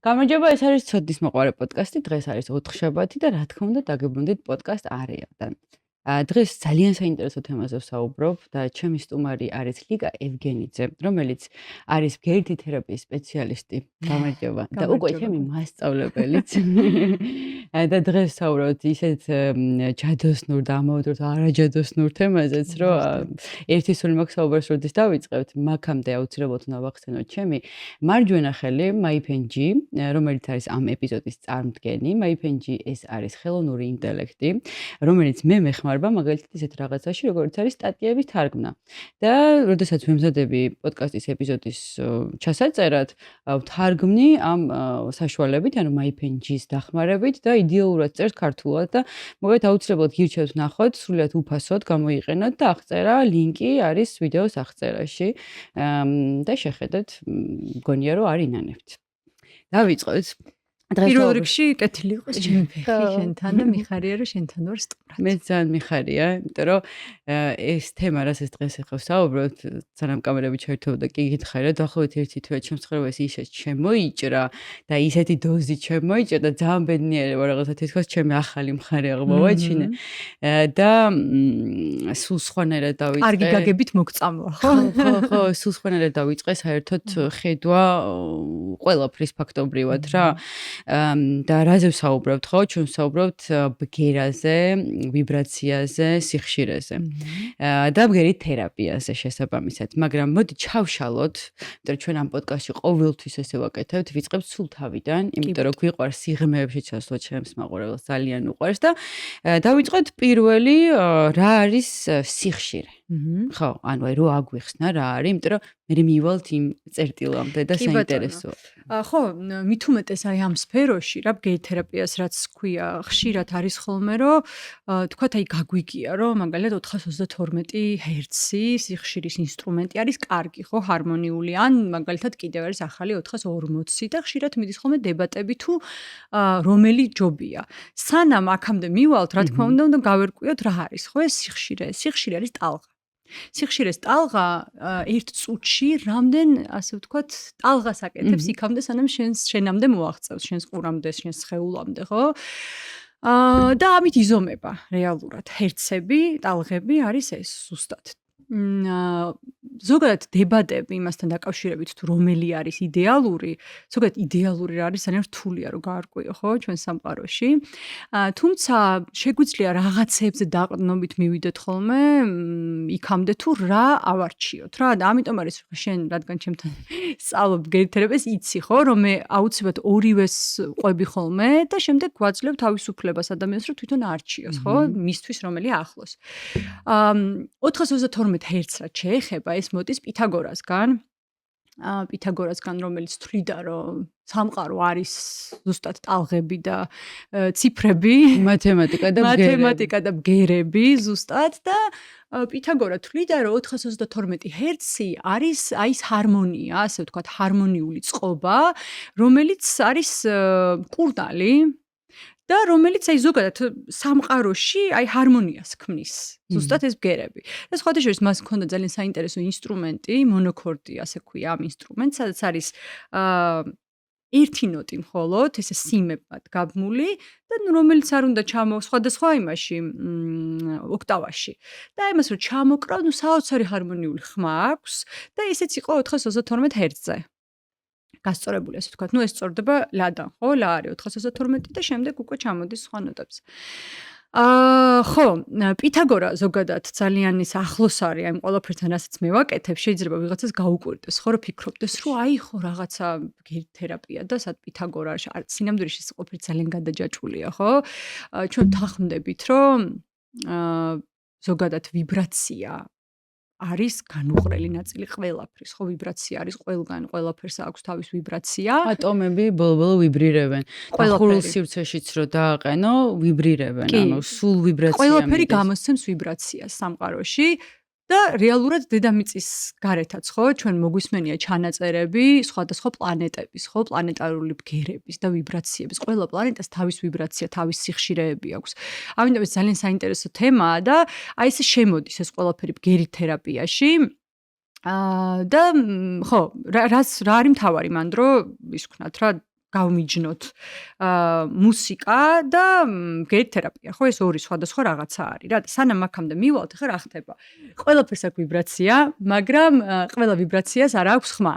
გამარჯობა, ეს არის ცოდნის მოყვარე პოდკასტი. დღეს არის ოთხშაბათი და რა თქმა უნდა, დაგებრუნდით პოდკასტ არეალთან. დღეს ძალიან საინტერესო თემაზე ვსაუბრობ და ჩემი სტუმარი არის ლიკა ევგენიძე, რომელიც არის ბგერითი თერაპიის სპეციალისტი. გამარჯობა. და უკვე ჩემი მასწავლებელიც. და დღეს ვსაუბრობთ ისეთ ჯადოსნურ და ამავდროულად არაჯადოსნურ თემაზეც, რომ ერთი სული მაქვს საუბარს როდის დავიწყებთ, მაგამდე აუცილებლად უნდა ვახსენოთ ჩემი მარჯვენა ხელი MyPenG, რომელიც არის ამ ეპიზოდის წარმდგენი. MyPenG ეს არის ხელოვნური ინტელექტი, რომელიც მე მეხმარება მაგალითად ისეთ რაღაცაში, როგორც არის სტატიების თარგმნა. და როდესაც ვემზადები პოდკასტის ეპიზოდის ჩასაწერად, ვთარგმნი ამ საშუალებით, ანუ MyPenG-ის დახმარებით და იდეალურად წერს ქართულად და მოგეთ აუცილებლად გირჩევთ ნახოთ, სრულიად უფასოდ გამოიყენოთ და აღწერა ლინკი არის ვიდეოს აღწერაში და შეხედეთ, მგონია რომ არ ინანებთ. დავიწყოთ. პირველ რიგში კეთილი იყოს ჩემი ფეხი შენთან და მიხარია რომ შენთან ვარ სტუმრად. მე ძალიან მიხარია, იმიტომ რომ ეს თემა რასაც დღეს ახლა ვსაუბრობთ, სანამ კამერები ჩაერთო და კი გითხარი რა დაახლოებით ერთი თვე ჩემს ცხოვრებაში ისეთ შემოიჭრა და ისეთი დოზი შემოიჭრა და ძალიან ბედნიერი ვარ რაღაცა თითქოს ჩემი ახალი მხარე აღმოვაჩინე და სულ სხვანაირად დავიწყე. კარგი გაგებით მოგწამლა, ხო? ხო, სულ სხვანაირად დავიწყე საერთოდ ხედვა ყველაფრის ფაქტობრივად რა. და რაზე ვსაუბრობთ, ხო? ჩვენ ვსაუბრობთ ბგერაზე, ვიბრაციაზე, სიხშირეზე. და ბგერით თერაპიაზე შესაბამისად. მაგრამ მოდი ჩავშალოთ, იმიტომ რომ ჩვენ ამ პოდკასტში ყოველთვის ესე ვაკეთებთ, ვიწყებთ სულ თავიდან, იმიტომ რომ გვიყვარს სიღრმეებში ჩასვლა ჩემს მაყურებელს ძალიან უყვარს და დავიწყოთ პირველი რა არის სიხშირე. ხო, ანუ აი რო აგვიხსნა რა არის, იმიტომ რომ მე მივალთ იმ წერტილამდე და საინტერესოა. ხო, მით უმეტეს აი ამ სფეროში რა ბგერით თერაპიას რაც ქვია, ხშირად არის ხოლმე რომ თქვათ აი გაგვიგია რომ მაგალითად 422 ჰერცი სიხშირის ინსტრუმენტი არის კარგი, ხო, ჰარმონიული ან მაგალითად კიდევ არის ახალი 440 და ხშირად მიდის ხოლმე დებატები თუ რომელი ჯობია. სანამ აქამდე მივალთ, რა თქმა უნდა გავერკვიოთ რა არის, ხო, ეს სიხშირე. სიხშირე არის ტალღა. სიხშირეს ტალღა ერთ წუთში რამდენ ასე ვთქვათ ტალღას აკეთებს იქამდე სანამ შენამდე მოაღწევს შენს ყურამდე შენს სხეულამდე ხო და ამით იზომება რეალურად ჰერცები ტალღები არის ეს ზუსტად ზოგადად დებატები იმასთან დაკავშირებით თუ რომელი არის იდეალური ზოგადად იდეალური რა არის ძალიან რთულია რომ გაარკვიო ხო ჩვენ სამყაროში თუმცა შეგვიძლია რაღაცებზე დაყრდნობით მივიდეთ ხოლმე იქამდე თუ რა ავარჩიოთ რა და ამიტომ არის შენ რადგან ჩემთან სწავლობ ბგერით თერაპიას იცი ხო რომ მე აუცილებლად ორივეს ყვები ხოლმე და შემდეგ გვაძლევ თავისუფლებას ადამიანს რომ თვითონ არჩიოს ხო მისთვის რომელი ახლოს 422 ჰერცს რაც შეეხება ეს მოდის პითაგორასგან რომელიც თვლიდა რომ სამყარო არის ზუსტად ტალღები და ციფრები მათემატიკა და ბგერები ზუსტად და პითაგორა თვლიდა რომ 422 ჰერცი არის აი ეს ჰარმონია ასე ვთქვათ ჰარმონიული წყობა რომელიც არის კურდალი და რომელიც აი ზოგადად სამყაროში აი ჰარმონიას ქმნის. ზუსტად ეს ბგერები. და სხვადასხვა მას მქონდა ძალიან საინტერესო ინსტრუმენტი, მონოქორდი ასე ქვია ამ ინსტრუმენტს, სადაც არის ერთი ნოტი მხოლოდ, ესე სიმებად გაბმული და რომელიც არ უნდა სხვადასხვა იმაში ოქტავაში. და იმას რომ ჩამოკრავ, საოცარი ჰარმონიული ხმა აქვს და ესეც იყო 422 ჰერცზე. გასწორებული ასე ვთქვათ, ეს სწორდება ლადან, ხო, ლა არის 422 და შემდეგ უკვე ჩამოდის სხვა ნოტებზე. ხო, პითაგორა ზოგადად ძალიან ის ახლოს არის ამ ყველაფერთან, რასაც მე ვაკეთებ, შეიძლება ვიღაცას გაუკვირდეს, ხო, რომ ფიქრობდეს, რომ აი ხო რაღაცა ბგერით თერაპია და სად პითაგორა სინამდვილეში ეს ყველაფერი ძალიან გადაჯაჭვულია, ხო? ჩვენ ვთანხმდებით, რომ ზოგადად ვიბრაცია არის განუყრელი ნაწილი ყველაფრის, ხო ვიბრაცია არის ყველგან, ყველაფერს აქვს თავის ვიბრაცია. ატომები ბოლო-ბოლო ვიბრირებენ. ხურულ სივრცეშიც რო დააყენო, ვიბრირებენ, ანუ სულ ვიბრაცია. ყველაფერი გამოსცემს ვიბრაციას სამყაროში და რეალურად დედამიწის გარეთაც, ხო, ჩვენ მოგვისმენია ჩანაწერები სხვადასხვა პლანეტების, ხო, პლანეტარული ბგერების და ვიბრაციების. ყველა პლანეტას თავის ვიბრაცია, თავის სიხშირეები აქვს. ამიტომ ეს ძალიან საინტერესო თემაა და აი ესე შემოდის ეს ყველაფერი ბგერით თერაპიაში. და ხო, რა არის მთავარი მანდრო ის ვქნათ რა გავმიჯნოთ მუსიკა და ბგერითი თერაპია, ხო, ეს ორი სხვადასხვა რაღაცა არის რა. სანამ აქამდე მივალთ, ხა რა ხდება? ყველაფერს აქვს ვიბრაცია, მაგრამ ყველა ვიბრაციას არ აქვს ხმა.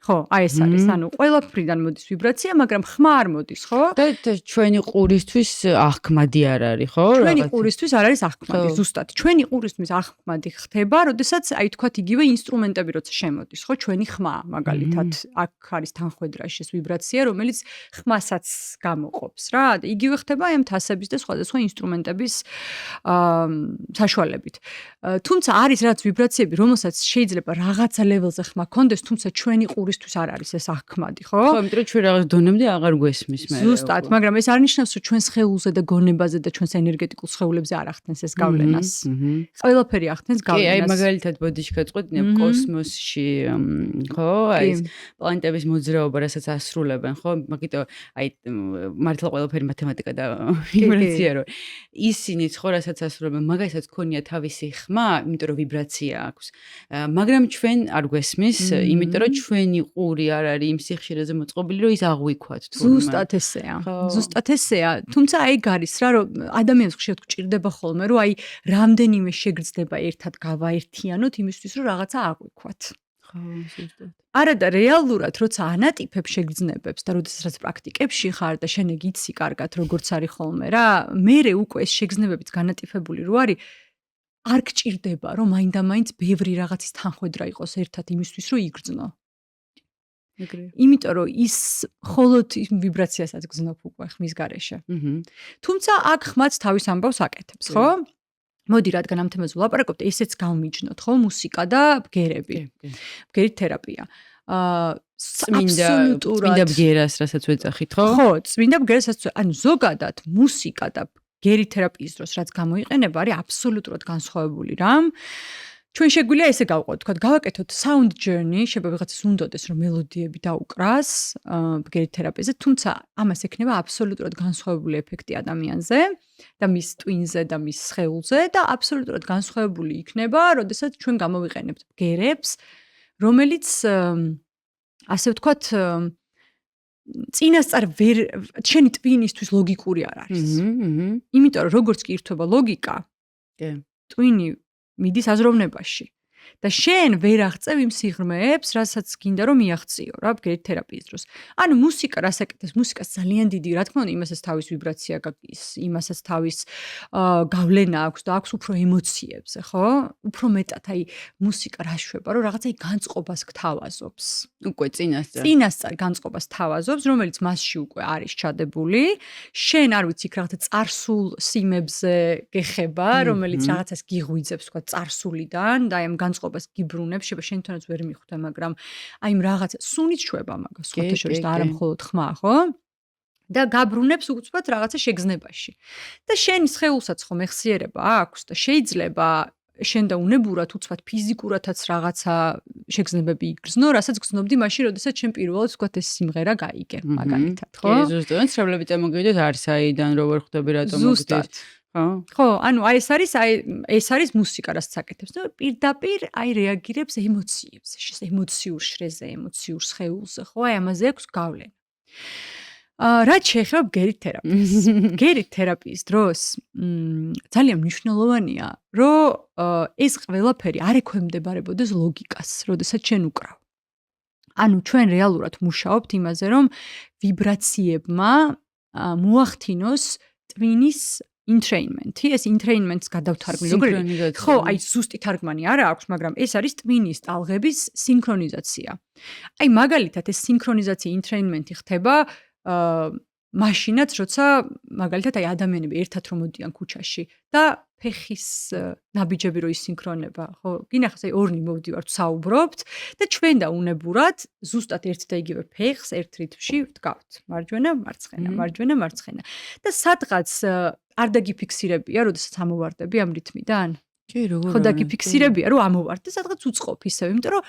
ხო, აი ეს არის, ანუ ყველაფრიდან მოდის ვიბრაცია, მაგრამ ხმა არ მოდის, ხო? და ჩვენი ყურისთვის აღქმადი არ არის, ხო? ჩვენი ყურისთვის არ არის აღქმადი, ზუსტად. ჩვენი ყურისთვის აღქმადი ხდება, როდესაც აი თქვათ იგივე ინსტრუმენტები როცა შემოდის, ხო? ჩვენი ხმა, მაგალითად, აქ არის თანხმედრაში ეს ვიბრაცია, რომელიც ხმასაც გამოყოფს, რა. იგივე ხდება აი ამ თასების და სხვადასხვა ინსტრუმენტების საშუალებით. თუმცა არის რაც ვიბრაციები, რომელსაც შეიძლება რაღაცა ლეველზე ხმა კონდეს, თუმცა ჩვენი ყურისთვის არ არის ეს აღქმადი, ხო? ხო, იმიტომ რომ ჩვენ რაღაც დონემდე აღარ გვესმის მე. ზუსტად, მაგრამ ეს არ ნიშნავს, რომ ჩვენს ხეულზე და გონებაზე და ჩვენს ენერგეტიკულ სხეულებზე არ ახდენს ეს გავლენას. ყველაფერი ახდენს გავლენას. კი, აი მაგალითად ბოდიში გაწყვეტინე კოსმოსში, ხო? აი ეს პლანეტების მოძრაობა, რასაც ასრულებენ, ხო? მაგიტო აი მართლა ყველაფერი მათემატიკა და ვიბრაცია რო. ისინი ხო, რასაც ასრულებენ, მაგასაც ქონია თავისი ხმა, იმიტომ რომ ვიბრაცია აქვს. მაგრამ ჩვენ არ გვესმის, იმიტომ რომ ჩვენი ყური არ არის იმ სიხშირეზე მოწყობილი, რომ ის აღვიქვათ თურმე. ზუსტად ესეა. ზუსტად ესეა. თუმცა აი გარის რა, რომ ადამიანს ხშირად გჭირდება ხოლმე, რომ აი რამდენიმე შეგრძნება ერთად გავაერთიანოთ იმისთვის, რომ რაღაცა აღვიქვათ. ხო, ზუსტად. არა და რეალურად, როცა ანატიფებ შეგრძნებებს და როდესაც პრაქტიკებში ხარ და შენ იცი კარგად, როგორც არის ხოლმე რა, მერე უკვე ეს შეგრძნებებიც განატიფებული რო არის, არ გჭირდება, რომ მაინდა-მაინც ბევრი რაღაცის თანხმედრა იყოს ერთად იმისთვის, რომ იგრძნო. იმიტომ რომ ის მხოლოდ ვიბრაციასაც გზნობ უკვე ხმის გარეშე. თუმცა აქ ხმაც თავის ამბავს აკეთებს, ხო? მოდი, რადგან ამ თემაზე ვლაპარაკობთ, ესეც გავმიჯნოთ, ხო, მუსიკა და ბგერები. ბგერითი თერაპია. წმინდა ბგერას, რასაც ვეძახით, ხო? ხო, წმინდა ბგერასაც, ანუ ზოგადად მუსიკა და ბგერითი თერაპიის დროს რაც გამოიყენება, არის აბსოლუტურად განსხვავებული რამ. ჩვენ შეგვიძლია ესე გავყოთ, თქვა, გავაკეთოთ sound journey, შეიძლება ვიღაცას უნდოდეს, რომ მელოდიები დაუკრას ბგერითი თერაპიაზე, თუმცა ამას ექნება აბსოლუტურად განსხვავებული ეფექტი ადამიანზე და მის ტვინზე და მის სხეულზე და აბსოლუტურად განსხვავებული იქნება, როდესაც ჩვენ გამოვიყენებთ ბგერებს, რომელიც ასე ვთქვათ, წინასწარ შენი ტვინისთვის ლოგიკური არ არის. იმიტომ რომ როგორც კი ირთვება ლოგიკა, ტვინი მიდის აზროვნებაში და შენ ვერ აღწევ იმ სიღრმეებს, რასაც გინდა რომ მიაღწიო რა ბგერითი თერაპიის დროს. ანუ მუსიკა რას აკეთებს? მუსიკას ძალიან დიდი, რა თქმა უნდა, იმასაც თავის ვიბრაცია გაქვს, იმასაც თავის გავლენა აქვს და აქვს უფრო ემოციებზე, ხო? უფრო მეტად აი მუსიკა რა შვება, რომ რაღაცა განწყობას გთავაზობს. უკვე წინასწარ განწყობას თავაზობს, რომელიც მასში უკვე არის ჩადებული. შენ არ ვიცი იქ რაღაცა წარსულ სიმებზე გეხება, რომელიც რაღაცას გიღვიძებს, თქვა წარსულიდან და აი ამ განწყობას გიბრუნებს, შეიძლება შენ თვითონაც ვერ მიხვდე, მაგრამ აი იმ რაღაცა სუნიც შვება მაგას, სხვათა შორის და არა მხოლოდ ხმა, ხო? და გაბრუნებს უცბად რაღაცა შეგრძნებაში. და შენ სხეულსაც ხომ ეხსიერება აქვს და შეიძლება შენ და უნებურად უცბად ფიზიკურადაც რაღაცა შეგრძნებები იგრძნო, რასაც გრძნობდი მაშინ, როდესაც შენ პირველად ვთქვათ ეს სიმღერა გაიგე, მაგალითად, ხო? კი, ზუსტად, ცრებლები წამოგივიდეთ არსაიდან, როგორ ხვდები რატომ ზუსტად. ხო, ანუ აი ეს არის მუსიკა, რასაც აკეთებს. და პირდაპირ აი რეაგირებს ემოციებზე, ემოციურ შრეზე, ემოციურ სხეულზე, ხო? აი ამაზე აქვს გავლენა. რაც შეეხება ბგერითი თერაპიას. ბგერითი თერაპიის დროს ძალიან მნიშვნელოვანია, რომ ეს ყველაფერი არ ექვემდებარებოდეს ლოგიკას, როდესაც შენ უკრავ. ანუ ჩვენ რეალურად მუშაობთ იმაზე, რომ ვიბრაციებმა მოახდინოს ტვინის entrainment-ი, ეს entrainment-ს გადავთარგმნი როგორ? ხო, აი ზუსტი თარგმანი არა აქვს, მაგრამ ეს არის ტვინის ტალღების სინქრონიზაცია. აი მაგალითად ეს სინქრონიზაცია entrainment-ი ხდება მაშინაც, როცა მაგალითად აი ადამიანები ერთად რომ მოდიან ქუჩაში და ფეხის ნაბიჯები რო ისინქრონება, ხო? გინახავს აი ორნი მოვდივართ, საუბრობთ და ჩვენ და უნებურად ზუსტად ერთ და იგივე ფეხს ერთ რითმში ვდგავთ. მარჯვენა, მარცხენა, მარჯვენა, მარცხენა. და სადღაც არ დაგიფიქსირებია, როდესაც ამოვარდები ამ რითმიდან? კი, როგორ? ხო, დაგიფიქსირებია, რომ ამოვარდ და სადღაც უწყობ ისევ, იმიტომ რომ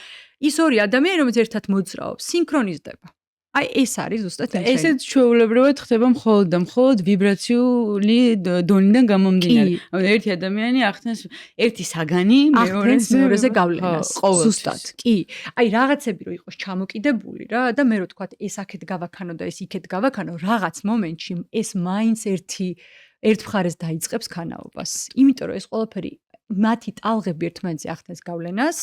ის ორი ადამიანი, რომელიც ერთად მოძრაობს, სინქრონიზდება. აი ეს არის ზუსტად ესეც ჩვეულებრივად ხდება მხოლოდ და მხოლოდ ვიბრაციული დონიდან გამომდინარე. ერთი ადამიანი ახდენს ერთი საგანი მეორეზე გავლენას. ზუსტად. კი. აი რაღაცები რო იყოს ჩამოკიდებული რა და მე რო თქვა ეს აქეთ გავაქანო და ეს იქეთ გავაქანო, რაღაც მომენტში ეს მაინც ერთ მხარეს დაიწყებს ქანაობას. იმიტომ რომ ეს ყველაფერი მათი ტალღები ერთმანეთზე ახდენს გავლენას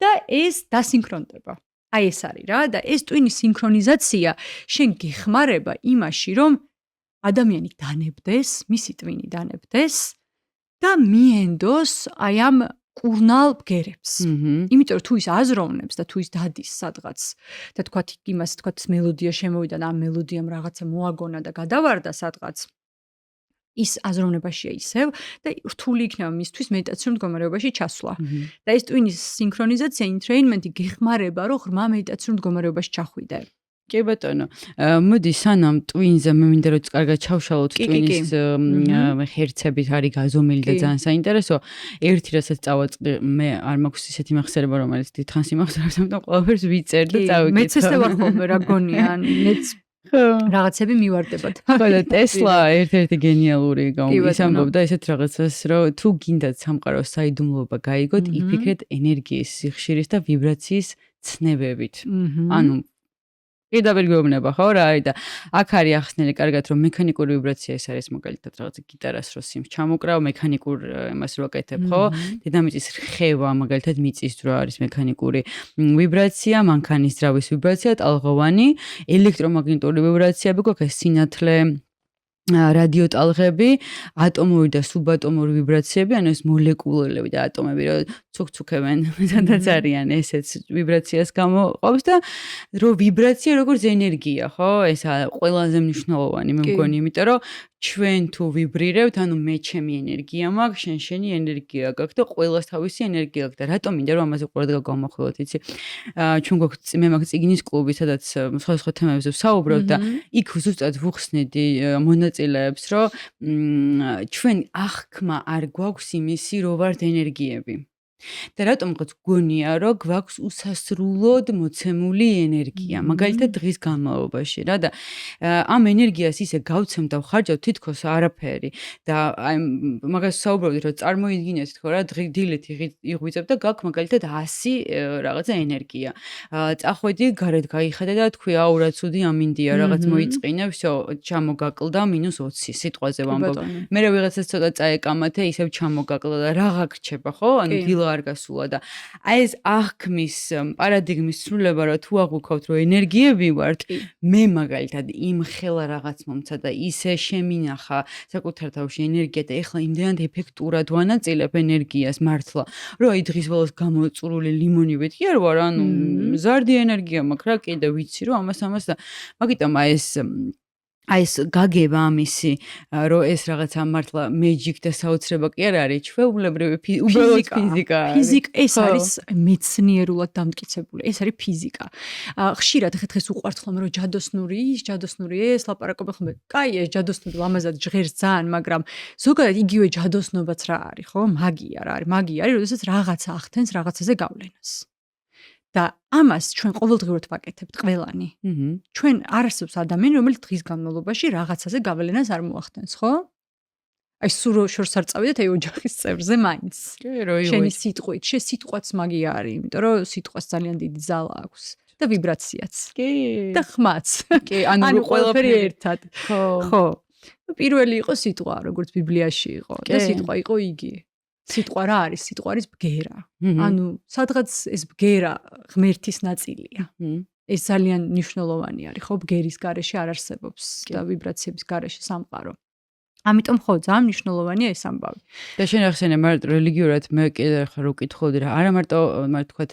და ეს დასინქრონდება. აი ეს არის რა და ეს ტვინის სინქრონიზაცია შენ გეხმარება იმაში რომ ადამიანი დანებდეს, მისი ტვინი დანებდეს და მიენდოს აი ამ კურნალ ბგერებს. იმიტომ რომ თუ ის აზროვნებს და თუ ის დადის სადღაც და თქვა იმას თქვა მელოდია შემოვიდა და ამ მელოდიამ რაღაცა მოაგონა და გადავარდა სადღაც ის აზროვნებაშია ისევ და რთული იქნება მისთვის მედიტაციურ მდგომარეობაში ჩასვლა. და ეს ტვინის სინქრონიზაცია, ინტრეინმენტი გეხმარება, რომ ღრმა მედიტაციურ მდგომარეობაში ჩახვიდე. კი ბატონო, მოდი სანამ ტვინზე მე მინდა რომ კარგად ჩავშალოთ ტვინის ხერცებით არის გაზომილი და ძალიან საინტერესო. ერთი რასაც წავაწყდი, მე არ მაქვს ისეთი მახსერება, რომელიც დიდხანს იმახსერებს, ამიტომ ყველაფერს ვიწერ და წავიკითხე. მეც ესე ვარ ხოლმე რა გონია, მეც რაღაცები მივარდებათ. ხო და ტესლა ერთ-ერთი გენიალური ის ამბობდა ესეთ რაღაცას, რომ თუ გინდათ სამყაროს საიდუმლოება გაიგოთ, იფიქრეთ ენერგიის, სიხშირის და ვიბრაციის ცნებებით. ანუ პირდაპირ გვეუბნება ხო რა არის და აქ არის ახსნელი კარგად რომ მექანიკური ვიბრაცია ეს არის მაგალითად რაღაც გიტარას რო სიმს ჩამოკრავ მექანიკურ იმას რო აკეთებ ხო დედამიწის რხევა მაგალითად მიწის დრო არის მექანიკური ვიბრაცია მანქანის ძრავის ვიბრაცია ტალღოვანი ელექტრომაგნიტური ვიბრაციები გვაქვს სინათლე რადიო ტალღები, ატომური და სუბატომური ვიბრაციები, ანუ ეს მოლეკულები და ატომები რო ცუქცუქებენ, სადაც არიან ესეც ვიბრაციას გამოყოფს და რო ვიბრაცია როგორც ენერგია, ხო? ეს ყველაზე მნიშვნელოვანი მე მგონი, იმიტომ რომ ჩვენ თუ ვიბრირებთ, ანუ მე ჩემი ენერგია მაქვს, შენი ენერგია გაქვს და ყველას თავისი ენერგია აქვს და რატომ მინდა რომ ამაზე ყურადღება გავმახვილოთ, იცი? ჩვენ გვაქვს მე მაქვს წიგნის კლუბი, სადაც სხვა თემებზე ვსაუბრობ და იქ ზუსტად ვუხსნიდი მონაწილეებს, რომ ჩვენ აღქმა არ გვაქვს იმისი, რო ვართ ენერგიები. და რატომღაც გონია, რომ გვაქვს უსასრულოდ მოცემული ენერგია, მაგალითად დღის განმავლობაში რა და ამ ენერგიას ისე გავცემ და ვხარჯავ თითქოს არაფერი და აი მაგას საუბრობთ, რომ წარმოიდგინეთ თქო რა დილით იღვიწებ და გაქვს მაგალითად 100 რაღაცა ენერგია. წახვედი, გარეთ გაიხედე და თქვი, აუ რა ცუდი ამინდია, რაღაც მოიწყინე, всё, ჩამოგაკლდა -20 სიტყვაზე ვამბობ. მე ვიღაცას ცოტა წაეკამათე, ისევ ჩამოგაკლდა და რა გაგრჩება, ხო? ანუ დილა არ გასულა და აი ეს აღქმის პარადიგმის ცვლილება რა თუ აღვიქავთ რომ ენერგიები ვართ მე მაგალითად იმ ხელა რაღაც მომცა და ისე შემინახა საკუთარ თავში ენერგია და ეხლა იმდენად ეფექტურად ვანაწილებ ენერგიას მართლა რომ აი დღის ბოლოს გამოწურული ლიმონივით კი არ ვარ ანუ მზარდი ენერგია მაქვს რა კიდე ვიცი რომ ამას და მაგიტომ აი ეს გაგება ამისი რომ ეს რაღაცა მართლა magic და საოცრება კი არ არის ჩვეულებრივი უბრალოდ ფიზიკა ეს არის მეცნიერულად დამტკიცებული ეს არის ფიზიკა ხშირად დღეს უყვართ ხოლმე რომ ჯადოსნური ეს ლაპარაკობენ ხოლმე კაი ეს ჯადოსნური ლამაზად ჟღერს ძალიან მაგრამ ზოგადად იგივე ჯადოსნობაც რა არის ხო მაგია რა არის მაგია არის როდესაც რაღაცა ახდენს რაღაცაზე გავლენას და ამას ჩვენ ყოველდღიურად ვაკეთებთ ყველანი. ჩვენ არ არსებობს ადამიანი, რომელიც დღის განმავლობაში რაღაცაზე გავლენას არ მოახდენს, ხო? აი სულ შორს არ წავიდეთ აი ოჯახის წევრზე მაინც. შენი სიტყვით, სიტყვაც მაგია არის, იმიტომ რომ სიტყვას ძალიან დიდი ძალა აქვს და ვიბრაციაც. კი. და ხმაც. კი, ანუ ყველაფერი ერთად. ხო. პირველი იყო სიტყვა, როგორც ბიბლიაში იყო და სიტყვა იყო იგი. სიტყვა რა არის? სიტყვა არის ბგერა. ანუ სადღაც ეს ბგერა ღმერთის ნაწილია. ეს ძალიან მნიშვნელოვანი არის, ხო? ბგერის გარეშე არ არსებობს და ვიბრაციების გარეშე სამყარო. ამიტომ ხო, ძალიან მნიშვნელოვანია ეს ამბავი. და შენ ახსენე მარტო რელიგიურად მე კიდე ხარ უკითხავდი რა. არა მარტო თქვათ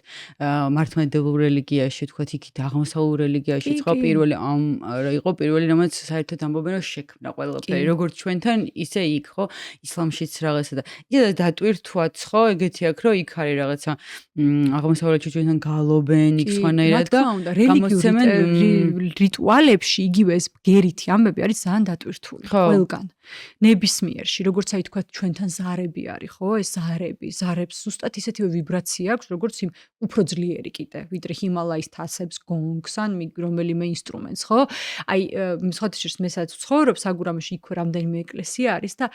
მართლმადიდებლურ რელიგიაში, თქვათ იქით აღმოსავლურ რელიგიაში, ხო პირველი იყო პირველი რომელიც საერთოდ ამბობენ რომ შექმნა ყველაფერი, როგორც ჩვენთან, ისე იქ, ხო? ისლამშიც რაღაცა და ისე დატვირთვაც, ხო? ეგეთი აქვს რომ იქ არის რაღაცა აღმოსავლეთში ჩვენთან გალობენ, იქ სხვანაირად და რელიგიურ რიტუალებში იგივე ეს ბგერითი ამბები არის ძალიან დატვირთული ყველგან. ნებისმიერში, როგორც აი თქვა ჩვენთან ზარები არის, ხო? ეს ზარებს ზუსტად ისეთივე ვიბრაცია აქვს, როგორც იმ უფრო ძლიერი კიდე, ვიდრე ჰიმალაის თასებს, გონგს ან რომელიმე ინსტრუმენტს, ხო? აი სხვათა შორის მე სადაც ვცხოვრობ, საგურამოში იქვე რამდენიმე ეკლესია არის და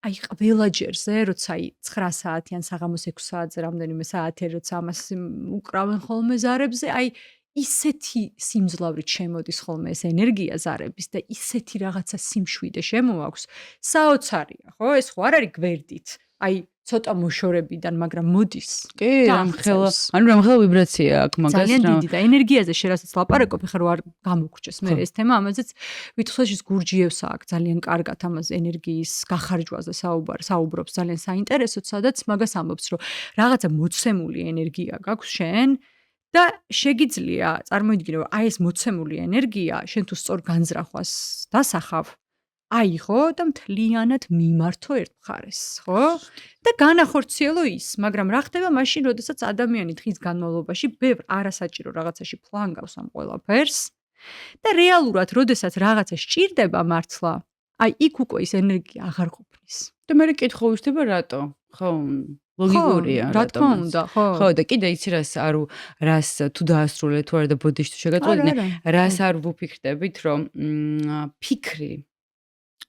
აი ყველა ჯერზე, როცა აი 9 საათიან საღამოს 6 საათზე რამდენიმე საათია, როცა ამას უკრავენ ხოლმე ზარებზე, აი ისეთი სიმძლავრით შემოდის ხოლმე ეს ენერგია ზარების და ისეთი რაღაცა სიმშვიდე შემოაქვს, საოცარია, ხო? ეს ხო არ არის გვერდით. აი ცოტა მოშორებიდან, მაგრამ მოდის. კი, რამხელა ვიბრაცია აქვს მაგას. ძალიან დიდი და ენერგიაზე შერასაც ლაპარაკობ, ხა რო არ გამოგრჩეს მე ეს თემა, ამაზეც ვითხოვშის გურჯიევს აქვს ძალიან კარგად ამაზე ენერგიის გახარჯვაზე საუბრობს ძალიან საინტერესოდ, სადაც მაგას ამბობს, რომ რაღაცა მოცემული ენერგია გაქვს შენ და შეგიძლია წარმოიდგინე, რომ აი ეს მოცემული ენერგია შენ თუ სწორ განზრახვას დასახავ, აი ხო და მთლიანად მიმართო ერთ მხარეს, ხო? და განახორციელო ის, მაგრამ რა ხდება მაშინ, როდესაც ადამიანი დღის განმავლობაში ბევრ არასაჭირო რაღაცაში ფლანგავს ამ ყველაფერს და რეალურად, როდესაც რაღაცა სჭირდება მართლა, აი იქ უკვე ის ენერგია აღარ ყოფნის. და მე კითხო ვისდება რატო? ხო, ლოგიკურია რა თქმა უნდა, ხო. ხო, და კიდე იცი რას თუ დაასრულე თუ არა და ბოდიში თუ შეგაწყვეტინე, რას არ ვუფიქრდებით, რომ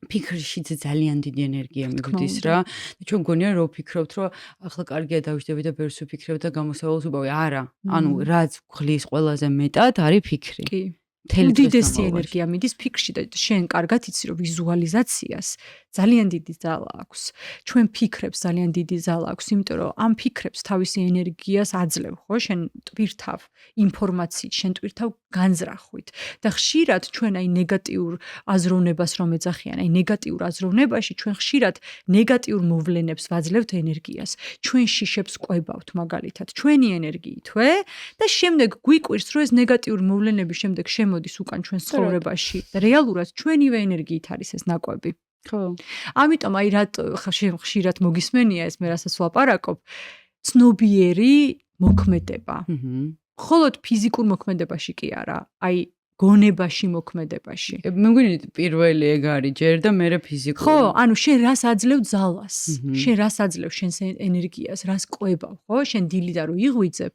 ფიქრშიც ძალიან დიდი ენერგია მიგვდის რა. და ჩვენ გონია რომ ვფიქრობთ, რომ ახლა კარგია დავიჯდები და ბევრს ვფიქრებ და გამოსავალს ვიბავი. არა, ანუ რაც გვხლის ყველაზე მეტად არის ფიქრი. კი. უდიდესი ენერგია მიდის ფიქრში და შენ კარგად იცი რომ ვიზუალიზაციას ძალიან დიდი ძალა აქვს. ჩვენ ფიქრებს ძალიან დიდი ძალა აქვს, იმიტომ რომ ამ ფიქრებს თავისი ენერგიას აძლევ, ხო? შენ ტვირთავ ინფორმაციით, შენ ტვირთავ განზრახვით და ხშირად ჩვენ აი ნეგატიურ აზროვნებას რომ ეძახიან, აი ნეგატიურ აზროვნებაში ჩვენ ხშირად ნეგატიურ მოვლენებს ვაძლევთ ენერგიას. ჩვენ შიშებს ყვებავთ მაგალითად, ჩვენი ენერგიითვე და შემდეგ გვიკვირს რომ ეს ნეგატიური მოვლენები შემდეგ მოდის უკან ჩვენ ცხოვრებაში და რეალურად ჩვენივე ენერგიით არის ეს ნაკვები. ხო. ამიტომ აი რატო ხშირად მოგისმენია ეს მე რასაც ვლაპარაკობ, ცნობიერი მოქმედება. მხოლოდ ფიზიკურ მოქმედებაში კი არა, აი გონებაში მოქმედებაში. მე მგონი პირველი ეგ არის ჯერ და მერე ფიზიკური. ხო, ანუ შენ რას აძლევ ძალას? შენ რას აძლევ შენს ენერგიას, რას ყვებავ, ხო? შენ დილიდან რო იღვიძებ,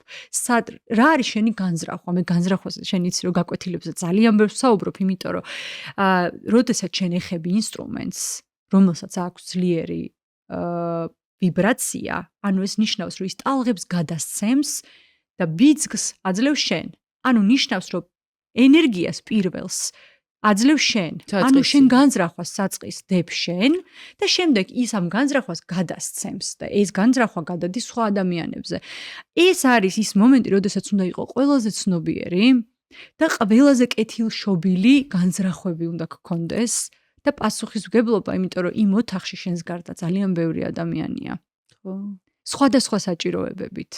რა არის შენი განზრახვა? მე განზრახვაზე შენ იცი რომ გაკვეთილებზე ძალიან ბევრს ვსაუბრობ, იმიტომ რომ როდესაც შენ ეხები ინსტრუმენტს, რომელსაც აქვს ძლიერი ვიბრაცია, ანუ ეს ნიშნავს რომ ის ტალღებს გადასცემს და ბიძგს აძლევ შენ. ანუ ნიშნავს რომ ენერგიას პირველს აძლევ შენ. ანუ შენ განზრახვას საწყის დებ შენ და შემდეგ ის ამ განზრახვას გადასცემს და ეს განზრახვა გადადის სხვა ადამიანებზე. ეს არის ის მომენტი, როდესაც უნდა იყო ყველაზე ცნობიერი და ყველაზე კეთილშობილი განზრახვები უნდა გქონდეს და პასუხისმგებლობა, იმიტომ რომ იმ ოთახში შენს გარდა ძალიან ბევრი ადამიანია. ხო. სხვადასხვა საჭიროებებით.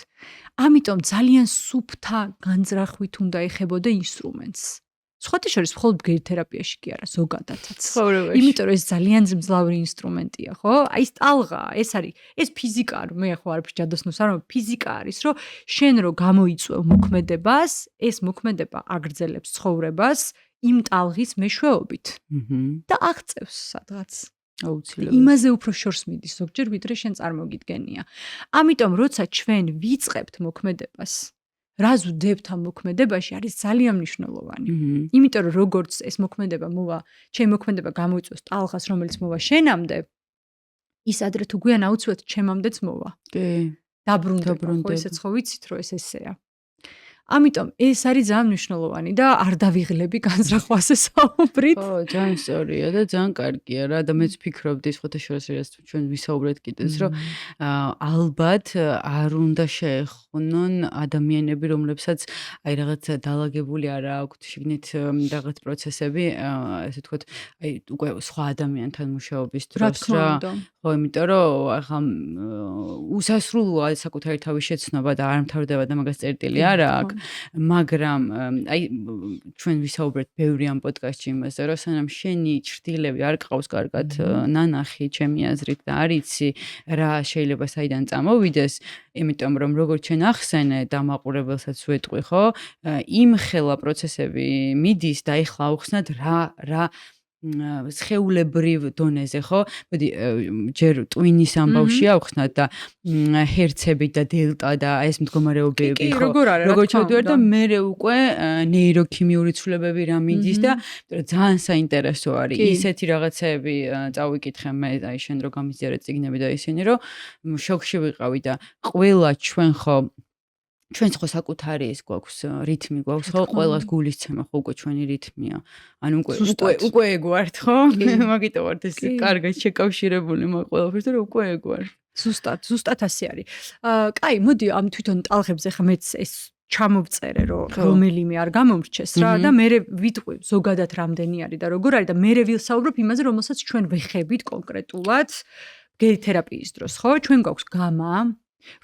ამიტომ ძალიან სუფთა განზრახვით უნდა ეხებოდე ინსტრუმენტს. სხვათა შორის მხოლოდ ბგერითერაპიაში კი არა, ზოგადადაც. იმიტომ რომ ეს ძალიან მძლავრი ინსტრუმენტია, ხო? აი ეს ტალღა, ეს ფიზიკა, მე ხო არაფერს ჯადოსნობს არ ვარ, ფიზიკა არის, რომ შენ რო გამოიწვევ მოქმედებას, ეს მოქმედება აგრძელებს ცხოვრებას იმ ტალღის მეშვეობით. და აღწევს სადღაც. აუცილებლად. იმაზე უფრო შორს მიდის ზოგჯერ, ვიდრე შენ წარმოგიდგენია. ამიტომ როცა ჩვენ ვიწყებთ მოქმედებას, რას ვდებთ ამ მოქმედებაში არის ძალიან მნიშვნელოვანი. იმიტომ რომ როგორც ეს მოქმედება მოვა, ჩემი მოქმედება გამოიწვევს ტალღას, რომელიც მოვა შენამდე, ის ადრე თუ გვიან აუცილებლად ჩემამდეც მოვა. კი. დაბრუნდება, ხო ესეც ხო ვიცით რომ ეს ესეა. ამიტომ ეს არის ძალიან მნიშვნელოვანი და არ დავიღლები განზრახვაზე საუბრით. ხო, ძალიან სწორია და ძალიან კარგია რა და მეც ვფიქრობდი სხვათა შორის რაც ჩვენ ვისაუბრეთ კიდეც რომ ალბათ არ უნდა შეეხონონ ადამიანები, რომლებსაც აი რაღაც დაალაგებული არა აქვთ შიგნით რაღაც პროცესები, ესე ვთქვათ, აი უკვე სხვა ადამიანთან მუშაობის დროს რა. ხო, იმიტომ რომ ახლა უსასრულოა საკუთარი თავის შეცნობა და არ მთავრდება და მაგას წერტილი არა აქვს. მაგრამ აი ჩვენ ვისაუბრეთ ბევრი ამ პოდკასტში იმაზე, რომ სანამ შენი ჭრდილები არ ყავს კარგად ნანახი ჩემი აზრით და არ იცი რა შეიძლება საიდან წამოვიდეს, იმიტომ რომ როგორც ჩვენ ახსენე დამაყურებელსაც ვეტყვი, ხო? იმ ხელა პროცესები მიდის და ეხლა აუხსნათ რა სხეულებრივ დონეზე, ხო? მოდი ჯერ ტვინის ამბავში ავხსნათ და ჰერცები და დელტა და ეს მდგომარეობები, ხო? როგორ ჩავდივარ და მე უკვე ნეიროქიმიური ცვლილებები რა მიდის და ძალიან საინტერესო არის. ისეთი რაღაცები წავიკითხე მე, აი შენ რო გამიზიარე წიგნები და ისინი, რომ შოქში ვიყავი და ყველა ჩვენ ხო ჩვენს ხო საკუთარი ეს გვაქვს რითმი გვაქვს ხო ყველას გულისცემა ხო უკვე ჩვენი რითმია ანუ უკვე ეგ ვართ ხო მაგიტო ვართ ეს კარგად შეკავშირებული მაგ ყველაფერს და უკვე ეგ ვარ ზუსტად ასე არის კაი მოდი ამ თვითონ ტალღებზე ხა მეც ეს ჩამოვწერე რომ რომელიმე არ გამომრჩეს რა და მე ვიტყვი ზოგადად რამდენი არის და როგორ არის და მე ვილსაუბრობ იმაზე რომელსაც ჩვენ ვეხებით კონკრეტულად გერი თერაპიის დროს ხო ჩვენ გვაქვს გამა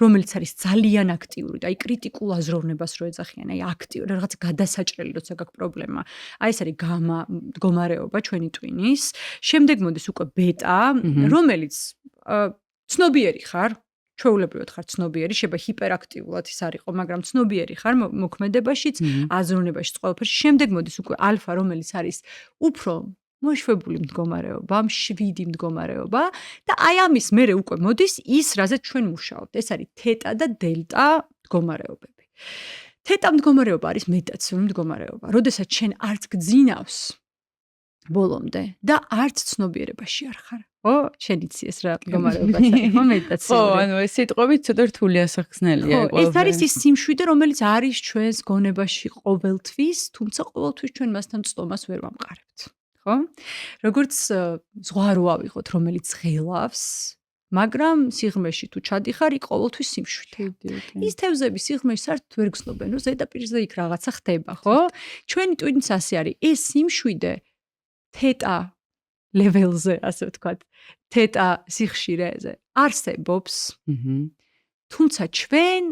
რომელიც არის ძალიან აქტიური და აი კრიტიკულ აზროვნებას რო ეძახიან, აი აქტიური რაღაც გადასაჭრელი როცა გაქვს პრობლემა. აი ეს არის გამა მდგომარეობა ჩვენი ტვინის. შემდეგ მოდის უკვე ბეტა, რომელიც ცნობიერი ხარ, ჩვეულებრივად ხარ ცნობიერი, შეიძლება ჰიპერაქტიულად ის არისო, მაგრამ ცნობიერი ხარ მოქმედებაშიც, აზროვნებაშიც ყველაფერში. შემდეგ მოდის უკვე ალფა, რომელიც არის უფრო მოშვებული მდგომარეობა, მშვიდი მდგომარეობა და აი ამის მერე უკვე მოდის ის, რაზეც ჩვენ მუშაობთ. ეს არის თეტა და დელტა მდგომარეობები. თეტა მდგომარეობა არის მედიტაციური მდგომარეობა. როდესაც შენ არც გძინავს ბოლომდე და არც ცნობიერებაში არ ხარ. ხო, შენ იცი ეს რა მდგომარეობაც არის, ხო, მედიტაციური. ხო, ანუ ეს სიტყვები ცოტა რთული ასახსნელია ყველაფერი. ეს არის ის სიმშვიდე, რომელიც არის ჩვენს გონებაში ყოველთვის, თუმცა ყოველთვის ჩვენ მასთან წტომას ვერ ვამყარებთ. ხო? როგორც ზღვა რო ავიღოთ, რომელიც ღელავს, მაგრამ სიღრმეში თუ ჩადიხარ, იქ ყოველთვის სიმშვიდე. ის თევზები სიღრმეში საერთოდ ვერ გრძნობენ, რომ ზედაპირზე იქ რაღაცა ხდება, ხო? ჩვენი ტვინიც ასე არის. ეს სიმშვიდე თეტა ლეველზე, ასე ვთქვათ, თეტა სიხშირეზე არსებობს. თუმცა ჩვენ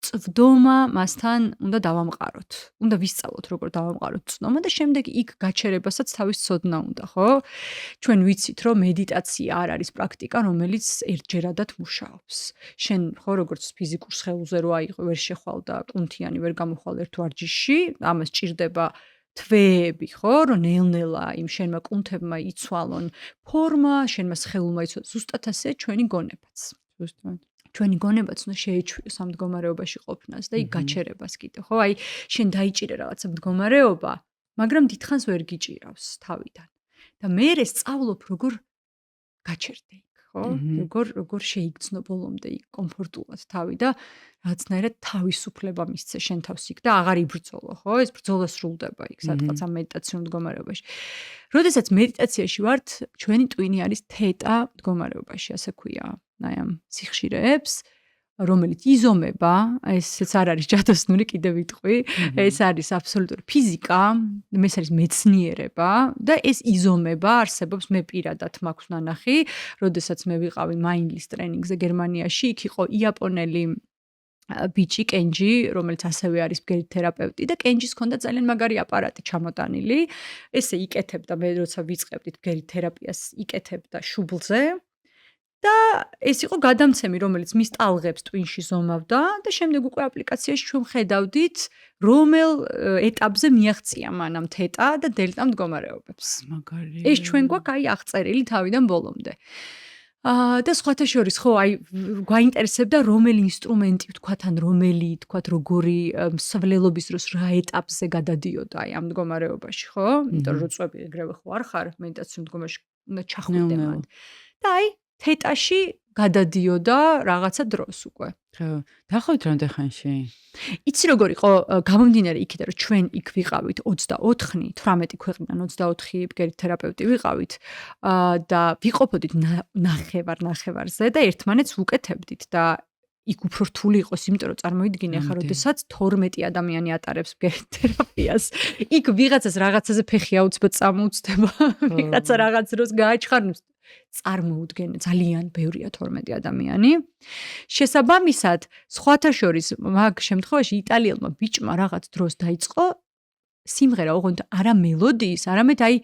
წვდომა მასთან უნდა დავამყაროთ. უნდა ვისწავლოთ როგორ დავამყაროთ წვდომა და შემდეგ იქ გაჩერებასაც თავის ცოდნა უნდა, ხო? ჩვენ ვიცით, რომ მედიტაცია არ არის პრაქტიკა, რომელიც ერთჯერადად მუშაობს. შენ ხო როგორც ფიზიკურ სხეულზე რო ვერ შეხვალ და კუნთიანი ვერ გამოხვალ ერთ ვარჯიშში, ამას ჭირდება თვეები, ხო, რომ ნელ-ნელა იმ შენმა კუნთებმა იცვალონ ფორმა, შენმა სხეულმა იცვალონ, ზუსტად ასე ჩვენი გონებაც. ზუსტად ჩვენი გონებაც უნდა შეეჩვიოს ამ მდგომარეობაში ყოფნას და იქ გაჩერებას კიდე, ხო? აი, შენ დაიჭირე რაღაცა მდგომარეობა, მაგრამ დიდხანს ვერ გიჭირავს თავიდან. და მე სწავლობ როგორ გაჩერდე იქ, ხო? როგორ შეიგრძნო ბოლომდე იქ კომფორტულად თავი და რაღაცნაირად თავისუფლება მისცე შენ თავს იქ და აღარ იბრძოლო, ხო? ეს ბრძოლა სრულდება იქ სადღაც ამ მედიტაციურ მდგომარეობაში. როდესაც მედიტაციაში ვართ, ჩვენი ტვინი არის თეტა მდგომარეობაში, ასე ქვია. აი ამ სიხშირეებს, რომელიც იზომება, ესეც არ არის ჯადოსნური კიდე ვიტყვი, ეს არის აბსოლუტური ფიზიკა, ეს არის მეცნიერება და ეს იზომება, არსებობს მე პირადად მაქვს ნანახი, როდესაც მე ვიყავი მაინდლის ტრენინგზე გერმანიაში, იქ იყო იაპონელი ბიჭი კენჯი, რომელიც ასევე არის ბგერითი თერაპევტი და კენჯის ჰქონდა ძალიან მაგარი აპარატი ჩამოტანილი. ესე იკეთებდა მე როცა ვიწყებდით ბგერით თერაპიას, იკეთებდა შუბლზე. და ეს იყო გადამცემი, რომელიც მის ტალღებს ტვინში ზომავდა და შემდეგ უკვე აპლიკაციაში ჩვენ ხედავდით, რომელ ეტაპზე მიაღწია მანამ თეტა და დელტა მდგომარეობებს. მაგარი. ეს ჩვენ გვაქვს აი აღწერილი თავიდან ბოლომდე. და სხვათა შორის ხო აი გვაინტერესებდა რომელი ინსტრუმენტი ვთქვათ ან რომელი ვთქვათ როგორი მსვლელობის დროს რა ეტაპზე გადადიოდა აი ამ მდგომარეობაში, ხო? იმიტომ რომ წვები ეგრევე ხო არ ხარ მედიტაციურ მდგომარეობაში უნდა ჩახვიდე მან. და აი თეტაში გადადიოდა რაღაცა დროს უკვე. ხო, დახავთ რამდენ ხანში? იცი როგორ იყო გამომდინარე იქიდან რომ ჩვენ იქ ვიყავით 24-ნი, 18 ქვეყნიდან 24 ბგერითი თერაპევტი ვიყავით და ვიყოფოდით ნახევარზე და ერთმანეთს ვუკეთებდით და იქ უფრო რთული იყოს, იმიტომ რომ წარმოიდგინე ხა, როდესაც 12 ადამიანი ატარებს ბგერით თერაპიას, იქ ვიღაცას რაღაცაზე ფეხი აუცბად წამოუცდება, ვიღაცა რაღაც დროს გააჩხარნებს წარმოუდგენე ძალიან ბევრია 12 ადამიანი. შესაბამისად, სხვათა შორის მაგ შემთხვევაში იტალიელმა ბიჭმა რაღაც დროს დაიწყო სიმღერა, ოღონდ არა მელოდიის, არამედ აი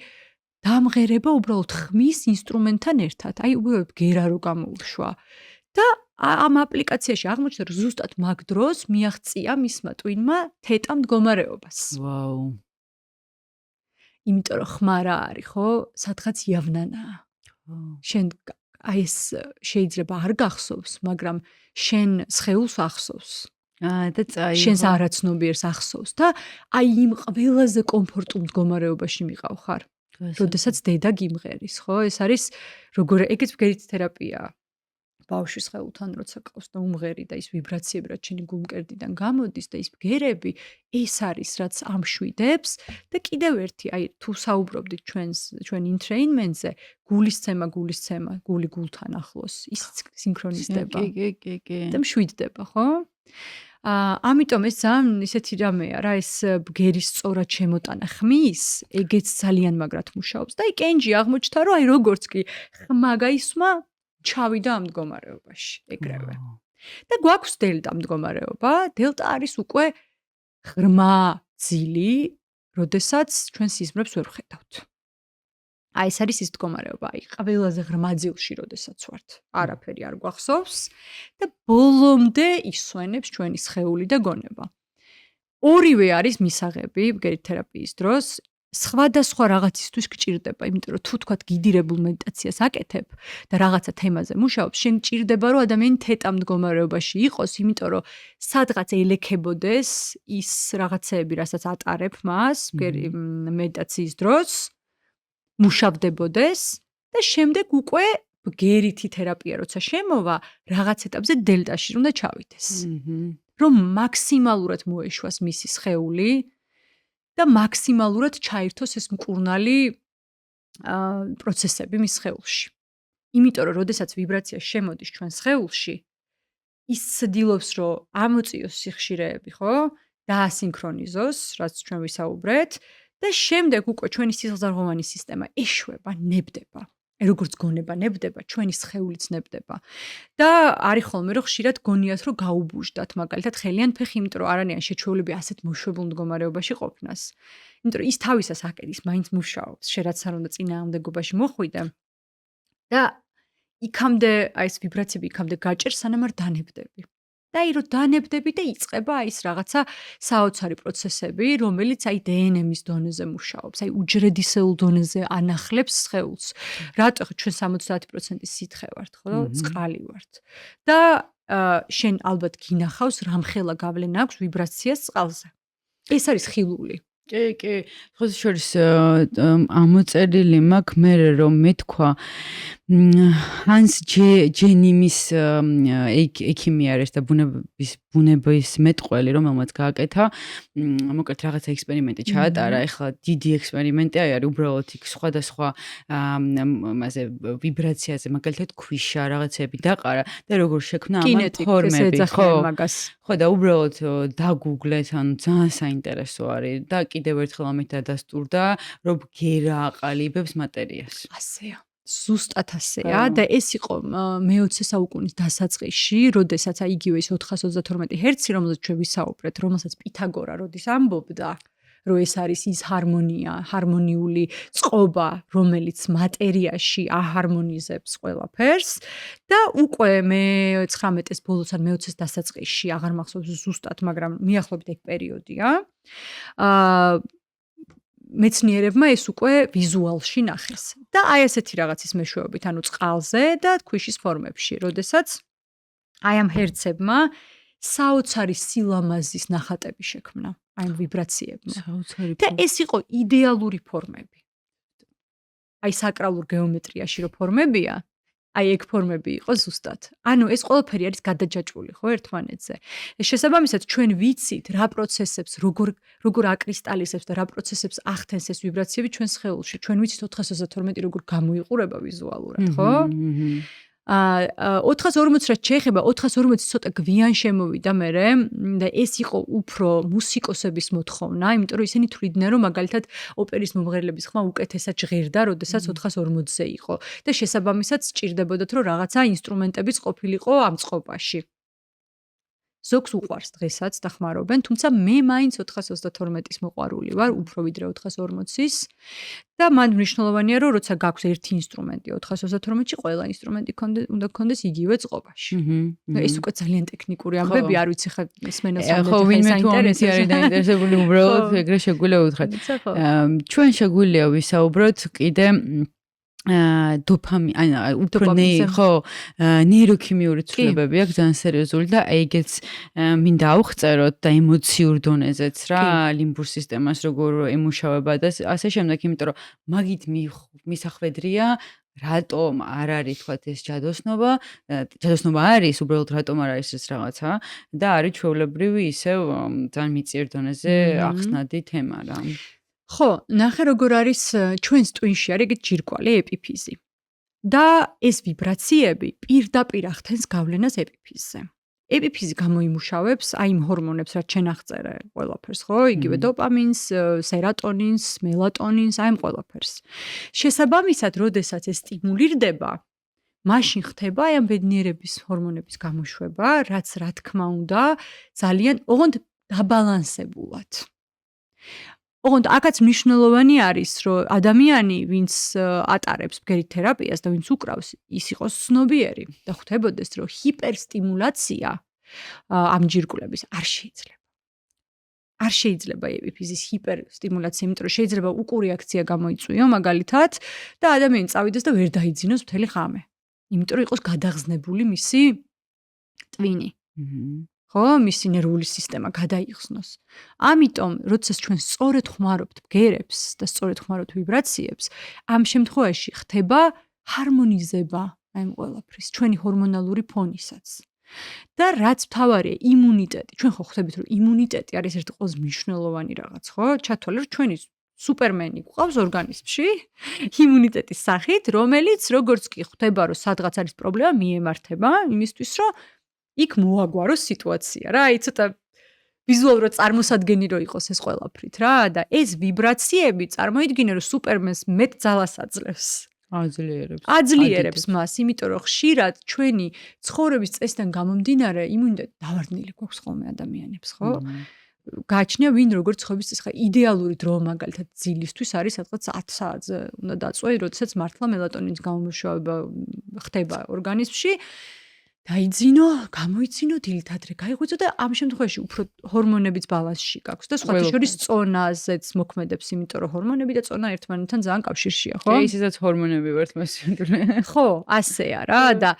დამღერება უბრალოდ ხმის ინსტრუმენტთან ერთად. აი უბრალოდ ბგერა რო გამოუშვა. და ამ აპლიკაციაში აღმოჩნდა, რომ ზუსტად მაგ დროს მიაღწია მისმა ტვინმა თეტა მდგომარეობას. ვაუ. იმიტომ რომ ხმა რა არის, ხო? სადღაც იავნანაა. შენ აი ეს შეიძლება არ გახსოვს, მაგრამ შენ სხეულს ახსოვს. და წაიღო. შენს არაცნობიერს ახსოვს და აი იმ ყველაზე კომფორტულ მდგომარეობაში მიყავ ხარ. როდესაც დედა გიმღერის, ხო? ეს არის როგორ ეგეც ბგერითი თერაპია. ბავშვის სხეულთან როცა ყავს და უმღერი და ის ვიბრაციები რაც შენი გულმკერდიდან გამოდის და ის ბგერები, ეს არის რაც ამშვიდებს და კიდევ ერთი, აი თუ საუბრობდით ჩვენ ინტრეინმენტზე, გულისცემა, გული გულთან ახლოს, ის სინქრონიზდება. კი. და მშვიდდება, ხო? ამიტომ ეს ძალიან ისეთი რამეა რა ეს ბგერის სწორად შემოტანა ხმის, ეგეც ძალიან მაგრად მუშაობს და აი კენჯი აღმოჩნდა რომ აი როგორც კი ხმა გაისმა ჩავიდა ამ მდგომარეობაში ეგრევე. და გვაქვს დელტა მდგომარეობა, დელტა არის უკვე ღრმა ძილი, როდესაც ჩვენ სიზმრებს ვერ ვხედავთ. აი ეს არის ის მდგომარეობა, აი ყველაზე ღრმა ძილში როდესაც ვართ, არაფერი არ გვახსოვს და ბოლომდე ისვენებს ჩვენი სხეული და გონება. ორივე არის მისაღები ბგერითი თერაპიის დროს. სხვადასხვა რაღაცისთვის გჭირდება, იმიტომ რომ თუ თქვათ გიდირებულ მედიტაციას აკეთებ და რაღაცა თემაზე მუშაობ, შენ გჭირდება რომ ადამიანი თეტა მდგომარეობაში იყოს, იმიტომ რომ სადღაც ელექებოდეს ის რაღაცეები, რასაც ატარებ მას მედიტაციის დროს, მუშავდებოდეს და შემდეგ უკვე ბგერითი თერაპია როცა შემოვა, რაღაც ეტაპზე დელტაში უნდა ჩავიდეს. რომ მაქსიმალურად მოეშვას მისი სხეული და მაქსიმალურად ჩაირთოს ეს მკურნალი პროცესები მის სხეულში. იმიტომ რომ როდესაც ვიბრაცია შემოდის ჩვენ სხეულში, ის ცდილობს რომ ამოწიოს სიხშირეები, ხო? დაასინქრონიზოს, რაც ჩვენ ვისაუბრეთ და შემდეგ უკვე ჩვენი სისხლძარღვოვანი სისტემა ეშვება, ნებდება. როგორც გონება ნებდება, ჩვენი სხეულიც ნებდება. და არის ხოლმე რომ ხშირად გონიათ რომ გაუბუჟდათ, მაგალითად ხელიან ფეხი, იმიტომ რომ არანაირ შეჩვეულები ასეთ მოშობილ მდგომარეობაში ყოფნას. იმიტომ რომ ის თავისას აკედის, მაინც მუშაობს, შერაც არ უნდა წინააღმდეგობაში მოხვიდე. და იქამდე აი ეს ვიბრაციები იქამდე გაჭერ, სანამ არ დანებდები. და აი რომ დანებდები და იწყება აი ეს რაღაცა საოცარი პროცესები, რომელიც აი დნმ-ის დონეზე მუშაობს, აი უჯრედისეულ დონეზე ანახლებს სხეულს. რატო ჩვენ 70% სითხე ვართ, ხო? წყალი ვართ. და შენ ალბათ გინახავს რამხელა გავლენა აქვს ვიბრაციას წყალზე. ეს არის ხილული. კი. ხოს შორის ამოწერილი მაქვს მე რომ მეთქვა ჰანს ჯენიმის ექიმი არის და ბუნების მეტყველი რომელმაც გააკეთა მოკლედ რაღაცა ექსპერიმენტი ჩაატარა ეხლა დიდი ექსპერიმენტი არის უბრალოდ იქ სხვადასხვა მასე ვიბრაციაზე მაგალითად ქვიშა რაღაცები დაყარა და როგორ შექმნა ამან ფორმები ხო და უბრალოდ დაგუგლეთ ანუ ძალიან საინტერესო არის და კიდევ ერთხელ ამით დადასტურდა რომ ბგერა აყალიბებს მატერიას ასეა ზუსტად ასეა და ეს იყო მე-20 საუკუნის დასაწყისში, როდესაც აი იგივე ის 432 ჰერცი, რომელზეც ჩვენ ვისაუბრეთ, რომელსაც პითაგორა როდის ამბობდა, რომ ეს არის ის ჰარმონია, ჰარმონიული წყობა, რომელიც მატერიაში აჰარმონიზებს ყველაფერს და უკვე მე-19-ის ბოლოს ან მე-20-ის დასაწყისში, აღარ მახსოვს ზუსტად, მაგრამ მიახლოებით ეგ პერიოდია. მეცნიერებმა ეს უკვე ვიზუალში ნახეს და აი ესეთი რაღაცის მეშვეობით, ანუ წყალზე და ქვიშის ფორმებში, როდესაც აი ამ ჰერცებმა საოცარი სილამაზის ნახატები შექმნა, აი ამ ვიბრაციებმა. და ეს იყო იდეალური ფორმები. აი საკრალურ გეომეტრიაში რო ფორმებია, აი ეგ ფორმები იყო ზუსტად. ანუ ეს ყველაფერი არის გადაჯაჭვული, ხო, ერთმანეთზე. შესაბამისად, ჩვენ ვიცით რა პროცესებს, როგორ აკრისტალიზებს და რა პროცესებს ახდენს ეს ვიბრაციები ჩვენ სხეულში. ჩვენ ვიცით 432 როგორ გამოიყურება ვიზუალურად, ხო? 440 რაც შეეხება 440 ცოტა გვიან შემოვიდა მერე და ეს იყო უფრო მუსიკოსების მოთხოვნა, იმიტომ რომ ისინი თვლიდნენ რომ მაგალითად ოპერის მომღერლების ხმა უკეთესად ჟღერდა, როდესაც 440-ზე იყო და შესაბამისად სჭირდებოდათ რომ რაღაცა ინსტრუმენტებიც ყოფილიყო ამ წყობაში. ზოგს უყვარს დღესაც და ხმარობენ, თუმცა მე მაინც 432-ის მოყვარული ვარ, უფრო ვიდრე 440-ის. და მან მნიშვნელოვანია, რომ როცა გაქვს ერთი ინსტრუმენტი 432-ში, ყველა ინსტრუმენტი უნდა გქონდეს იგივე წყობაში. და ეს უკვე ძალიან ტექნიკური ამბები, არ ვიცი ხა მსმენელს ხო, ვინმე თუ ამით არის დაინტერესებული, უბრალოდ ეგრე შეგვიძლია უთხრათ. ჩვენ შეგვიძლია ვისაუბროთ კიდე ნეიროქიმიური ცვლილებები აქვს ძალიან სერიოზული და ეგეც მინდა ავხწეროთ და ემოციურ დონეზეც რა, ლიმბურ სისტემას როგორ ემუშავება და ასე შემდეგ, იმიტომ რომ მაგით მისახვედრია რატომ არ არის თქვათ ეს ჯადოსნობა არის, უბრალოდ რატომ არ არის ეს რაღაცა და არის ჩვეულებრივი ისევ ძალიან მიწიერ დონეზე ახსნადი თემა რა. ხო, ნახე როგორ არის ჩვენს ტვინში არის ეგეთ ჯირკვალი ეპიფიზი. და ეს ვიბრაციები პირდაპირ ახდენს გავლენას ეპიფიზზე. ეპიფიზი გამოიმუშავებს აი იმ ჰორმონებს, რაც შენ აღწერე ყველაფერს, ხო? იგივე დოპამინს, სერატონინს, მელატონინს, აი ამ ყველაფერს. შესაბამისად, როდესაც ეს სტიმულირდება, მაშინ ხდება აი ამ ბედნიერების ჰორმონების გამოშვება, რაც რა თქმა უნდა ძალიან ოღონდ დაბალანსებულად. ოღონდ აქაც მნიშვნელოვანი არის, რომ ადამიანი, ვინც ატარებს ბგერით თერაპიას და ვინც უკრავს, ის იყოს ცნობიერი და ხვდებოდეს, რომ ჰიპერსტიმულაცია ამ ჯირკვლების არ შეიძლება. არ შეიძლება ეპიფიზის ჰიპერსტიმულაცია, იმიტომ რომ შეიძლება უკურეაქცია გამოიწვიო მაგალითად და ადამიანი წავიდეს და ვერ დაიძინოს მთელი ღამე. იმიტომ რომ იყოს გადაღზნებული მისი ტვინი. ხო, მისი ნერვული სისტემა გადაიხსნოს. ამიტომ, როდესაც ჩვენ სწორედ ხმარობთ ბგერებს და სწორედ ხმარობთ ვიბრაციებს, ამ შემთხვევაში ხდება ჰარმონიზება აი ამ ყველაფრის, ჩვენი ჰორმონალური ფონისაც. და რაც მთავარია, იმუნიტეტი. ჩვენ ხო ხვდებით, რომ იმუნიტეტი არის ერთ ყველაზე მნიშვნელოვანი რაღაც, ხო? ჩათვალე, რომ ჩვენი სუპერმენი გვყავს ორგანიზმში, იმუნიტეტის სახით, რომელიც როგორც კი ხვდება, რომ სადღაც არის პრობლემა, მიემართება იმისთვის, რომ იქ მოაგვაროს სიტუაცია რა, აი ცოტა ვიზუალურად წარმოსადგენი რო იყოს ეს ყველაფრით რა და ეს ვიბრაციები წარმოიდგინე რომ სუპერმენს მეტ ძალას აძლევს. აძლიერებს მას, იმიტომ რომ ხშირად ჩვენი ცხოვრების წესიდან გამომდინარე იმუნიტეტი დავარდნილი გვაქვს ხოლმე ადამიანებს, ხო? გააჩნია ვინ როგორ ცხოვრების წესი, ხა იდეალური დრო მაგალითად ძილისთვის არის სადღაც 10 საათზე უნდა დაწვე, როდესაც მართლა მელატონინის გამომუშავება ხდება ორგანიზმში. დაიძინო, გამოიცინო, დილით ადრე გაიღვიძო და ამ შემთხვევაში უფრო ჰორმონებიც ბალანსში გაქვს და სხვა შორის წონაზეც მოქმედებს, იმიტომ რომ ჰორმონები და წონა ერთმანეთთან ძალიან კავშირშია, ხო? ისედაც ჰორმონები ვართ მასიამდე. ხო, ასეა რა და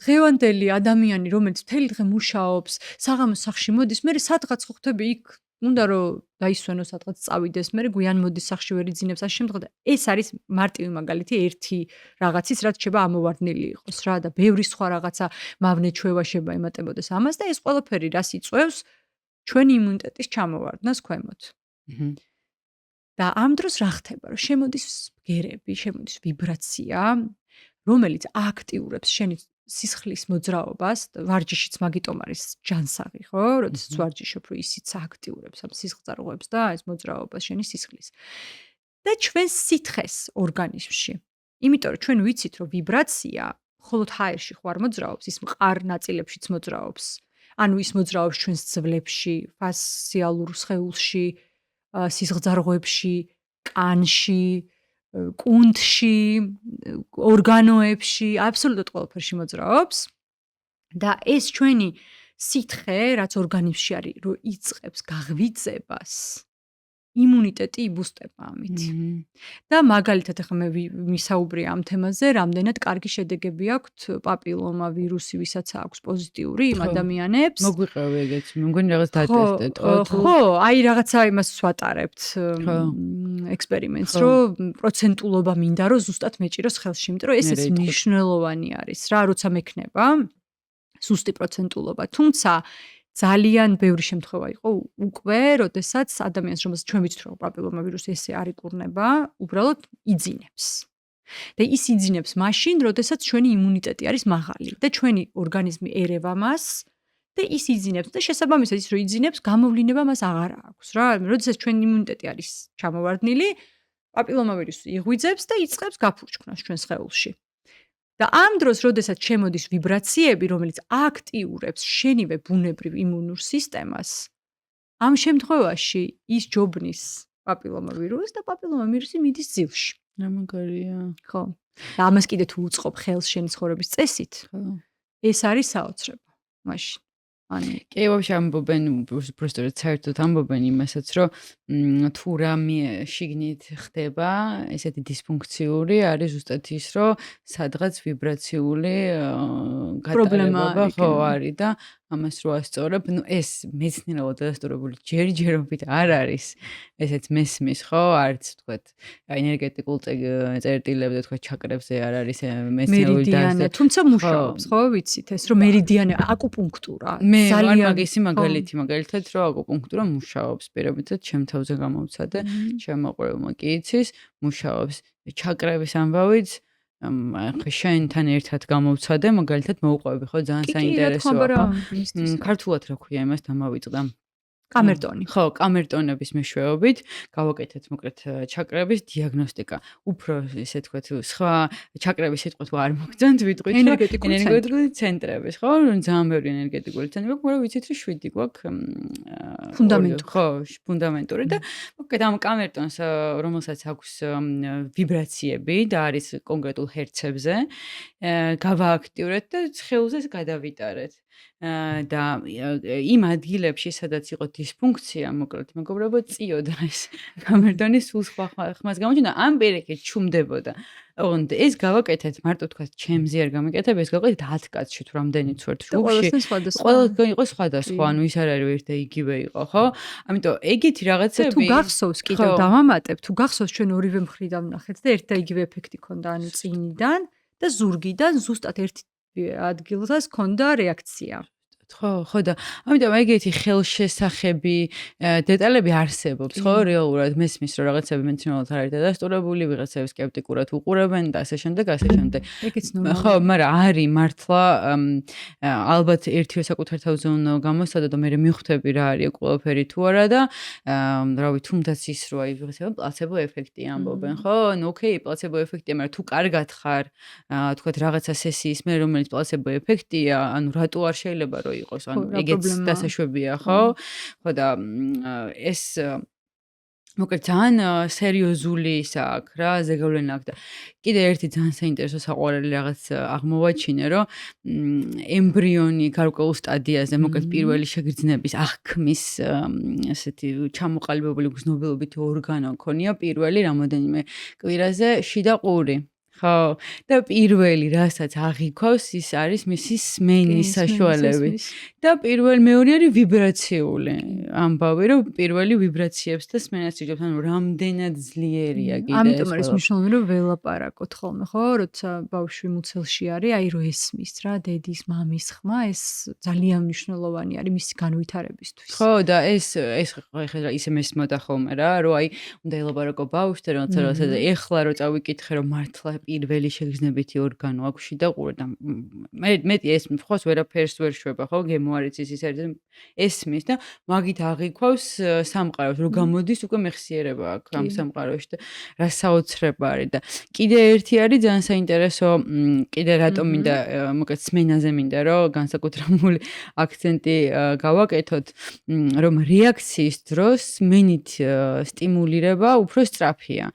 დღევანდელი ადამიანი, რომელიც მთელი დღე მუშაობს, საღამოს სახლში მოდის, მე სადღაც ხო ხდები იქ უნდა რომ დაისვენოს სადღაც წავიდეს, მე გვიან მოდის სახლში ვერ იძინებს, ასე შემდგომ და ეს არის მარტივი მაგალითი ერთი რაღაცის, რაც შეიძლება ამოვარდნილი იყოს რა და ბევრი სხვა რაღაცა მავნე ჩვევა შეიძლება ემატებოდეს ამას და ეს ყველაფერი რას იწვევს ჩვენი იმუნიტეტის ჩამოვარდნას ქვემოთ. და ამ დროს რა ხდება, რომ შემოდის ბგერები, შემოდის ვიბრაცია, რომელიც აქტიურებს შენი სისხლის მოძრაობას, ვარჯიშიც მაგიტომ არის ჯანსაღი, ხო? როდესაც ვარჯიშობ, რომ ისიც აქტიურებს ამ სისხლძარღვებს და ეს მოძრაობას შენი სისხლის. და ჩვენს სითხეს ორგანიზმში. იმიტომ რომ ჩვენ ვიცით, რომ ვიბრაცია მხოლოდ ჰაერში ხო არ მოძრაობს, ის მყარ ნაწილებშიც მოძრაობს. ანუ ის მოძრაობს ჩვენს ძვლებში, ფასიალურ სხეულში, სისხლძარღვებში, კანში, კუნთში, ორგანოებში, აბსოლუტურად ყველაფერში მოძრაობს. და ეს ჩვენი სითხე, რაც ორგანიზმში არის, რომ იწყებს გაღვიძებას, იმუნიტეტი იბუსტება ამით. და მაგალითად ახლა მე ვისაუბრე ამ თემაზე, რამდენად კარგი შედეგები აქვთ პაპილომა ვირუსი, ვისაც აქვს პოზიტიური იმ ადამიანებს. მოგვიყევი ეგეც, მე მგონი რაღაც დატესტეთ, ხო? ხო, აი რაღაცა იმას ვატარებთ ექსპერიმენტს, რომ პროცენტულობა მინდა რომ ზუსტად მეჭიროს ხელში, იმიტომ რომ ეს მნიშვნელოვანი არის რა, როცა მექნება ზუსტი პროცენტულობა. თუმცა ძალიან ბევრი შემთხვევა იყო უკვე, როდესაც ადამიანს, რომელსაც ჩვენ ვიცით, რომ პაპილომა ვირუსი ესე არ იკურნება, უბრალოდ იძინებს. და ის იძინებს მაშინ, როდესაც ჩვენი იმუნიტეტი არის მაღალი და ჩვენი ორგანიზმი ერევა მას და ის იძინებს და შესაბამისად ის რომ იძინებს, გამოვლინება მას აღარ აქვს რა. როდესაც ჩვენი იმუნიტეტი არის ჩამოვარდნილი, პაპილომა ვირუსი იღვიძებს და იწყებს გაფურჩქნას ჩვენ სხეულში. და ამ დროს, როდესაც შემოდის ვიბრაციები, რომელიც აქტიურებს შენივე ბუნებრივ იმუნურ სისტემას, ამ შემთხვევაში ის ჯობნის პაპილომავირუსს და პაპილომავირუსი მიდის ძილში. რამაგარია. ხო. და ამას კიდე თუ უწყობ ხელს შენი ცხოვრების წესით, ეს არის საოცრებო. მაშინ კი, ვაფშე ამბობენ, უბრალოდ საერთოდ ამბობენ იმასაც, რომ თუ რამე შიგნით ხდება, ესეთი დისფუნქციური არის ზუსტად ის, რომ სადღაც ვიბრაციული პრობლემა ხო არის და ამას რო ასწორებ, ეს მეცნიერულად დადასტურებული ჯერჯერობით არ არის. ესეც მესმის, ხო, არც თქვათ, ენერგეტიკულ წერტილებზე, თქვათ, ჩაკრებზე არ არის მეცნიერული მერიდიანე, თუმცა მუშაობს, ხო, ვიცით ეს, რომ მერიდიანე აკუპუნქტურა ძალიან მაგისი მაგალითად, რომ აკუპუნქტურა მუშაობს, პირობითად ჩემ თავზე გამოვცადე, ჩემ მოყვრებმა კი იცის, მუშაობს. ჩაკრების ამბავიც შენთან ერთად გამოვცადე, მაგალითად მოვყვები, ხო, ძალიან საინტერესოა. ქართულად რა ქვია იმას დამავიწყდა. კამერტონი. ხო, კამერტონების მეშვეობით გავაკეთეთ მოკლედ ჩაკრების დიაგნოსტიკა. უფრო ესე თქვათ, სხვა ჩაკრების სიტყვა თუ არ მოგძანთ, ვიტყვით ენერგეტიკული ცენტრების, ხო? ძალიან ბევრი ენერგეტიკული ცენტრი გვაქვს, მაგრამ ვიცით რომ 7 გვაქვს ფუნდამენტური. ხო, ფუნდამენტური და მოკლედ ამ კამერტონს, რომელსაც აქვს ვიბრაციები და არის კონკრეტულ ჰერცებზე, გავააქტიურეთ და სხეულზე გადავიტარეთ. და იმ ადგილებში, სადაც იყო დისფუნქცია, მოკლედ მეგობრებო, წიოდა ეს კამერტონი სულ სხვა ხმას გამოჩნდა, ამ პირიქით ჩუმდებოდა. ოღონდ ეს გავაკეთეთ, მარტო თქვა, ჩემზე არ გამიკეთებ, ეს გავაკეთეთ 10 კაცში თუ რამდენიც ვართ ჯგუფში. ყველა იყო სხვადასხვა, ანუ ის არ არის ერთ და იგივე იყო, ხო? ამიტომ ეგეთი რაღაცები თუ გახსოვს კიდევ დავამატებ, თუ გახსოვს ჩვენ ორივე მხრიდან ვნახეთ და ერთ და იგივე ეფექტი ქონდა, ანუ წინიდან და ზურგიდან ზუსტად ერთ ადგილას ქონდა რეაქცია. ხო და ამიტომ ეგეთი ხელშესახები დეტალები არსებობს, ხო, რეალურად მესმის რომ რაღაცები მეცნიერულად არ არის დადასტურებული, ვიღაცები სკეპტიკურად უყურებენ და ასე შემდეგ. ეგეც ნორმალია. ხო, მაგრამ არის მართლა ალბათ ერთიო საკუთარ თავზე უნდა გამოსცადო და მე მივხვდები რა არის ყველაფერი თუ არა და რავი, თუნდაც ის რო აი ვიღაცება პლაცებო ეფექტი ამბობენ, ხო? ნუ ოკეი, პლაცებო ეფექტია, მაგრამ თუ კარგად ხარ, თქვათ რაღაცა სესიის მე რომელიც პლაცებო ეფექტია, ანუ რატო არ შეიძლება რომ იყოს, ანუ ეგეც დასაშვებია, ხო? ხო და ეს მოკლედ ძალიან სერიოზული ისა აქვს რა, ზეგავლენა აქვს და კიდე ერთი ძალიან საინტერესო საყვარელი რაღაც აღმოვაჩინე, რომ ემბრიონი გარკვეულ სტადიაზე, მოკლედ პირველი შეგრძნების აღქმის ესეთი ჩამოყალიბებული გრძნობილობითი ორგანო ქონია პირველი რამოდენიმე კვირაზე შიდა ყური. ხო, და პირველი, რასაც აღიქვავს, ის არის მისი სმენის საშუალებით. და მეორე არის ვიბრაციული ამბავი, რომ პირველი ვიბრაციებს და სმენას იჯობს, ანუ რამდენად ძლიერია კიდე ეს. ამიტომ არის მნიშვნელოვანი, რომ ველაპარაკოთ ხოლმე, ხო, როცა ბავშვი მუცელში არის, აი რომ ესმის რა, დედის, მამის ხმა, ეს ძალიან მნიშვნელოვანი არის მისი განვითარებისთვის. ხო, და ეს ხა ისე მესმოდა ხოლმე რა, რომ აი უნდა ელაპარაკო ბავშვთან, როცა და ეხლა რო წავიკითხე, რომ მართლა პირველი შეგრძნებითი ორგანო აქვს შიდა ყური და მეტი ეს მხოს ვერაფერს ვერ შვება, ხო, გემოარიცის ის არის ესმის და მაგით აღიქვავს სამყაროს, რომ გამოდის უკვე მეხსიერება აქვს ამ სამყაროში და რა საოცრება არის და კიდე ერთი არის ძალიან საინტერესო, კიდე რატომ მინდა მოკლედ სმენაზე მინდა რომ განსაკუთრებული აქცენტი გავაკეთოთ, რომ რეაქციის დროს სმენით სტიმულირება უფრო სწრაფია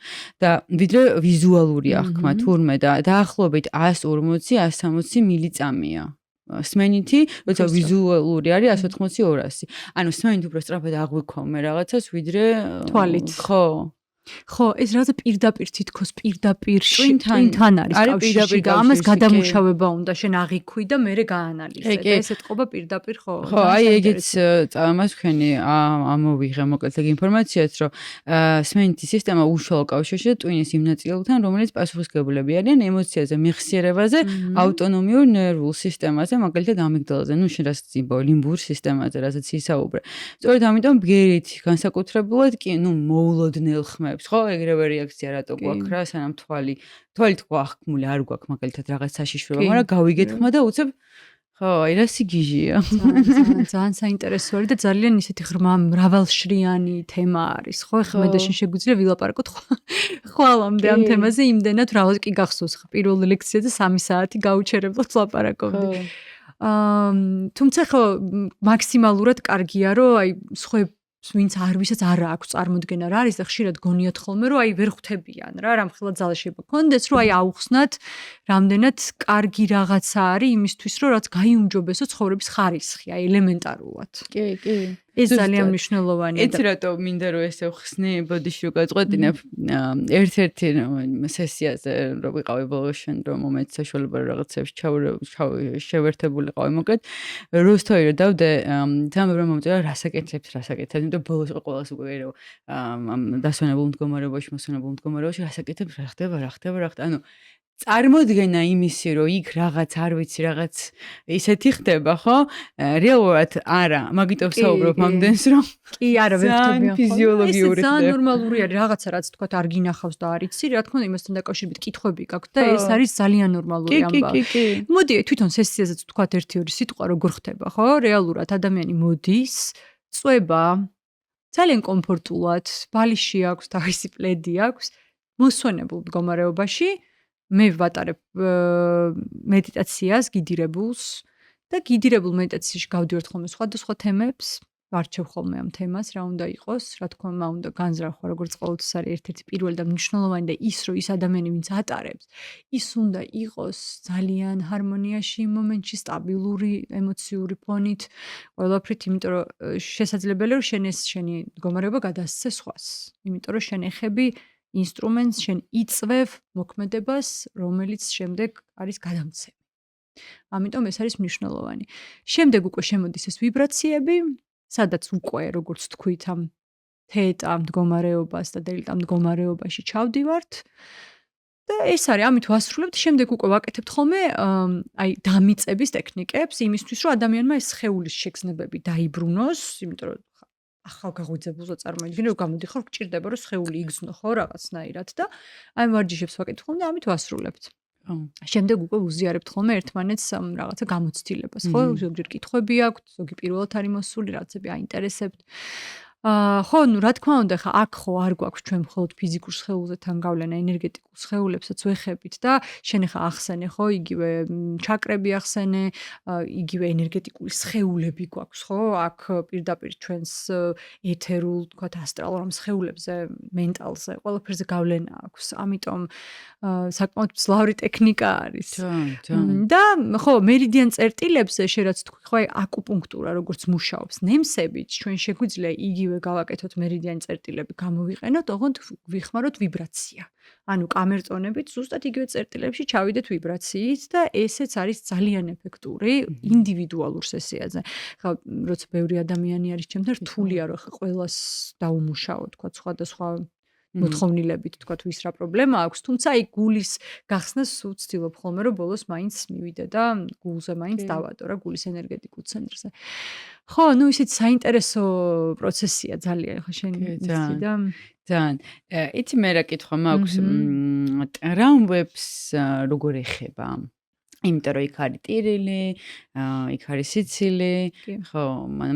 და ვიდრე ვიზუალური აღქმა თურმე და დაახლოებით 140-160 მილიწამია. სმენითი, როცა ვიზუალური არის 180-200. ანუ სმენით უფრო სწრაფად აღვიქვამე რაღაცას, ვიდრე თვალით. ხო. ხო, ეს რაღაცა პირდაპირ თითქოს პირდაპირში ტვინთან არის კავშირში და ამას გადამუშავება უნდა შენ აღიქვი და მერე გაანალიზე და ესეთ ყობა პირდაპირ ხო. ხო, აი ეგეც წამას თქვენი ამოვიღე მოკლედ ეგ ინფორმაციაც, რომ სმენითი სისტემა უშუალო კავშირში ტვინის იმ ნაწილებთან, რომელიც პასუხისმგებლები არიან ემოციაზე, მეხსიერებაზე, ავტონომიურ ნერვულ სისტემაზე, მაგალითად ამიგდალაზე, ნუ შენ რასაც იბო ლიმბურ სისტემაზე, რასაც ისაუბრე. სწორედ ამიტომ ბგერით განსაკუთრებულად კი, ნუ მოულოდნელ ხმებს ხო, ეგრევე რეაქცია რატო გვაქვს რა, სანამ თვალით გვაქვს, არ გვაქვს მაგალითად რაღაც საშიშროება, მაგრამ გავიგეთ ხმა და უცებ ხო, აი რა სიგიჟეა. ძალიან საინტერესო არის და ძალიან ისეთი ღრმა მრავალშრიანი თემა არის, ხო? ეხლა მე და შენ შეგვიძლია ვილაპარაკოთ ხვალამდე ამ თემაზე, იმდენად რავად კი გახსოვს ხა პირველ ლექციაზე 3 საათი გაუჩერებლად ვლაპარაკობდი. თუმცა ხო მაქსიმალურად კარგია, რომ აი სხვებს ვინც ვისაც არ აქვს წარმოდგენა რა არის და ხშირად გონიათ ხოლმე რომ აი ვერ ხვდებიან რა რამხელა ძალა შეიძლება გქონდეს რომ აი აუხსნათ რამდენად კარგი რაღაცა არის იმისთვის რომ რაც გაიუმჯობესო ცხოვრების ხარისხი აი ელემენტარულად კი ეს ძალიან მნიშვნელოვანია და ეცრატო მინდა რომ ესე ვხსნი ბოდიში რო გაწყოდინებ ერთ-ერთი სესიაზე რო ვიყავი ბოლოს შენ რომ მომეც საშუალება რაღაცებს შევერთებულიყავი მოკლედ როსტოი რო დავდე ძალიან რომ მომწერა რასაკეთებს იმიტომ ბოლოს ყველას უკვე რომ ამ დასვენებულ მდგომარეობაში მოსვენებულ მდგომარეობაში რასაკეთებს რა ხდება ანუ წარმოდგენა იმისი რომ იქ რაღაც არ ვიცი რაღაც ისეთი ხდება ხო რეალურად არა მაგიტომ საუბრობ ამდენს რომ კი არა ვერ ხდებიან ხო ფიზიოლოგიური ეს ძალიან ნორმალური არის რაღაცა რაც თქვა არ გინახავს და არ იცი რა თქმა უნდა იმასთან დაკავშირებით კითხვები გაქვთ და ეს არის ძალიან ნორმალური ამბავი მოდი თვითონ სესიაზეც თქვა 1-2 სიტყვა როგორ ხდება ხო რეალურად ადამიანი მოდის წვება ძალიან კომფორტულად ბალიში აქვს თავისი პლედი აქვს მოსვენებულ მდგომარეობაში მე ვატარებ მედიტაციას, გიდირებულს და გიდირებულ მედიტაციაში გავდივართ ხოლმე სხვადასხვა თემებს, ვარჩევ ხოლმე ამ თემას, რა უნდა იყოს, რა თქმა უნდა, განზრახვა, როგორც ყოველთვის არის ერთ-ერთი პირველი და მნიშვნელოვანი და ის, რომ ის ადამიანი, ვინც ატარებს, ის უნდა იყოს ძალიან ჰარმონიაში, მომენტში, სტაბილური, ემოციური ფონით, ყველაფრით, იმიტომ რომ შესაძლებელია, რომ შენი მდგომარეობა გადასცე სხვას, იმიტომ რომ შენ ეხები ინსტრუმენტს შენ იწვევ მოქმედებას, რომელიც შემდეგ არის გადამცემი. ამიტომ ეს არის მნიშვნელოვანი. შემდეგ უკვე შემოდის ეს ვიბრაციები, სადაც უკვე როგორც თქვით ამ თეტა მდგომარეობას და დელტა მდგომარეობაში ჩავდივართ. და ეს არის ამით ვასრულებთ, შემდეგ უკვე ვაკეთებთ ხოლმე აი დამიწების ტექნიკებს იმისთვის, რომ ადამიანმა ეს სხეულის შეგრძნებები დაიბრუნოს, იმიტომ რომ ახალგაზრდებულზე წარმოიდგინე რომ გამოდიხარ გჭირდება რომ სხეული იგზნო ხო რაღაცნაირად და აი ვარჯიშებს ვაკეთებ ხოლმე ამით ვასრულებთ. შემდეგ უკვე უზიარებთ ხოლმე ერთმანეთს რაღაცა გამოცდილებას ხო ზოგჯერ კითხვები აქვთ ზოგი პირველად არის მოსული რაღაცები აინტერესებთ. ხო ნუ რა თქმა უნდა ხა აქ ხო არ გვაქვს ჩვენ მხოლოდ ფიზიკურ სხეულზე თან გავლენა ენერგეტიკულ სხეულებსაც ვეხებით და შენ ხა ახსენე ხო იგივე ჩაკრები ახსენე იგივე ენერგეტიკული სხეულები გვაქვს ხო აქ პირდაპირ ჩვენს ეთერულ თქვა ასტრალურ სხეულებზე მენტალზე ყველაფერზე გავლენა აქვს ამიტომ საკმაოდ მძლავრი ტექნიკა არის და ხო მერიდიან წერტილებზე შედაც თქვი ხო აი აკუპუნქტურა როგორც მუშაობს ნემსებით ჩვენ შეგვიძლია იგივე გავაკეთოთ მერიდიან წერტილები გამოვიყენოთ ოღონდ ვიხმაროთ ვიბრაცია ანუ კამერტონებით ზუსტად იგივე წერტილებში ჩავიდეთ ვიბრაციით და ესეც არის ძალიან ეფექტური ინდივიდუალურ სესიაზე. ხა როცა ბევრი ადამიანი არის ჩემთან რთულია რომ ხა ყველას დაუმუშაო თქვა სხვადასხვა მოთხოვნილებით თქვა ვის რა პრობლემა აქვს თუმცა აი გულის გახსნას ვცდილობ ხოლმე რომ ბოლოს მაინც მივიდე და გულზე მაინც დავადო რა გულის ენერგეტიკულ ცენტრზე. ხო, ნუ ისეთ საინტერესო პროცესია ძალიან ხა შენი ისი და ძალიან. იცი მე რა კითხვა მაქვს ტრაუმებს როგორ ეხება? იმიტომ რომ იქ არის ტირილი, იქ არის სიცილი, ხო,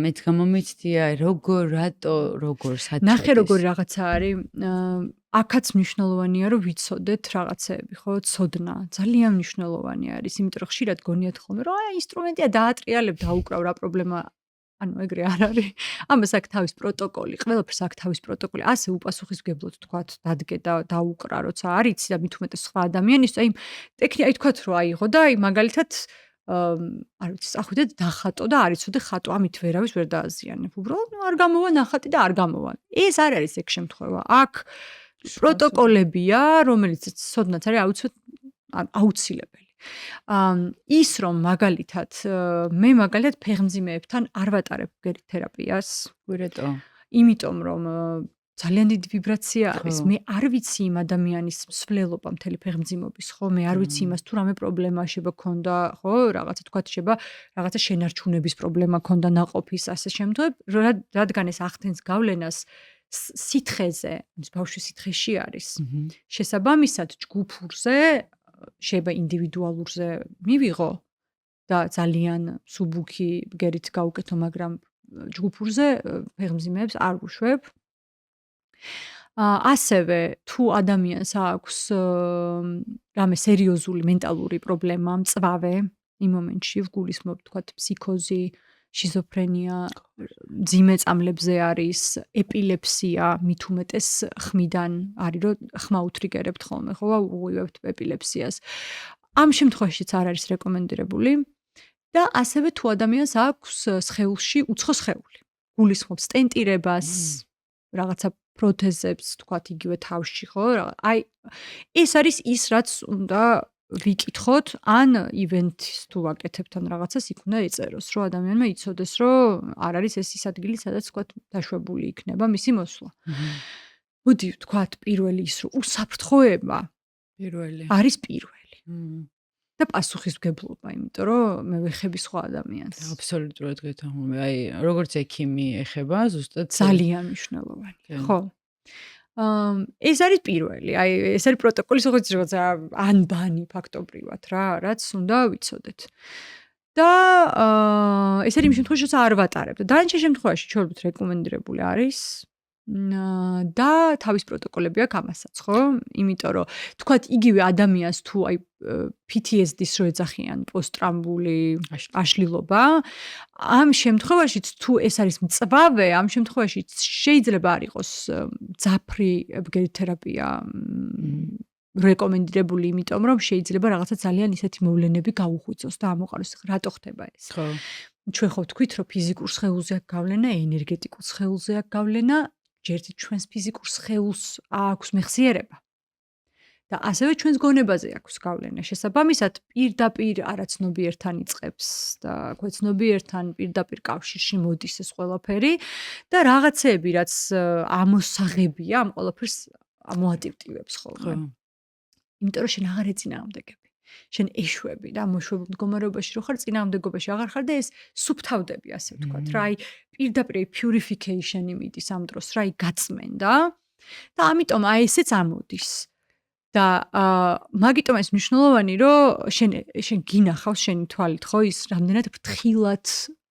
მეც გამომიცდია, როგორ საჭიროა. ნახე როგორი რაღაცა არის. აქაც მნიშვნელოვანია რომ ვიცოდეთ რაღაცეები, ხო, ცოდნა. ძალიან მნიშვნელოვანი არის, იმიტომ რომ ხშირად გონიათ ხოლმე რომ აი ინსტრუმენტია დაატრიალებ, დაუკრავ რა პრობლემა ანუ ეგრე არ არის. ამას აქვს თავის პროტოკოლი, ყველაფერს აქვს თავის პროტოკოლი. ასე უპასუხისმგებლოდ თქვათ, დადგე და დაუკრა, როცა არ იცი და მით უმეტეს სხვა ადამიანის, აი ტექნიკა, აი თქვათ რომ აიღო და აი მაგალითად არ ვიცი, წახვიდე დახატო და არ იცოდე ხატო, ამით ვერავის ვერ დააზიანებ. უბრალოდ არ გამოვა ნახატი და არ გამოვა. ეს არ არის ეგ შემთხვევა. აქ პროტოკოლებია, რომელიც ცოდნაც არის აუცილებელი. ის რომ მაგალითად მე მაგალითად ფეხმძიმეებთან არ ვატარებ თერაპიას ვირეტო იმიტომ რომ ძალიან დიდი ვიბრაცია არის მე არ ვიცი იმ ადამიანის მსვლელობა მთელი ფეხმძიმობის ხო მე არ ვიცი იმას თუ რამე პრობლემა შეიძლება ქონდა ხო რაღაცა თქვა შეიძლება რაღაცა შენარჩუნების პრობლემა ქონდა ნაყოფის ასე შემთხვევები რადგან ეს ახდენს გავლენას სითხეზე ის ბავშვის სითხეში არის შესაბამისად ჯგუფურზე შეიძლება ინდივიდუალურზე მივიღო და ძალიან სუბუქი ბგერით გაუკეთო, მაგრამ ჯგუფურზე ფეხმძიმეებს არ ვუშვებ. ასევე თუ ადამიანს აქვს რამე სერიოზული მენტალური პრობლემა, მწვავე იმ მომენტში ვგულისხმობ თქვათ ფსიქოზი, შიზოფრენია, მძიმე წამლებზე არის, ეპილეფსია, მით უმეტეს ხმიდან არის, რომ ხმა უთრიგერებთ ხოლმე, ხო, უღვივებთ ეპილეფსიას. ამ შემთხვევაშიც არ არის რეკომენდირებული და ასევე თუ ადამიანს აქვს სხეულში უცხო სხეული. გულისხმობ სტენტირებას, რაღაცა პროთეზებს, თქვათ იგივე თავში, ხო? აი ეს არის ის, რაც უნდა ვიკითხოთ, ან ივენთის თუ ვაკეთებთ ან რაღაცას იქ უნდა ეწეროს, რომ ადამიანმა იცოდეს, რომ არ არის ეს ის ადგილი, სადაც თქვათ დაშვებული იქნება მისი მოსვლა. მოდი ვთქვათ პირველი ის, რომ უსაფრთხოება არის პირველი. და პასუხისმგებლობა, იმიტომ რომ მე ვეხები სხვა ადამიანს. აბსოლუტურად გეთანხმები. აი, როგორც ექიმი ეხება, ზუსტად ძალიან მნიშვნელოვანი. ხო. ეს არის პირველი. აი, ეს არის პროტოკოლის რაღაცა ანბანი ფაქტობრივად რა, რაც უნდა ვიცოდეთ. და ეს არის იმ შემთხვევაში, რომ არ ვატარებთ. დანარჩენ შემთხვევაში ჩვენებთ რეკომენდირებული არის და თავის პროტოკოლები აქვს ამასაც, ხო? იმიტომ რომ თქვათ იგივე ადამიანს თუ აი PTSD-ს რო ეძახიან პოსტტრაუმული აშლილობა, ამ შემთხვევაშიც თუ ეს არის მწვავე, ამ შემთხვევაშიც შეიძლება არ იყოს ძაფრი ბგერით თერაპია რეკომენდირებული, იმიტომ რომ შეიძლება რაღაცა ძალიან ისეთი მოვლენები გაუღვიძოს და ამოყაროს. რატო ხდება ეს? ხო. ჩვენ ხო ვთქვით, რომ ფიზიკურ სხეულზე აქვს გავლენა, ენერგეტიკულ სხეულზე აქვს გავლენა, ჯერჯერობით ჩვენს ფიზიკურ სხეულს აქვს მეხსიერება. და ასევე ჩვენს გონებაზე აქვს გავლენა. შესაბამისად, პირდაპირ არაცნობიერთან იწყებს და ქვეცნობიერთან პირდაპირ კავშირში მოდის ეს ყველაფერი და რაღაცეები, რაც ამოსაღებია, ამ ყველაფერს მოატივტივებს ხოლმე. იმიტომ რომ შენ აღარ ეწინააღმდეგები. შენ ეშვები და მოშვებულ მდგომარეობაში რო ხარ, წინააღმდეგობაში აღარ ხარ და ეს სუფთავდები, ასე ვთქვათ, რა, აი პირდაპირ purification-ი მიდის ამ დროს, რა, აი გაწმენდა და ამიტომ აი ესეც ამოდის. და მაგიტომ ეს მნიშვნელოვანი, რომ შენ გინახავს შენი თვალით, ხო, ის რამდენად ფრთხილად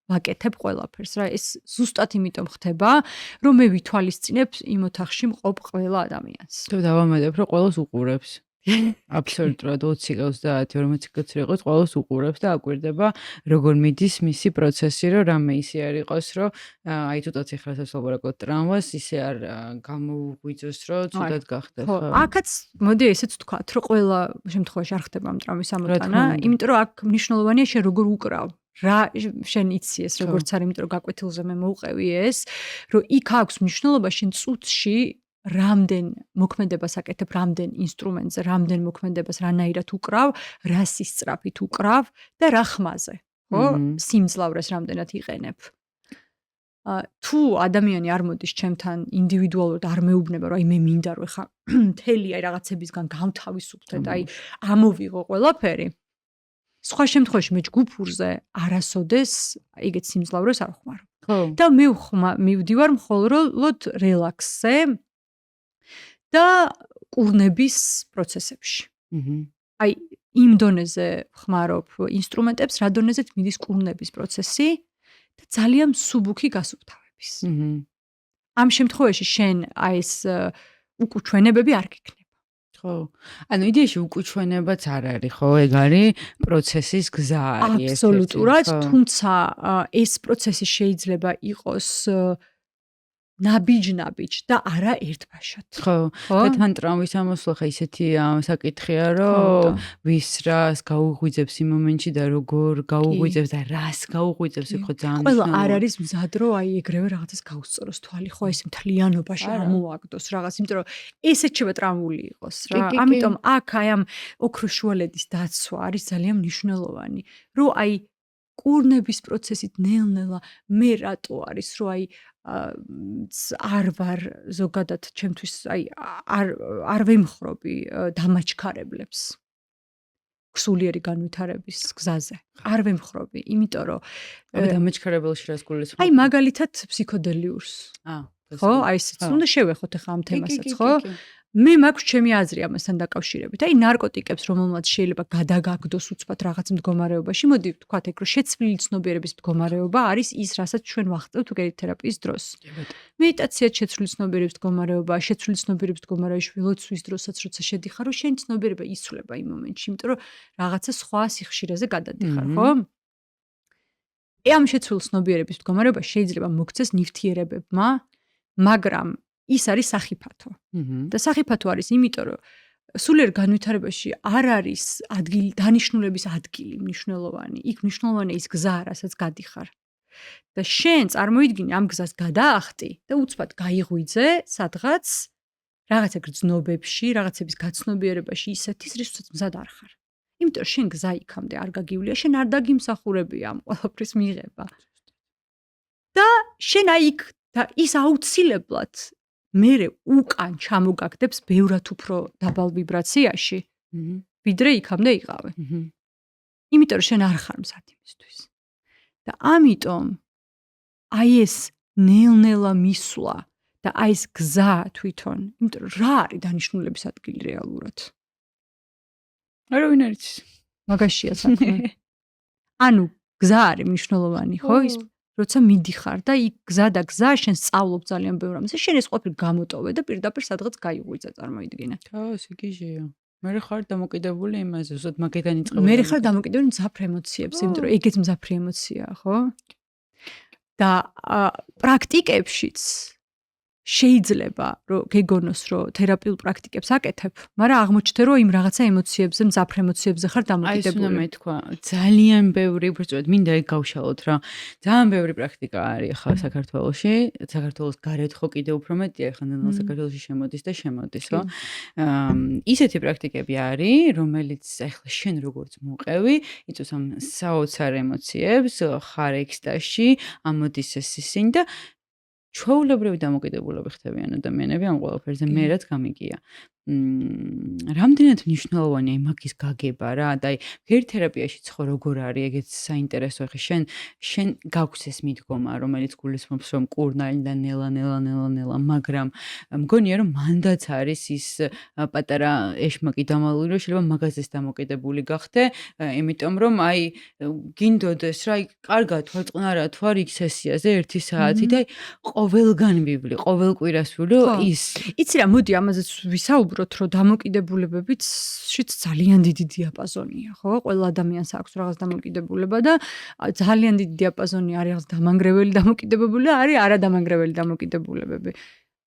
ვაკეთებ ყველაფერს, რა, ეს ზუსტად იმიტომ ხდება, რომ მე ვითვალისწინებ იმ ოთახში მყოფ ყველა ადამიანს. თუ დავამატებ, რომ ყველას უყურებს. აბსოლუტურად 20-30-40 კაცი იყოს, ყველას უყურებს და აკვირდება, როგორ მიდის მისი პროცესი, რომ რამე ისე არ იყოს, რომ აი თუნდაც ეხლა საშუალო ტრამვას ისე არ გამოუღვიძოს, რომ ცუდად გახდეს. ხო, აქაც მოდი ესეც ვთქვათ, რომ ყველა შემთხვევაში არ ხდება ამ ტრამვის ამოტანა, იმიტომ რომ აქ მნიშვნელოვანია შენ როგორ უკრავ. რა შენ იცი ეს როგორც არის, იმიტომ რომ გაკვეთილზე მე მოუყევი ეს, რომ იქ აქვს მნიშვნელობა შენ წუთში რამდენ მოქმედებას აკეთებ, რამდენ ინსტრუმენტზე, რამდენ მოქმედებას რანაირად უკრავ, რა სისწრაფით უკრავ და რა ხმაზე, ხო? სიმძლავრეს რამდენად იყენებ. თუ ადამიანი არ მოდის ჩემთან ინდივიდუალურად არ მეუბნება, რომ აი მე მინდა რომ ხა მთელი აი რაღაცებისგან გავთავისუფლდე და აი ამოვიღო ყველაფერი. სხვა შემთხვევაში მე ჯგუფურზე არასოდეს ეგეთ სიმძლავრეს არ ხმარო. ხო. და მე მივდივარ მხოლოდ რელაქსზე და კურნების პროცესებში. აი იმ დონეზე ხმარობ ინსტრუმენტებს, რა დონეზეც მიდის კურნების პროცესი და ძალიან სუბუქი გასუფთავების. ამ შემთხვევაში შენ აი ეს უკუჩვენებები არ გიქნება. ხო. ანუ იდეაში უკუჩვენებაც არ არის, ხო? ეგ არის პროცესის გზა არის. აბსოლუტურად, თუმცა ეს პროცესი შეიძლება იყოს ნაბიჯ და არა ერთბაშად. ხო. და თან ტრამვის ამოსვლა ხა ისეთი საკითხია, რომ ვის რას გაუღვიძებს იმ მომენტში და როგორ გაუღვიძებს და რას გაუღვიძებს, ხო ძალიან ყველა არ არის მზად, რომ აი ეგრევე რაღაცას გაუსწოროს თვალი, ხო, ეს მთლიანობაში ამოაგდოს რაღაც, იმიტომ რომ ეს ეჩება ტრამვული იყოს რა. ამიტომ აქ აი ამ ოქროს შუალედის დაცვა არის ძალიან მნიშვნელოვანი, რომ აი კურნების პროცესით ნელ-ნელა მე რატო არის, რომ აი არ ვარ ზოგადად ჩემთვის აი არ ვემხრობი დამაჩქარებლებს ქსულიერი განვითარების გზაზე. არ ვემხრობი, იმიტომ რომ დამაჩქარებელში რას გულისხმობ? აი მაგალითად ფსიქოდელიურს. ხო? აი ესეც უნდა შევეხოთ ახლა ამ თემასაც, ხო? მე მაქვს ჩემი აზრი ამასთან დაკავშირებით. აი ნარკოტიკებს რომელმაც შეიძლება გადაგაგდოს უცბად რაღაც მდგომარეობაში, მოდი ვთქვათ ეგ რომ შეცვლილი ცნობიერების მდგომარეობა არის ის, რასაც ჩვენ ვახწევთ გეითერაპიის დროს. მედიტაციაც შეცვლილი ცნობიერების მდგომარეობა, შეცვლილი ცნობიერების მდგომარეობაში ველოცვის დროსაც როცა შედიხარ, რომ შენი ცნობიერება იცვლება იმ მომენტში, იმიტომ რომ რაღაცა სხვა სიხშირეზე გადადიხარ, ხო? ამ შეცვლილი ცნობიერების მდგომარეობა შეიძლება მოგცეს ნივთიერებებმა, მაგრამ ის არის სახიფათო. და სახიფათო არის იმიტომ, რომ სულიერ განვითარებაში არ არის ადგილი, დანიშნულების ადგილი მნიშვნელოვანი. იქ მნიშვნელოვანია ის გზა, რასაც გადიხარ. და შენ წარმოიდგინე ამ გზას გადაახტი და უცბად გაიღვიძე სადღაც რაღაცა გრძნობებში, რაღაცების გაცნობიერებაში ისეთის, რისაც მზად არ ხარ. იმიტომ რომ შენ გზა იქამდე არ გაგივლია, შენ არ დაგიმსახურებია ამ ყველაფრის მიღება. და შენ აი იქ და ის აუცილებლად მერე უკან ჩამოგაგდებს ბევრად უფრო დაბალ ვიბრაციაში, ვიდრე იქამდე იყავე. იმიტომ რომ შენ არ ხარ მზად იმისთვის. და ამიტომ აი ეს ნელ-ნელა მისვლა და აი ეს გზა თვითონ, იმიტომ რომ რა არის დანიშნულების ადგილი რეალურად? არავინ არ იცის. მაგაშია საქმე. ანუ გზა არის მნიშვნელოვანი, ხო? ის როცა მიდიხარ და იქ გზა და გზა შენ სწავლობ ძალიან ბევრ ამაზე, შენ ეს ყოფილი გამოტოვე და პირდაპირ სადღაც გაიღვიძე, წარმოიდგინე. ხო, სიგიჟეა. მე ხარ დამოკიდებული იმაზე, უბრალოდ მაგედან იწყება. მე ხარ დამოკიდებული მძაფრ ემოციებს, იმიტომ რომ ეგეც მძაფრი ემოციაა, ხო? და პრაქტიკებშიც შეიძლება რომ გეგონოს რომ თერაპიულ პრაქტიკებს აკეთებ, მაგრამ აღმოჩნდება რომ იმ რაღაცა ემოციებზე, მძაფრ ემოციებზე ხარ დამოკიდებული. აი, მეთქვა, ძალიან ბევრი, უბრალოდ მინდა ეგ გავშალოთ რა. ძალიან ბევრი პრაქტიკა არის ახლა საქართველოში, საქართველოს გარეთ ხო კიდე უფრო მეტია, ახლა ნელ-ნელა საქართველოში შემოდის და შემოდის, ხო? ისეთი პრაქტიკები არის, რომელიც ახლა შენ როგორც მოყევი, იწვევს ამ საოცარ ემოციებს, ხარ ექსტაზში, ამოდის ეს ისინი და ჩვეულებრივი დამოკიდებულები ხდებიან ადამიანები ამ ყველაფერზე, მე რაც გამიგია. რამდენად მნიშვნელოვანია მაგის გაგება რა და აი გეითერაპიაში ხო როგორ არის ეგეც საინტერესო ხე შენ გაქვს ეს მიდგომა რომელიც გულისხმობს რომ კურნალი და ნელა მაგრამ მგონია რომ მანდაც არის ის პატარა ეშმაკი დამალული რომ შეიძლება მაგაზეს დამოკიდებული გახდე იმიტომ რომ აი გინდოდეს რა კარგად ვარ წყნარად ვარ იქ სესიაზე 1 საათი და ყოველგან ვიბლი ყოველ კვირას ვიბლი ის იცი რა მოდი ამაზეც ვისაუბროთ რომ დამოკიდებულებებიც შიც ძალიან დიდი დიაპაზონია, ხო? ყველა ადამიანს აქვს რაღაც დამოკიდებულება და ძალიან დიდი დიაპაზონი არის რაღაც დამანგრეველი დამოკიდებულება, არის არადამანგრეველი დამოკიდებულებები.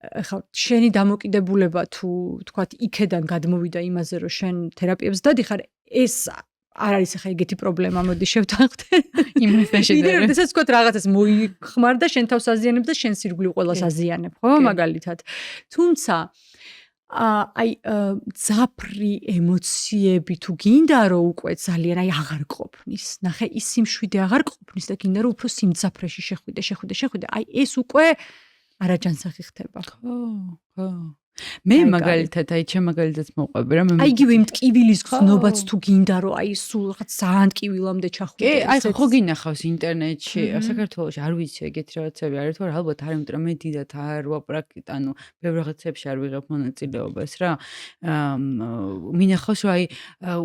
ხა შენი დამოკიდებულება თუ თქვათ იქედან გადმოვიდა იმაზე რომ შენ თერაპიებს დადიხარ, ეს არ არის ხა ეგეთი პრობლემა, მოდი შევთანხმდე. იმასთან შედარებით. როდესაც თქვათ რაღაცას მოიხმარ და შენ თავს აზიანებ და შენ სირგვლივ ყველას აზიანებ, ხო? მაგალითად. თუმცა აი ძაფრი ემოციები თუ გინდა რომ უკვე ძალიან აი აღარ ყოფნის. ნახე ის სიმშვიდე აღარ ყოფნის და გინდა რომ უფრო სიმძაფრეში შეხვიდე. აი ეს უკვე არაჯანსაღი ხდება. ხო. მე მაგალითად აი ჩემ მაგალითად მოყვები რა მე აი იგივე იმ ტკივილის გზნობაც თუ გინდა რომ აი სულ რაღაც ძალიან ტკივილამდე ჩახვიდე. აი ხო გინახავს ინტერნეტში საქართველოში არ ვიცი ეგეთი რაღაცები არის თუ ალბათ არ იმიტომ მე დიდად არ ვაპრაქტიკე ანუ ბევრ რაღაცებში არ ვიღებ მონაწილეობას რა მინახავს რომ აი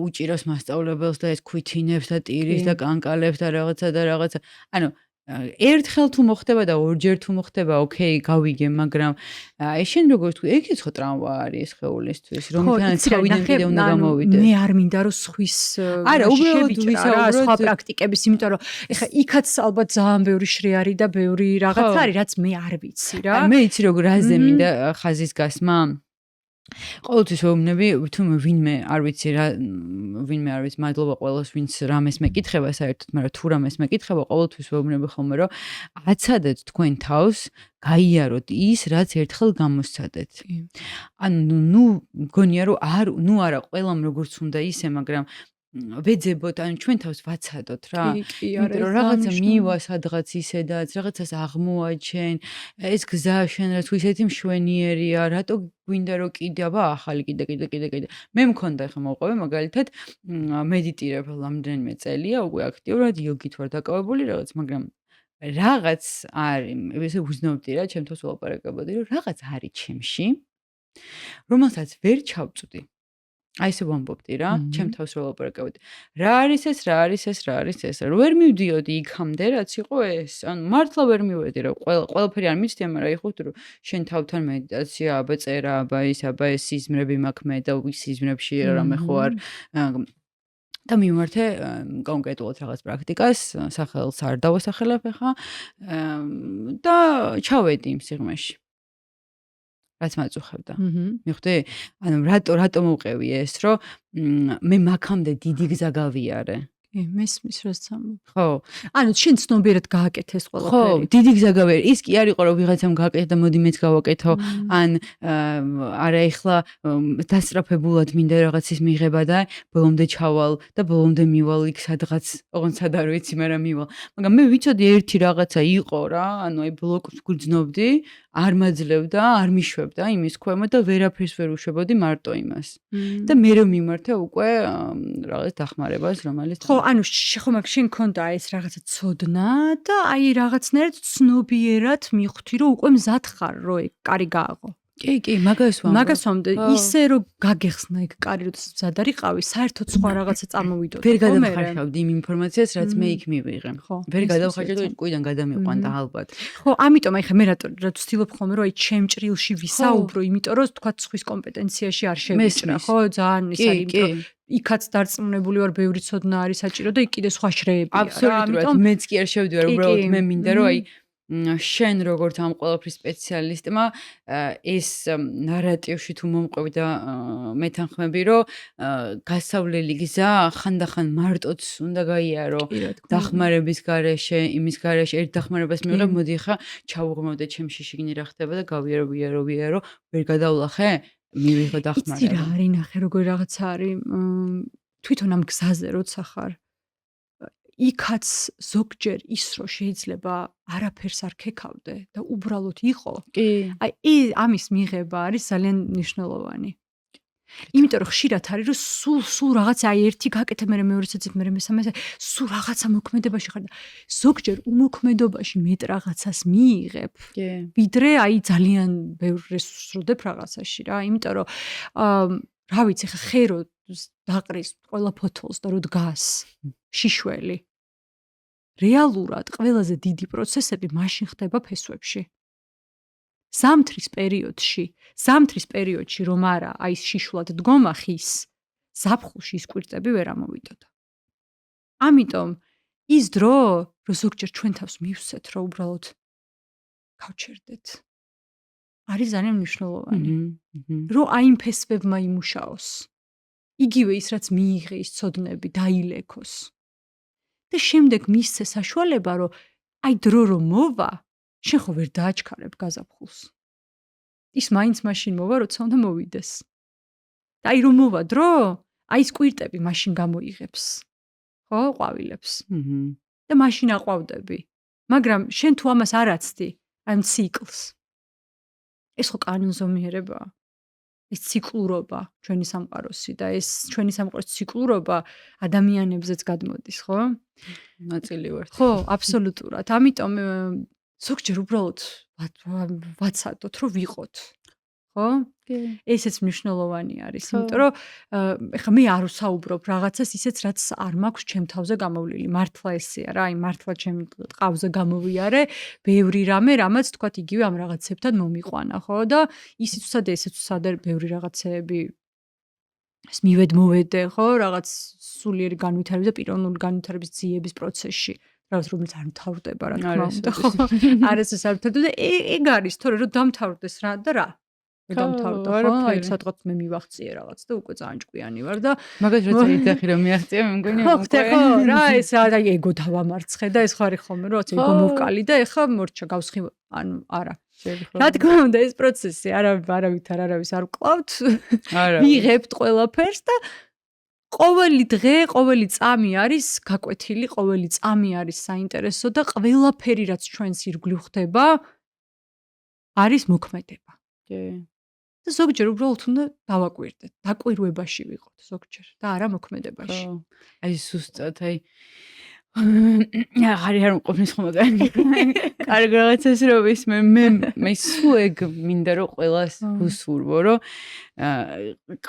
უჭირავს მასწავლებელს და ეს ქვითინებს და ტირის და კანკალებს და რაღაცა ანუ ერთხელ თუ მოხდება და ორჯერ თუ მოხდება, ოკეი, გავიგე, მაგრამ აი შენ როგორ თქვი, ეგეც ხო ტრამვა არის სხეულისთვის, რომ თავიდან კიდე უნდა გამოვიდეს. მე არ მინდა რომ სხვის არა, უბრალოდ ვისაუბროთ სხვა პრაქტიკების, იმიტომ რომ ეხა იქაც ალბათ ძალიან ბევრი შრე და ბევრი რაღაც არის, რაც მე არ ვიცი რა. მე იცი როგორ რაზე მინდა ხაზის გასმა. ყოველთვის ვეუბნები თუ ვინმე არ ვიცი მადლობა ყველას ვინც რამეს მეკითხება საერთოდ მაგრამ თუ რამეს მეკითხება ყოველთვის ვეუბნები ხოლმე რომ აცადეთ თქვენ თავს გაიაროთ ის რაც ერთხელ გამოსცადეთ ანუ მგონია რომ არა ყველამ როგორც უნდა ისე მაგრამ ვეძებოთ ან ჩვენ თავს ვაცადოთ რა იმიტომ რომ რაღაცა მივა სადღაც ისედაც რაღაცას აღმოაჩენ ეს გზა შენ რაც ისეთი მშვენიერია რატო გვინდა რომ კიდე აბა ახალი კიდე მე მქონდა ხა მოყვები მაგალითად მედიტირებ რამდენიმე წელია უკვე აქტიურად იოგით ვარ დაკავებული რაღაც მაგრამ რაღაც არის, ესე უზნობდი რა, ჩემთვის ვლაპარაკობდი, რომ რაღაც არის ჩემში, რომელსაც ვერ ჩავწვდი. აი ესე ვამბობდი რა, ჩემ თავს რო ვლაპარაკობდი. რა არის ეს, რა არის ეს, რა არის ეს? ვერ მივდიოდი იქამდე, რაც იყო ეს. ანუ მართლა ვერ მივედი რა, ყველაფერი არ მიცდია, მაგრამ იხოთ რომ შენ თავთან მედიტაცია, აბა წერა, აბა ეს სიზმრები მაქვს მე და სიზმრებში რამე ხო არ და მიმართე კონკრეტულად რაღაც პრაქტიკას, სახელს არ დავასახელებ ახლა და ჩავედი იმ სიღრმეში. რაც მაწუხებდა. მივხვდი? ანუ რატო მოვყევი ეს, რომ მე მაგამდე დიდი გზა გავიარე. კი, მესმის რას ამბობ. ხო. ანუ შენ ცნობიერად გააკეთე ეს ყველაფერი. ხო, დიდი გზა გავიარე. ის კი არ იყო რომ ვიღაცამ გააკეთე და მოდი მეც გავაკეთო, ან არა ეხლა დასწრაფებულად მინდა რაღაცის მიღება და ბოლომდე ჩავალ და ბოლომდე მივალ იქ სადღაც, ოღონდ სად არ ვიცი, მაგრამ მივალ. მაგრამ მე ვიცოდი ერთი რაღაცა იყო რა, ანუ აი ბლოკს გვძნობდი, არ მაძლევდა, არ მიშვებდა იმის ქვემოთ და ვერაფერს ვერ უშვებოდი მარტო იმას. და მე რომ მიმართე უკვე რაღაც დახმარებას, რომელიც ხო, ანუ ხო მაგ შენ ქონდა ეს რაღაცა ცოდნა და აი რაღაცნაირად ცნობიერად მიხვდი რომ უკვე მზად ხარ რომ ეგ კარი გააღო. კი, მაგას ვამბობ. ისე რომ გაგეხსნა ეგ კარი როდესაც მზად არიყავი, საერთოდ სხვა რაღაცა წამოვიდოდა. ვერ გადავხარშავდი იმ ინფორმაციას, რაც მე იქ მივიღე. ვერ გადავხარშავდი, კვიდან გადამიყვანდა ალბათ. ხო, ამიტომ აი ხე მე რატო ვცდილობ ხოლმე რომ აი ჩემ ჭრილში ვისაუბრო, იმიტომ რომ თქვა სხვის კომპეტენციაში არ შევიჭრა, ხო? ძალიან ის არის, იმიტომ იქაც დარწმუნებული ვარ, ბევრი ცოდნა არის საჭირო და იქ კიდე სხვა შრეებია. აბსოლუტურად, მეც კი არ შევდივარ, უბრალოდ მე მინდა რომ აი შენ როგორც ამ ყველაფრის სპეციალისტმა ეს ნარატივში თუ მომყვები და მეთანხმები რომ გასავლელი გზა ხანდახან მარტოც უნდა გაიარო დახმარების გარეშე, იმის გარეშე ერთ დახმარებას მივიღებ, მოდი ხა ჩავუღმავდე ჩემში შიგნი რა ხდება და გავიარო, ვერ გადავლახე, მივიღო დახმარება. იცი რა არის ნახე როგორი რაღაცა არის თვითონ ამ გზაზე როცა ხარ იქაც ზოგჯერ ის რომ შეიძლება არაფერს არ ქეკავდე და უბრალოდ იყო. კი. აი ამის მიღება არის ძალიან მნიშვნელოვანი. იმიტომ რომ ხშირად არის რომ სულ რაღაცა აი ერთი გაკეთე მე მეორეც ეცეთ მე მესამე სულ რაღაცა მოქმედებაში ხარ და ზოგჯერ უმოქმედობაში მეტ რაღაცას მიიღებ. კი. ვიდრე აი ძალიან ბევრ რესურსს როდებ რაღაცაში რა. იმიტომ რომ რა ვიცი ხა ხერო დაყრის ყველა ფოთოლს და რო დგას შიშველი რეალურად ყველაზე დიდი პროცესები მაშინ ხდება ფესვებში. ზამთრის პერიოდში რომ არა, აი შიშვლად დგომა ხის, ზაფხულში ის კვირტები ვერ ამოვიდოდა. ამიტომ ის დრო, რომ ზოგჯერ ჩვენ თავს მივსვეთ, რომ უბრალოდ გავჩერდეთ. არის ძალიან მნიშვნელოვანი. რომ აი იმ ფესვებმა იმუშაოს. იგივე ის რაც მიიღე ის ცოდნები დაილექოს. და შემდეგ მისცე საშუალება, რომ აი დრო რომ მოვა, შენ ხო ვერ დააჩქარებ გაზაფხულს. ის მაინც მაშინ მოვა, როცა უნდა მოვიდეს. და აი რომ მოვა დრო, აი ეს კვირტები მაშინ გამოიღებს. ხო, ყვავილებს. და მაშინ აყვავდები. მაგრამ შენ თუ ამას არ აცდი, აი ამ ციკლს. ეს ხო კანონზომიერებაა. ეს ციკლურობა ჩვენი სამყაროსი და ეს ჩვენი სამყაროს ციკლურობა ადამიანებზეც გადმოდის, ხო? ნაწილი ვართ. ხო, აბსოლუტურად. ამიტომ ზოგჯერ უბრალოდ ვაცადოთ, რომ ვიყოთ. ხო? ესეც მნიშვნელოვანი არის, იმიტომ რომ ეხლა მე არ ვსაუბრობ რაღაცას ისეც რაც არ მაქვს ჩემ თავზე გამოვლილი. მართლა ესეა რა, აი მართლა ჩემ ტყავზე გამოვიარე, ბევრი რამე, რამაც თქვათ იგივე ამ რაღაცებთან მომიყვანა, ხო? და ისიც ვსად ესეც ვსად ბევრი რაღაცეები ეს მოვედე, ხო? რაღაც სულიერი განვითარების და პიროვნული განვითარების ძიების პროცესში. რომელიც არ მთავრდება რა თქმა უნდა, ხო? არასდროს არ მთავრდება და ეგ არის, თორე რომ დამთავრდეს რა და რა. დამთავრდა ხო? აი სადღაც მე მივახციე რაღაც და უკვე ძალიან ჭკვიანი ვარ და მაგას როცა იძახი რომ მიაღწია მე მგონი უკვე ხო რა ეს აი ეგო დავამარცხე და ეს ხარი ხოლმე რომ ეგო მოვკალი და ეხა მორჩა გავსხი ანუ არა რა თქმა უნდა ეს პროცესი არავის არ ვკლავთ ვიღებთ ყველაფერს და ყოველი დღე, ყოველი წამი არის გაკვეთილი, ყოველი წამი არის საინტერესო და ყველაფერი რაც ჩვენს ირგვლივ ხდება არის მოქმედება. კი. და ზოგჯერ უბრალოდ უნდა დავაკვირდეთ, დაკვირვებაში ვიყოთ ზოგჯერ და არა მოქმედებაში. აი ზუსტად, აი აღარ მყოფნის ხომ კარგი რაღაცას რო ვისმე მე სულ ეგ მინდა რომ ყველას ვუსურვო რომ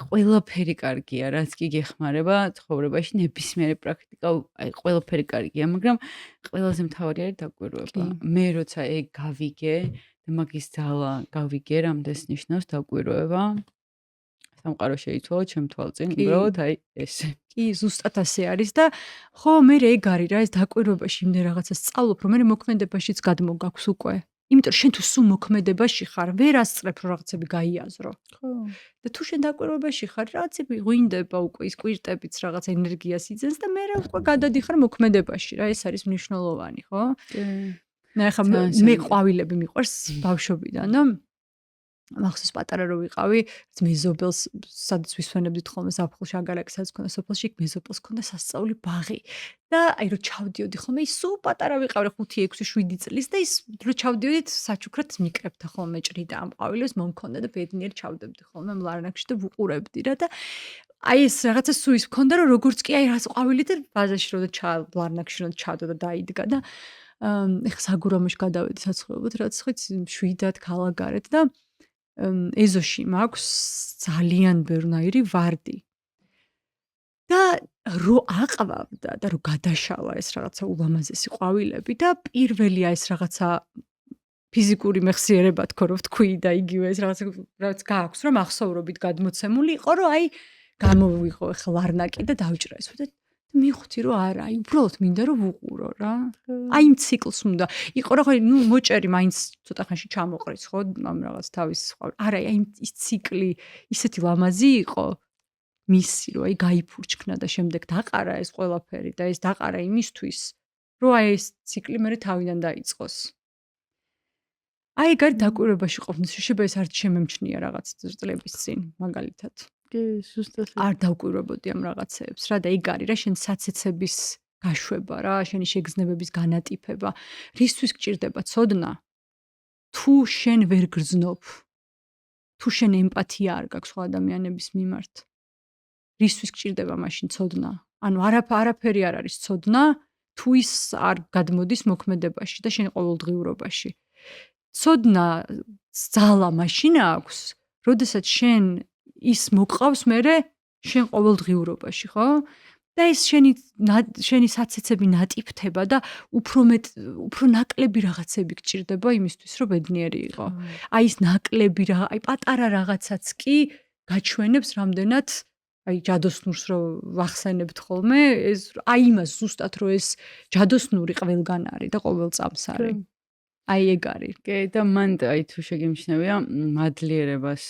ყველაფერი კარგია რაც კი გეხმარება ცხოვრებაში ნებისმიერი პრაქტიკა აი ყველაფერი კარგია მაგრამ ყველაზე მთავარი არის დაკვირვება მე როცა ეგ გავიგე და მაგის ძალა გავიგე რამდენს ნიშნავს დაკვირვება სამყარო შეიცვალა ჩემ თვალწინ უბრალოდ აი ეს კი ზუსტად ასე არის და ხო მე ეგ არის რა ეს დაკვირვებაში იმდენ რაღაცას სწავლობ რომ მე მოქმედებაშიც გადმოგაქვს უკვე იმიტომ შენ თუ სულ მოქმედებაში ხარ ვერ ასწრებ რომ რაღაცები გაიაზრო ხო და თუ შენ დაკვირვებაში ხარ რაღაცები ღვინდება უკვე ის კვირტებიც რაღაც ენერგიას იძენს და მე უკვე გადადიხარ მოქმედებაში რა ეს არის მნიშვნელოვანი ხო მე ხა მე ყვავილები მიყვარს ბავშვობიდან და მახსოვს პატარა რო ვიყავი, მეზობელს სადაც ვისვენებდით ხოლმე ზაფხულში აგარაკი სადაც ქონდა სოფელში, მეზობელს ქონდა სასწაული ბაღი. და აი რო ჩავდიოდი ხოლმე, ის სულ პატარა ვიყავი 5, 6, 7 წლის და ის რო ჩავდიოდით საჩუქრად მიკრებდა ხოლმე ჭრიდა ამ ყვავილებს მომქონდა და ბედნიერ ჩავდებდი ხოლმე მლარნაკში და ვუყურებდი რა და აი ეს რაღაცა სულ ის მქონდა რომ როგორც კი აი რას ყვავილი და ბაზაში რო და მლარნაკში რო ჩავდა და დაიდგა და ეხა საგურამოში გადავედი საცხოვრებლად რაც ხიც შვიდად ქალაქგარეთ და ეზოში მაქვს ძალიან ბევრნაირი ვარდი. და რო აყვავდა და რო გადაშალა ეს რაღაცა ულამაზესი ყვავილები და პირველია ეს რაღაცა ფიზიკური მეხსიერება თქო რომ ვთქვი და იგივე ეს რაღაც გააქვს რომ ახსოვრობით გადმოცემული იყო რომ აი გამოვიღო ახლა ლარნაკი და დავჭრა ეს და მივხვდი რომ არა აი უბრალოდ მინდა რომ ვუყურო რა აი იმ ციკლს უნდა იყო რა ხო ნუ მოჭერი მაინც ცოტა ხანში ჩამოყრის ხო ამ რაღაც თავის არა აი ის ციკლი ისეთი ლამაზი იყო მისი რომ აი გაიფურჩქნა და შემდეგ დაყარა ეს ყველაფერი და ეს დაყარა იმისთვის რომ აი ეს ციკლი მე თავიდან დაიწყოს აი გარ დაკვირვებაში ყოფნის შეიძლება ეს არ შემემჩნია რაღაც წლების წინ მაგალითად კი ზუსტად არ დავკვირვებოდი ამ რაღაცეებს რა და ეგ არის რა შენ საცეცების გაშვება რა შენი შეგრძნებების განატიფება რისთვის გჭირდება ცოდნა თუ შენ ვერ გრძნობ თუ შენ ემპათია არ გაქვს სხვა ადამიანების მიმართ რისთვის გჭირდება მაშინ ცოდნა ანუ არაფერი არ არის ცოდნა თუ ის არ გადმოდის მოქმედებაში და შენ ყოველდღიურობაში ცოდნა ძალა მაშინ აქვს როდესაც შენ ის მოყავს მერე შენ ყოველდღიურობაში, ხო? და ეს შენი საცეცები ნატიფდება და უფრო ნაკლები რაღაცები გჭირდება იმისთვის, რომ ბედნიერი იყო. აი ეს ნაკლები აი პატარა რაღაცაც კი გაჩვენებს რამდენად აი ჯადოსნურს რო ვახსენებთ ხოლმე, ეს აი იმას ზუსტად რომ ეს ჯადოსნური ყველგან არის და ყოველ წამს არის. აი ეგ არის. კი და მან აი თუ შეგემჩნევია მადლიერებას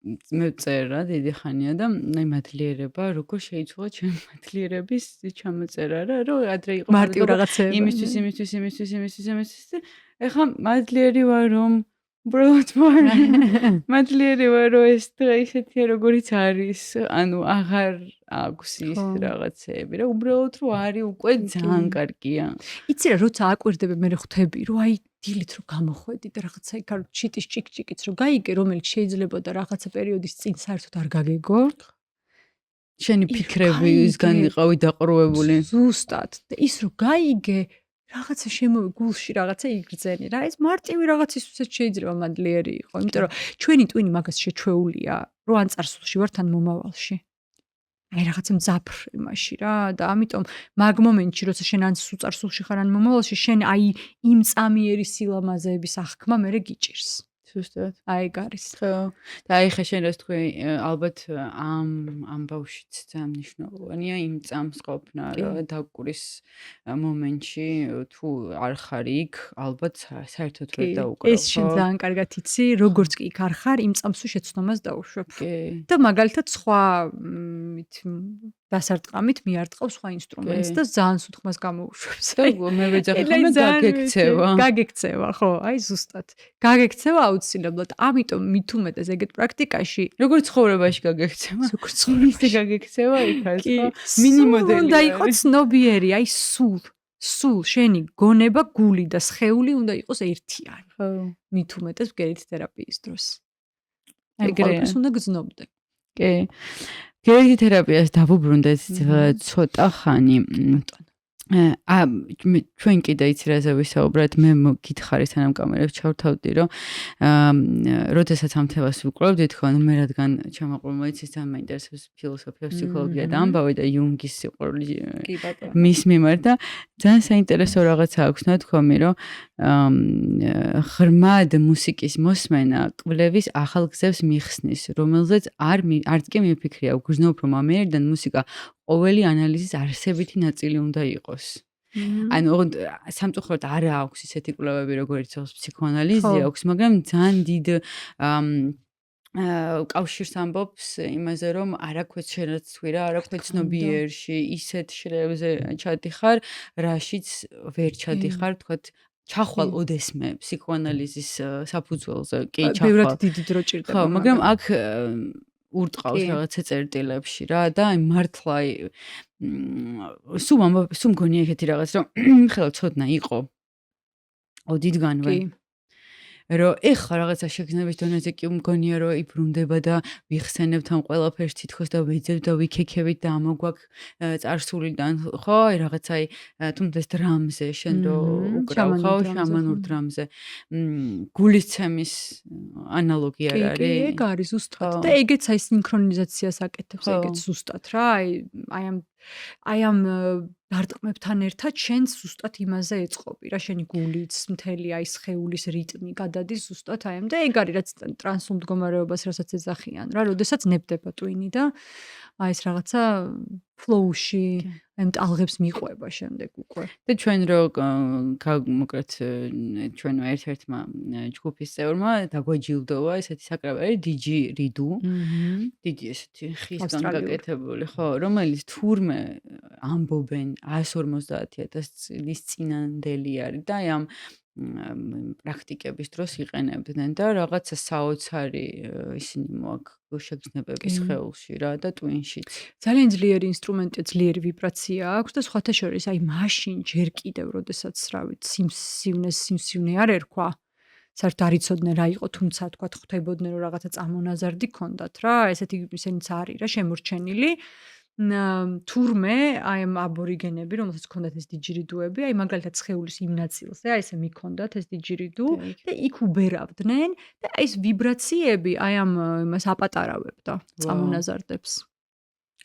მე წერ რა დიდი ხანია და აი მადლიერება როგორ შეიცვალა ჩემი მადლიერების ჩამოწერა რა რომ ადრე იყო მარტივ რაღაცეები იმისთვის ეხლა მადლიერი ვარ რომ უბრალოდ მადლიერი ვარ რომ ეს დღე ისეთია როგორიც არის ანუ აღარ აქვს ის რაღაცეები რა უბრალოდ რომ არის უკვე ძალიან კარგია იცი რა როცა აკვირდები მე ხვდები რომ აი დილით რომ გამოხვედი და რაღაცა იქ არ ჩიტის ჭიკჭიკიც რომ გაიგე რომელიც შეიძლება და რაღაცა პერიოდის წინ საერთოდ არ გაგეგო შენი ფიქრები ისგან იყავი დაყრუებული ზუსტად და ის რომ გაიგე რაღაცა შემოვი გულში რაღაცა იგრძენი რა ეს მარტივი რაღაცისთვისაც შეიძლება მადლიერი იყო იმიტომ რომ ჩვენი ტვინი მაგას შეჩვეულია რომ ან წარსულში ვართ ან მომავალში აი რაღაცა მძაფრ იმაში რა და ამიტომ მაგ მომენტში როცა შენ ან სუწარსულში ხარ ან მომავალში შენ აი იმ წამიერი სილამაზეების აღქმა მერე გიჭირს ზუსტად აი ეგ არის ხო და აი ხა შენ რას თქვი ალბათ ამ ბავშვიც ძალიან მნიშვნელოვანია იმ წამს ყოფნა რა დაკვრის მომენტში თუ არ ხარ იქ ალბათ საერთოდ ვერ დაუკრავ ეს შენ ძალიან კარგად იცი როგორც კი იქ არ ხარ იმ წამსვე შეცდომას დაუშვებ და მაგალითად სხვა დასარტყამით მიარტყავს სხვა ინსტრუმენტს და ძალიან სუთხმას გამოუშვებს. მე ვეძახი ხოლმე გაგექცევა, ხო, აი ზუსტად. გაგექცევა აუცილებლად. ამიტომ მით უმეტეს ეგეთ პრაქტიკაში, როგორც ცხოვრებაში გაგექცევა, როგორც ცხოვრებაში გაგექცევა იქაც, ხო? მინიმოდელი. უნდა იყოს ცნობიერი, აი სულ შენი გონება, გული და სხეული უნდა იყოს ერთიანი. ხო. მით უმეტეს გერითი თერაპიის დროს. ეგრეა უნდა გრძნობდე. კი. გერითი თერაპიას დავუბრუნდეთ ცოტა ხანი. ჩვენ კიდე იცი რაზე ვისაუბრეთ, მე გითხარი სანამ კამერებს ჩავთავდი, რომ როდესაც ამ თემას ვიკვლევდით, ხო, მე რადგან ჩემო იცის ძალიან მაინტერესებს ფილოსოფია, ფსიქოლოგია და ამბავი და იუნგის სიყვარული მის მიმართ და ძალიან საინტერესო რაღაცა აქვს ნათქვამი, რომ ღრმად მუსიკის მოსმენა კვლევის ახალ გზებს მიხსნის, რომელზეც არც კი მიფიქრია, უგრძნობ რომ ამერიდან მუსიკა ყოველი ანალიზის არსებითი ნაწილი უნდა იყოს. ანუ სამწუხაროდ არ აქვს ისეთი კვლევები, როგორც ფსიქოანალიზი აქვს, მაგრამ ძალიან დიდ კავშირს ამბობს იმაზე, რომ არაქვეც შენაცვლი რა, არაქვეც ცნობიერში ისეთ შრეებზე ჩადიხარ, რაშიც ვერ ჩადიხარ, თქვათ ჩახვალ ოდესმე ფსიქოანალიზის საფუძველზე, კი ჩახვალ. ბევრად დიდი დრო ჭირდება. ხო, მაგრამ აქ ურტყავს რაღაცა წერტილებში რა და აი მართლა სულ მგონია ეგეთი რაღაც რომ ხელა ცოდნა იყო ოდითგანვე რომ ეხლა რაღაცა შეგრძნების დონეზე კი მგონია რომ იბრუნდება და ვიხსენებთ ამ ყველაფერს თითქოს და ვეძებთ და ვიქექებით და ამოგვაქვს წარსულიდან ხო აი რაღაცა აი თუნდაც დრამზე შენ რო უკრავ ხო შამანურ დრამზე გულისცემის ანალოგი არ არის კი ეგ არის ზუსტად და ეგეც აი სინქრონიზაციას აკეთებს ეგეც ზუსტად რა აი ამ დარტყმებთან ერთად შენ ზუსტად იმაზე ეწყობი რა შენი გულიც მთელი აი სხეულის რიტმი გადადის ზუსტად აი ამ და ეგ არის რაც ტრანსულ მდგომარეობას რასაც ეძახიან რა როდესაც ნებდება ტვინი და აი ეს რაღაცა ფლოუში აი ტალღებს მიყვება შემდეგ უკვე და ჩვენ რო მოკლედ ჩვენ ერთ-ერთმა ჯგუფის წევრმა დაგვაჯილდოვა ესეთი საკრავი DJ Ridu დიდი ესეთი ხისგან გაკეთებული ხო რომელიც თურმე ამბობენ 150,000 წლის წინანდელი არის და აი ამ პრაქტიკების დროს იყენებდნენ და რაღაცა საოცარი ისინი მოაქვს შეგრძნებების სხეულში რა და ტვინშიც. ძალიან ძლიერი ინსტრუმენტია, ძლიერი ვიბრაცია აქვს და სხვათა შორის აი მაშინ ჯერ კიდევ როდესაც რა ვიცი სიმსივნე არ ერქვა. საერთოდ არ იცოდნენ რა იყო, თუმცა თქვა ხვდებოდნენ რომ რაღაცა წამონაზარდი ქონდათ რა, ესეთი ისენიც არის რა შემორჩენილი. თურმე აი ამ აბორიგენები, რომელსაც ქონდათ ეს დიჯირიდუები, აი მაგალითად სხეულის იმ ნაწილზე, აი ესე მიქონდათ ეს დიჯირიდუ და იქ უბერავდნენ და აი ეს ვიბრაციები აი ამ იმას აპატარავებდა წამონაზარდებს.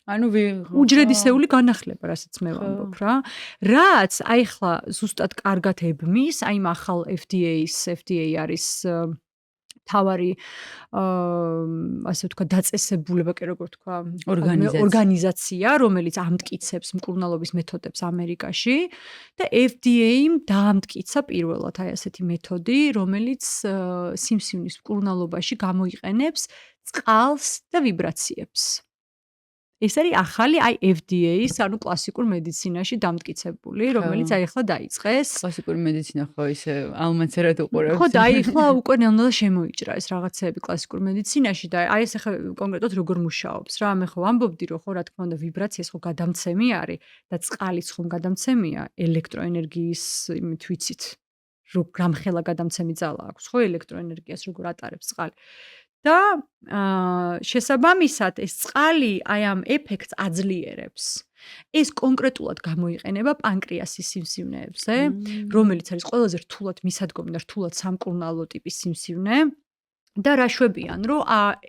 ანუ უჯრედისეული განახლება, რასაც მე ვამბობ რა. რაც აი ხლა ზუსტად კარგად ებმის, აი ამ ახალ FDA არის თავარი ასე ვთქვა დაწესებულება კი როგორ თქვა ორგანიზაცია რომელიც ამტკიცებს მკურნალობის მეთოდებს ამერიკაში და FDA-მ დაამტკიცა პირველად აი ასეთი მეთოდი რომელიც სიმსივნის მკურნალობაში გამოიყენებს წყალს და ვიბრაციებს ეს არის ახალი აი FDA-ის ანუ კლასიკურ მედიცინაში დამტკიცებული რომელიც აი ახლა დაიწყეს კლასიკური მედიცინა ხო ისე ალმაცერად უყურებს ხო და აი ახლა უკვე ნელ-ნელა შემოიჭრა ეს რაღაცეები კლასიკურ მედიცინაში და აი ეს ახლა კონკრეტულად როგორ მუშაობს რა მე ხო ვამბობდი რომ ხო რა თქმა უნდა ვიბრაციას ხო გადამცემი არის და წყალიც ხომ გადამცემია ელექტროენერგიის იმით ვიცით რომ გამხელა გადამცემი ძალა აქვს ხო ელექტროენერგიას როგორ ატარებს წყალი და შესაბამისად ეს წყალი აი ამ ეფექტს აძლიერებს. ეს კონკრეტულად გამოიყენება პანკრეასის სიმსივნეებზე, რომელიც არის ყველაზე რთულად მისადგომი და რთულად სამკურნალო ტიპის სიმსივნე. და რა შვებიან, რომ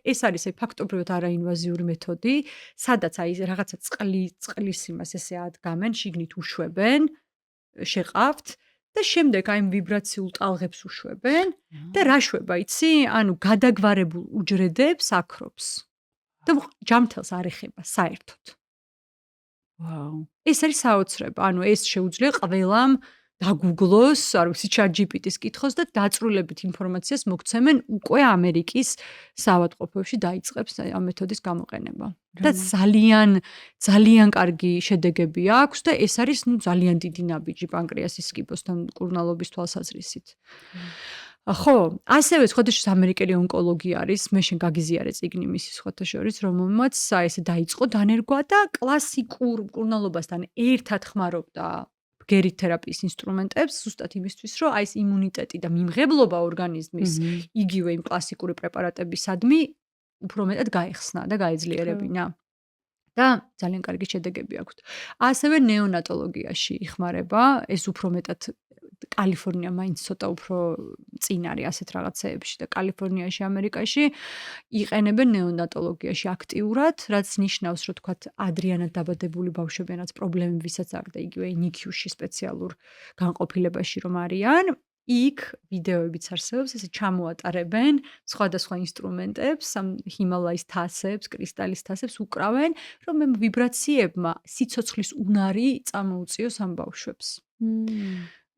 ეს არის ფაქტობრივად არაინვაზიური მეთოდი, სადაც აი რაღაცა წყლის იმას ესე ადგამენ, შიგნით უშვებენ, შეყავთ და შემდეგ აი ვიბრაციულ ტალღებს უშვებენ და რა შვება იცი? ანუ გადაგვარებულ უჯრედებს აქრობს. და ჯამთელს არ ეხება საერთოდ. ვაუ. ეს არის საოცრება. ანუ ეს შეუძლია ყველამ დაგუგლოს, არ ვიცი, ChatGPT-ს კითხოს და დაწვრილებით ინფორმაციას მოგცემენ უკვე ამერიკის საავადმყოფოებში დაიწყებს ამ მეთოდის გამოყენება. და ძალიან კარგი შედეგები აქვს და ეს არის ძალიან დიდი ნაბიჯი პანკრეასის კიბოსთან მკურნალობის თვალსაზრისით. ხო, ასევე სხვათა შორის ამერიკელი ონკოლოგი არის, მე შენ გაგიზიარე წიგნი მისი სხვათა შორის, რომელმაც ესე დაიწყო დანერგვა და კლასიკურ მკურნალობასთან ერთად ხმარობდა ბგერით თერაპიის ინსტრუმენტებს, ზუსტად იმისთვის, რომ აი ეს იმუნიტეტი და მიმღებლობა ორგანიზმის იგივე იმ კლასიკური პრეპარატებისადმი უფრო მეტად გაეხსნა და გაეძლიერებინა. და ძალიან კარგი შედეგები აქვს. ასევე ნეონატოლოგიაში იხმარება, ეს უფრო მეტად კალიფორნია მაინც ცოტა უფრო წინ არის ასეთ რაღაცეებში და კალიფორნიაში, ამერიკაში იყენებენ ნეონატოლოგიაში აქტიურად, რაც ნიშნავს, რომ თქვათ ადრიანად დაბადებული ბავშვები, რაც პრობლემებისაც აქვს და იგივე NICU-ში სპეციალურ განყოფილებაში რომ არიან, იქ ვიდეოებიც არსებობს, ესე ჩამოატარებენ სხვადასხვა ინსტრუმენტებს, ამ ჰიმალაის თასებს, კრისტალის თასებს უკრავენ, რომ ამ ვიბრაციებმა სიცოცხლის უნარი წამოუწიოს ამ ბავშვებს.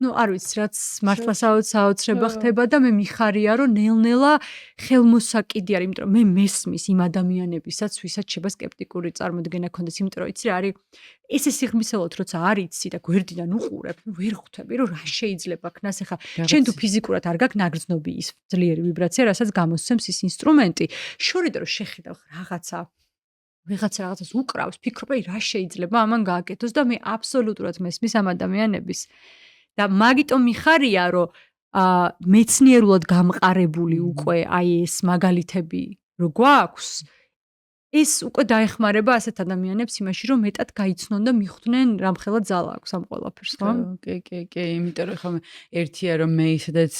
არ ვიცი, რაც მართლა საოცრება ხდება და მე მიხარია, რომ ნელ-ნელა ხელმოსაკიდი არის, იმიტომ რომ მე მესმის იმ ადამიანებისაც, ვისაც შეება სკეპტიკური წარმოდგენა ქონდეს, იმიტომ რომ იცი რა არის, ესე სიღრმისეულად როცა არ იცი და გვერდიდან უყურებ, ვერ ხვდები, რომ რა შეიძლება ქნას, ეხა შენ თუ ფიზიკურად არ გაქვს ნაგრძნობი ის ძლიერი ვიბრაცია, რასაც გამოსცემს ის ინსტრუმენტი, შორიდან რომ შეხედავ რაღაცას უკრავს, ფიქრობ, რა შეიძლება ამან გააკეთოს და მე აბსოლუტურად მესმის ამ ადამიანების და მაგიტომ მიხარია, რომ მეცნიერულად გამყარებული უკვე აი ეს მაგალითები რო გვაქვს, ეს უკვე დაეხმარება ასეთ ადამიანებს იმაში, რომ მეტად გაიცნონ და მიხვდნენ რამხელა ძალა აქვს ამ ყველაფერს, ხო? კი, იმიტომ რომ ხომ ერთია რომ მე ისედაც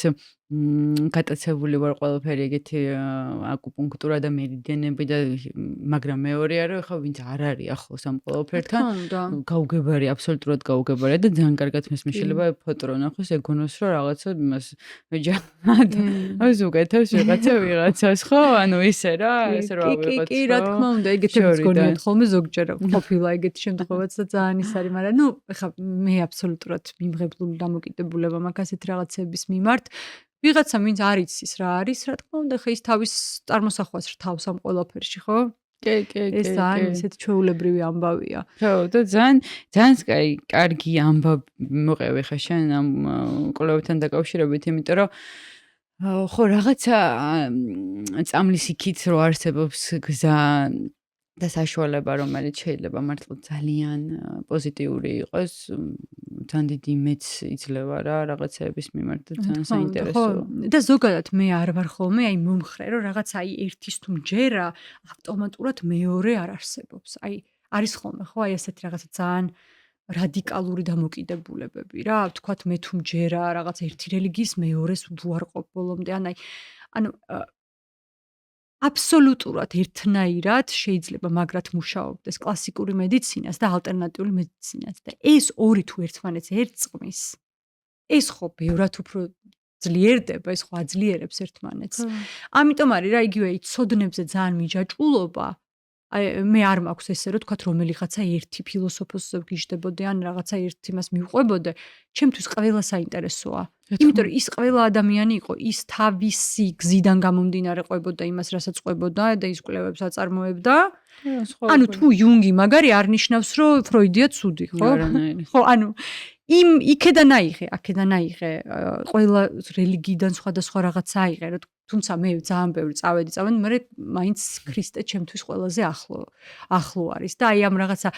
გატაცებული ვარ ყველაფერი ეგეთი აკუპუნქტურა და მერიდიანები და მაგრამ მეორეა რომ ხა ვინც არ არის ახლოს ამ ყველაფერთან გაუგებარი აბსოლუტურად გაუგებარია და ძალიან კარგად მესმის შეიძლება ფოტო რო ნახოს ეგონოს რომ რაღაცა იმას მეჯად ეს უკეთებს ვიღაცას ხო ანუ ისე რა ესე რა ვიღაც კი რა თქმა უნდა ეგეთებიც გონიათ ხოლმე ზოგჯერ ყოფილა ეგეთი შემთხვევაც და ძალიან ის არის მაგრამ ნუ ხა მე აბსოლუტურად მიმღებლული დამოკიდებულება მაქვს ასეთ რაღაცების მიმართ ვიღაცა ვინც არ იცის რა არის, რა თქმა უნდა, ხა ის თავის წარმოსახვას რთავს ამ ყველაფერში, ხო? კი. ეს ძალიან ისეთ ჩვეულებრივი ამბავია. ხო, და ძალიან კარგი ამბავი მოყევი ხა შენ ამ კვლევებთან დაკავშირებით, იმიტომ რომ ხო რაღაცა წამლის იქით რო არსებობს გზა და საშუალება, რომელიც შეიძლება მართლა ძალიან პოზიტიური იყოს, თან დიდი მეც იძლევა რა რაღაცეების მიმართ და ძალიან საინტერესოა. და ზოგადად მე არ ვარ ხოლმე აი მომხრე, რომ რაღაც აი ერთის თუ მჯერა ავტომატურად მეორე არ არსებობს. აი არის ხოლმე ხო აი ასეთი რაღაცა ძალიან რადიკალური დამოკიდებულებები რა, ვთქვათ მე თუ მჯერა რაღაც ერთი რელიგიის მეორეს უარყოფ ბოლომდე, ანუ აბსოლუტურად ერთნაირად შეიძლება მაგრად მუშაობდეს კლასიკური მედიცინას და ალტერნატიული მედიცინას და ეს ორი თუ ერთმანეთს ერწყმის ეს ხო ბევრად უფრო ძლიერდება ეს ხო აძლიერებს ერთმანეთს ამიტომ არის რა იგივე ცოდნებზე ძალიან მიჯაჭვულობა აი მე არ მაქვს ესე რომ თქვათ რომელიღაცა ერთი ფილოსოფოსზე ვგიჟდებოდე ან რაღაცა ერთ იმას მივყვებოდე ჩემთვის ყველა საინტერესოა იმიტომ რომ ის ყველა ადამიანი იყო ის თავისი გზიდან გამომდინარე ყვებოდა იმას რასაც ყვებოდა და ის კვლევებს აწარმოებდა ანუ თუ იუნგი მაგარი არ ნიშნავს რომ ფროიდია ცუდი ხო ხო ანუ იქედან აიღე ყველა რელიგიიდან სხვადასხვა რაღაცა აიღე რომ თუმცა მე ძალიან ბევრი წავედი მაგრამ მაინც ქრისტე ჩემთვის ყველაზე ახლო არის და აი ამ რაღაცა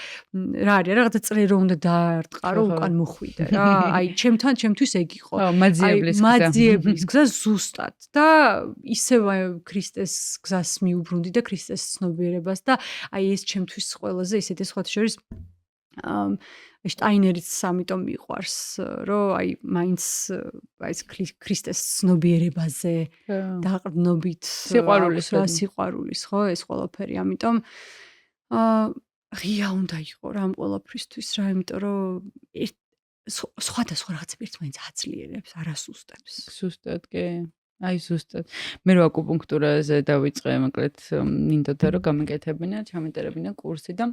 რა არის რაღაცა წრე რომ უნდა დაარტყარო უკან მოხვიდე რა აი ჩემთვის ეგ იყო მაძიებლის გზა ზუსტად და ისევ ქრისტეს გზას მიუბრუნდი და ქრისტეს ცნობიერებას და აი ეს ჩემთვის ყველაზე ისეთი სხვა შორის შტაინერიც ამიტომ მიყვარს, რომ აი მაინც აი ქრისტეს ცნობიერებაზე დაყრდნობით სიყვარულის, ხო, ეს ყველაფერი, ამიტომ ღია უნდა იყო რა ამ ყველაფრისთვის რა, იმიტომ რომ სხვადასხვა რაღაცები ერთმანეთს აძლიერებს, არასუსტებს. სუსტად, კი. აი ზუსტად. მე რო აკუპუნქტურაზე დავიწყე, მოკლედ ნინდოდა რომ გამეკეთებინა, ჩამეტარებინა კურსი და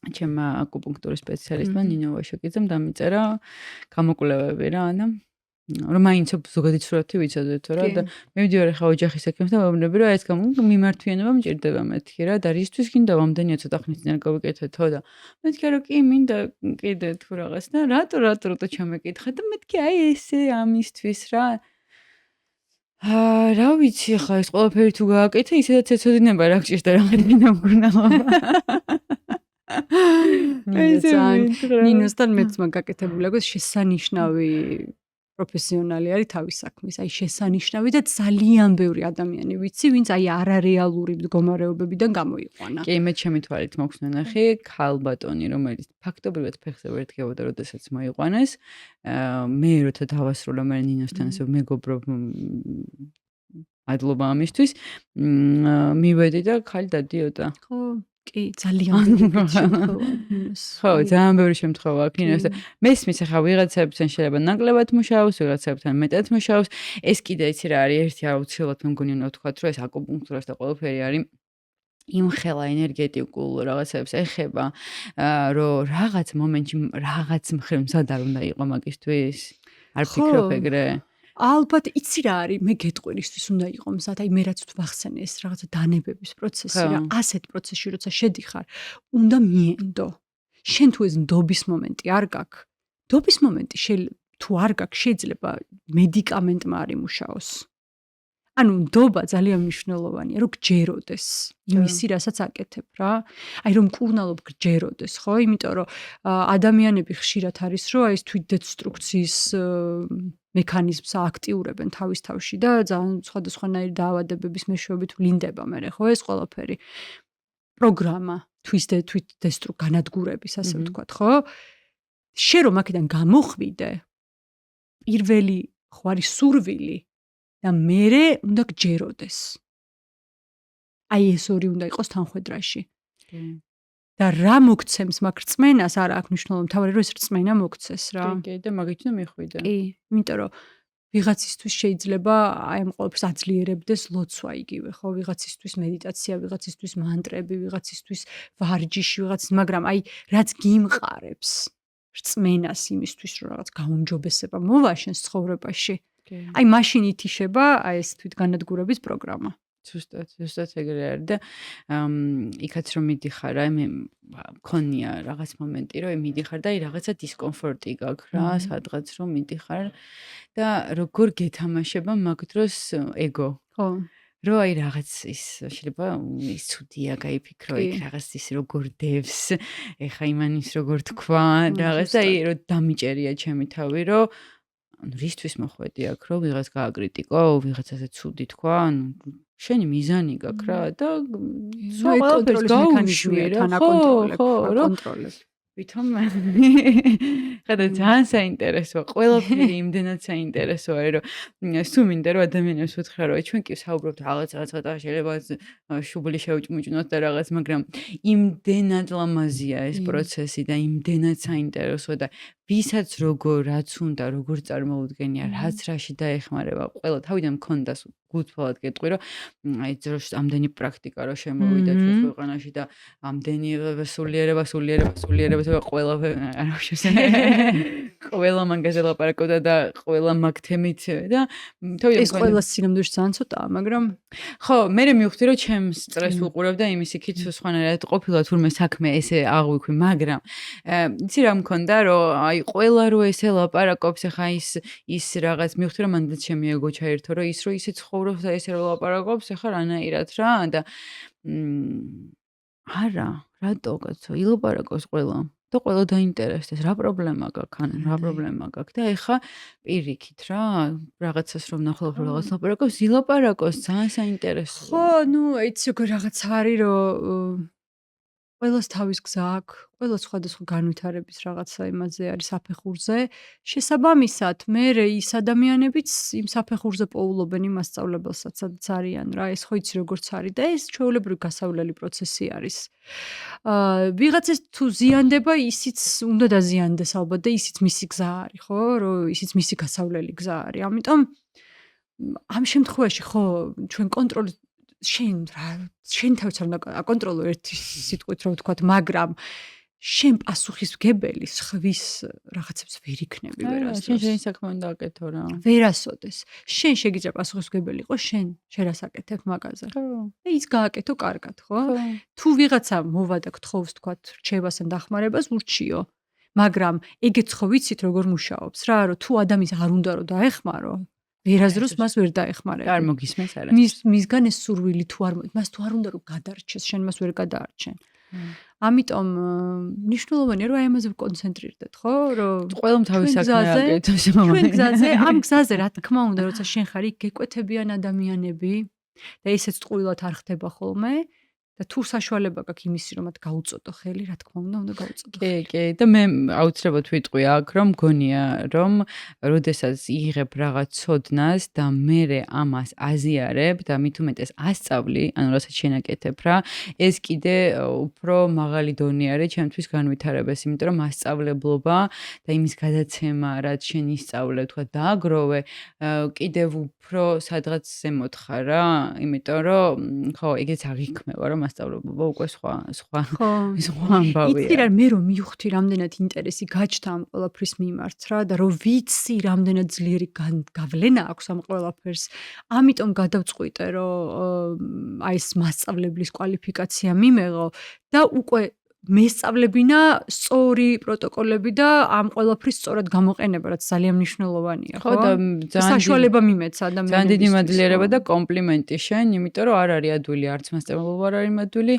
ჩემმა აკუპუნქტურის სპეციალისტმა ნინო ვაშაკიძემ დამიწერა გამოკვლევები რა და რომ მაინც ზოგადი სურათი ვიცოდეთ რა და მე მივდივარ ხა ოჯახის ექიმს და ვამბობ რომ ეს მიმართვიანება მჭირდება მეთქი რა და რისთვის გინდა ვამდენია ცოტა ხნის წინ გავიკეთეთო და მეთქი რომ კი მინდა კიდე თუ რაღაც და რატო ჩამეკითხა და მეთქი აი ესე ამისთვის რა რა ვიცი ხა ეს ყველაფერი თუ გააკეთე ისედაც ეცოდინება რა გჭირდა რაღაცა მგრუნაობა ნინოსთან მეც მაგაკეთებული აქვს შესანიშნავი პროფესიონალი არის თავის საქმის, აი შესანიშნავი და ძალიან ბევრი ადამიანი ვიცი, ვინც აი არარეალური მდგომარეობებიდან გამოიყვანა. კი, მე ჩემი თვალით მოქვს ნახე ქალბატონი, რომელიც ფაქტობრივად ფეხზე ვერ დგებოდა, როდესაც მოიყვანეს. მე როცა დავასრულე მე ნინოსთან ასე მეგობრობ მადლობა ამისთვის. მივედი და ხალი დადიოდა. ხო, კი, ძალიან ბევრი შემთხვევა. ხო, ძალიან ბევრი შემთხვევა აქვს ნინოს და მესმის ახლა ვიღაცებთან შეიძლება ნაკლებად მუშაობს, ვიღაცებთან მეტად მუშაობს. ეს კიდე იცი რა არის, ერთი აუცილებლად მე მგონი უნდა ვთქვა, რომ ეს აკუპუნქტურას და ყველაფერი არის იმხელა ენერგეტიკულ რაღაცებს ეხება, რომ რაღაც მომენტში რაღაც მხრივ მზად არ უნდა იყო მაგისთვის. არ ფიქრობ ეგრე? ალბათ იცი რა არის, მე გეტყვირისთვის უნდა იყო მზად, აი მე რაც ვახსენე ეს რაღაცა დანებების პროცესი რა, ასეთ პროცესში როცა შედიხარ, უნდა მიენდო. შენ თუ ეს ნდობის მომენტი არ გაქვს, ნდობის მომენტი თუ არ გაქვს, შეიძლება მედიკამენტმა არ იმუშაოს. ანუ ნდობა ძალიან მნიშვნელოვანია, რომ გჯეროდეს იმისი, რასაც აკეთებ რა. აი რომ მკურნალობ გჯეროდეს, ხო? იმიტომ რომ ადამიანები ხშირად არის, რომ აი ეს თვითდესტრუქციის მექანიზმს აქტიურებენ თავის თავში და ძალიან სხვადასხვანაირი დაავადებების მეშვეობით ვლინდება მე ხო ეს ყველაფერი. პროგრამა განადგურების, ასე ვთქვათ, ხო? შენ რომ აქედან გამოხვიდე, პირველი ხო არის სურვილი და მერე უნდა გჯეროდეს. აი ეს ორი უნდა იყოს თანხვედრაში. და რა მოგცემს მაგ რწმენას, არა აქვს მნიშვნელობა, მთავარი რომ ეს რწმენა მოგცეს რა. კი, და მაგით უნდა მიხვიდე. კი, იმიტომ რომ ვიღაცისთვის შეიძლება აი ამ ყველაფერს აძლიერებდეს ლოცვა იგივე, ხო, ვიღაცისთვის მედიტაცია, ვიღაცისთვის მანტრები, ვიღაცისთვის ვარჯიში, მაგრამ აი რაც გიმყარებს რწმენას იმისთვის, რომ რაღაც გაუმჯობესება მოვა შენს ცხოვრებაში. აი მაშინ ითიშება აი ეს თვითგანადგურების პროგრამა. ზუსტად ეგრე არის და იქაც რომ მიდიხარ, აი მე მქონია რაღაც მომენტი, რომ მიდიხარ და აი რაღაცა დისკომფორტი გაქვს რა, სადღაც რომ მიდიხარ და როგორ გეთამაშება მაგ დროს ეგო. ხო. რომ აი რაღაც ის შეიძლება ის ცუდია გაიფიქრო, იქ რაღაც ის როგორ დევს, ეხა იმანის როგორ თქვა, რაღაც აი რომ დამიჭერია ჩემი თავი, რომ ანუ რისთვის მოხვედი აქ, რომ ვიღაც გააკრიტიკო, ვიღაცაზე ცუდი თქვა, ანუ შენი მიზანი გაქვს რა და სხვა ყველაფერს გაუშვი რა, კონტროლებ. ვითომ ხადა ძალიან საინტერესოა, ყველაფერი იმდენად საინტერესოა, რომ სულ მინდა რომ ადამიანებს ვუთხრა, რომ ჩვენ კი საუბრობთ რაღაც შეიძლება შუბლი შევჭმუჭნოთ და რაღაც, მაგრამ იმდენად ლამაზია ეს პროცესი და იმდენად საინტერესოა და ვისაც როგორ რაც უნდა, როგორ წარმოუდგენია, რაც რაში დაეხმარება, ყველა თავიდან მქონდა გულთვალად გეტყვი, რომ აი ძროშ ამდენი პრაქტიკა რომ შემოვიდა ჩვენ ქვეყანაში და ამდენი სულიერება ყველა მაგაზე ლაპარაკობდა და ყველა მაგ თემით და თავიდან ეს ყველა სინამდვილეში ძალიან ცოტაა, მაგრამ ხო, მე მივხვდი რომ ჩემს სტრესს უყურებდა იმის იქით სხვანაირად ყოფილა თურმე საქმე ესე აღვიქვი, მაგრამ იცი რა მქონდა რომ აი ყველა რო ესე ლაპარაკობს, ახლა ის რაღაც მივხვდი რომ მანდაც შემიეგო ჩაერთო რომ ისე ცხოვრობს და ესე რო ლაპარაკობს, ახლა რანაირად რა და არა, რატო კაცო, ილაპარაკოს ყველა და ყველა დაინტერესდეს, რა პრობლემა გაქვს, რა პრობლემა გაქვს და ეხა პირიქით რა, რაღაცას რომ ნახულობ რომ რაღაც ლაპარაკობს, ილაპარაკოს, ძალიან საინტერესოა. ხო, ნუ იცი როგორ რაღაც არის რომ ყველას თავის გზა აქვს, ყველა სხვადასხვა განვითარების რაღაცა იმაზე არის საფეხურზე. შესაბამისად, მე ის ადამიანებიც იმ საფეხურზე პოულობენ იმ მასწავლებელსაც, სადაც არიან რა, ეს ხო იცი როგორც არის და ეს ჩვეულებრივი გასავლელი პროცესი არის. ვიღაცას თუ ზიანდება, ისიც უნდა დაზიანდეს ალბათ და ისიც მისი გზა არის, ხო, რომ ისიც მისი გასავლელი გზა არის. ამიტომ ამ შემთხვევაში ხო ჩვენ კონტროლი შენ თავის არ უნდა აკონტროლო ერთი სიტყვით რომ ვთქვათ, მაგრამ შენ პასუხისმგებელი სხვის რაღაცებს ვერ იქნები ვერასდროს. შენ საქმე უნდა აკეთო რა. ვერასოდეს. შენ შეგიძლია პასუხისმგებელი იყოს შენ რას აკეთებ მაგაზე. ხო. და ის გააკეთო კარგად, ხო? თუ ვიღაცა მოვა და გთხოვს ვთქვათ რჩევას ან დახმარებას, ურჩიო. მაგრამ ეგეც ხო ვიცით როგორ მუშაობს რა, რომ თუ ადამიანს არ უნდა რომ დაეხმარო, ვერასდროს მას ვერ დაეხმარებ. არ მოგისმენს არა. მისგან ეს სურვილი თუ არ მას თუ არ უნდა რომ გადარჩეს, შენ მას ვერ გადაარჩენ. ამიტომ მნიშვნელოვანია რომ აი ამაზე ვკონცენტრირდეთ, ხო? რომ ყველამ თავის საქმე აკეთოს. ჩვენ გზაზე, ამ გზაზე რა თქმა უნდა, როცა შენ ხარ იქ გეკვეთებიან ადამიანები და ესეც ტყუილად არ ხდება ხოლმე. და თუ საშუალება გაქვს იმისი რომ მათ გაუწოდო ხელი, რა თქმა უნდა გაუწოდო. კი, და მე აუცილებლად ვიტყვი აქ, რომ გონია, რომ როდესაც იღებ რაღაც ცოდნას და მე ამას აზიარებ და მით უმეტეს ასწავლი, ანუ რასაც შენაკეთებ რა, ეს კიდე უფრო მაღალი დონე არის ჩემთვის განვითარებას, იმიტომ რომ მასწავლებლობა და იმის გადაცემა, რაც შენ ისწავლე, თქვა დააგროვე, კიდევ უფრო სადღაც ზემოთ ხარ რა, იმიტომ რომ ხო, ეგეც აღიქმევა რომ მასწავლებლობა უკვე სხვა ამბავია. იცი რა, მე რომ მივხვდი რამდენად ინტერესი გაჩნდა ამ ყველაფრის მიმართ რა და რომ ვიცი რამდენად ძლიერი გავლენა აქვს ამ ყველაფერს, ამიტომ გადავწყვიტე რომ აი ეს მასწავლებლის კვალიფიკაცია მიმეღო და უკვე მესწავლებინა სწორი პროტოკოლები და ამ ყველაფრის სწორად გამოყენება, რაც ძალიან მნიშვნელოვანია, ხო? და საშუალება მიმეცა ადამიანებს. ძალიან დიდი მადლიერება და კომპლიმენტი შენ, იმიტომ რომ არ არის ადვილი, არც მასწავლებლობა არ არის ადვილი.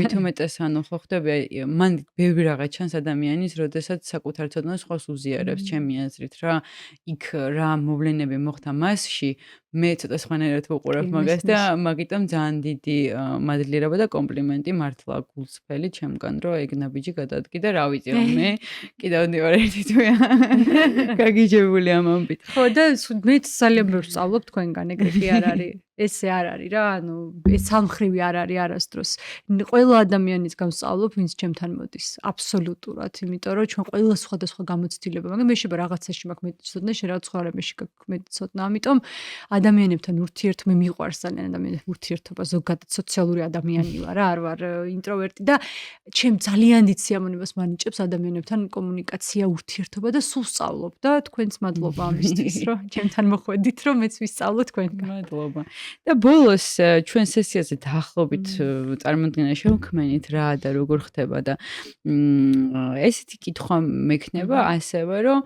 მით უმეტეს ანუ ხო ხდება, მან ბევრი რაღაც ჩანს ადამიანის, როდესაც საკუთარ ცოდნას სხვას უზიარებს, ჩემი აზრით რა. იქ რა მოვლენები მოხდა მასში, მე ცოტა სხვანაირად ვუყურებ მაგას და მაგიტომ ძალიან დიდი მადლიერება და კომპლიმენტი მართლა გულწრფელი ჩემგან, რომ ეგ ნაბიჯი გადადგი და რა ვიცი, მე კიდევ ვარ ერთი თვე გაგიჯებული ამ ამბით. ხო და მე ძალიან ბევრს სწავლობ თქვენგან, ეგრე არ არის. ესე არ არის რა, ანუ ეს სამხრივი არ არის არასდროს. ყველა ადამიანის გავსწავლობ, ვინც ჩემთან მოდის, აბსოლუტურად, იმიტომ რომ ჩვენ ყველა სხვადასხვა გამოცდილება, მაგრამ მე შეიძლება რაღაცაში მაქვს მეტი ცოდნა, შენ რაღაც სხვა რამეში გაქვს მეტი ცოდნა, ამიტომ ადამიანებთან ურთიერთობა მიყვარს ძალიან ადამიანებთან ურთიერთობა, ზოგადად სოციალური ადამიანი ვარ, არ ვარ ინტროვერტი და ჩემ ძალიან დიდ სიამოვნებას მანიჭებს ადამიანებთან კომუნიკაცია, ურთიერთობა და სულ სწავლობ და თქვენც მადლობა ამისთვის, რომ ჩემთან მოხვედით, რომ მეც ვისწავლო თქვენგან. მადლობა. და ბოლოს ჩვენ სესიაზე დაახლოებით წარმოდგენა შევქმნით რა და როგორ ხდება და ესეთი კითხვა მექნება ასევე რომ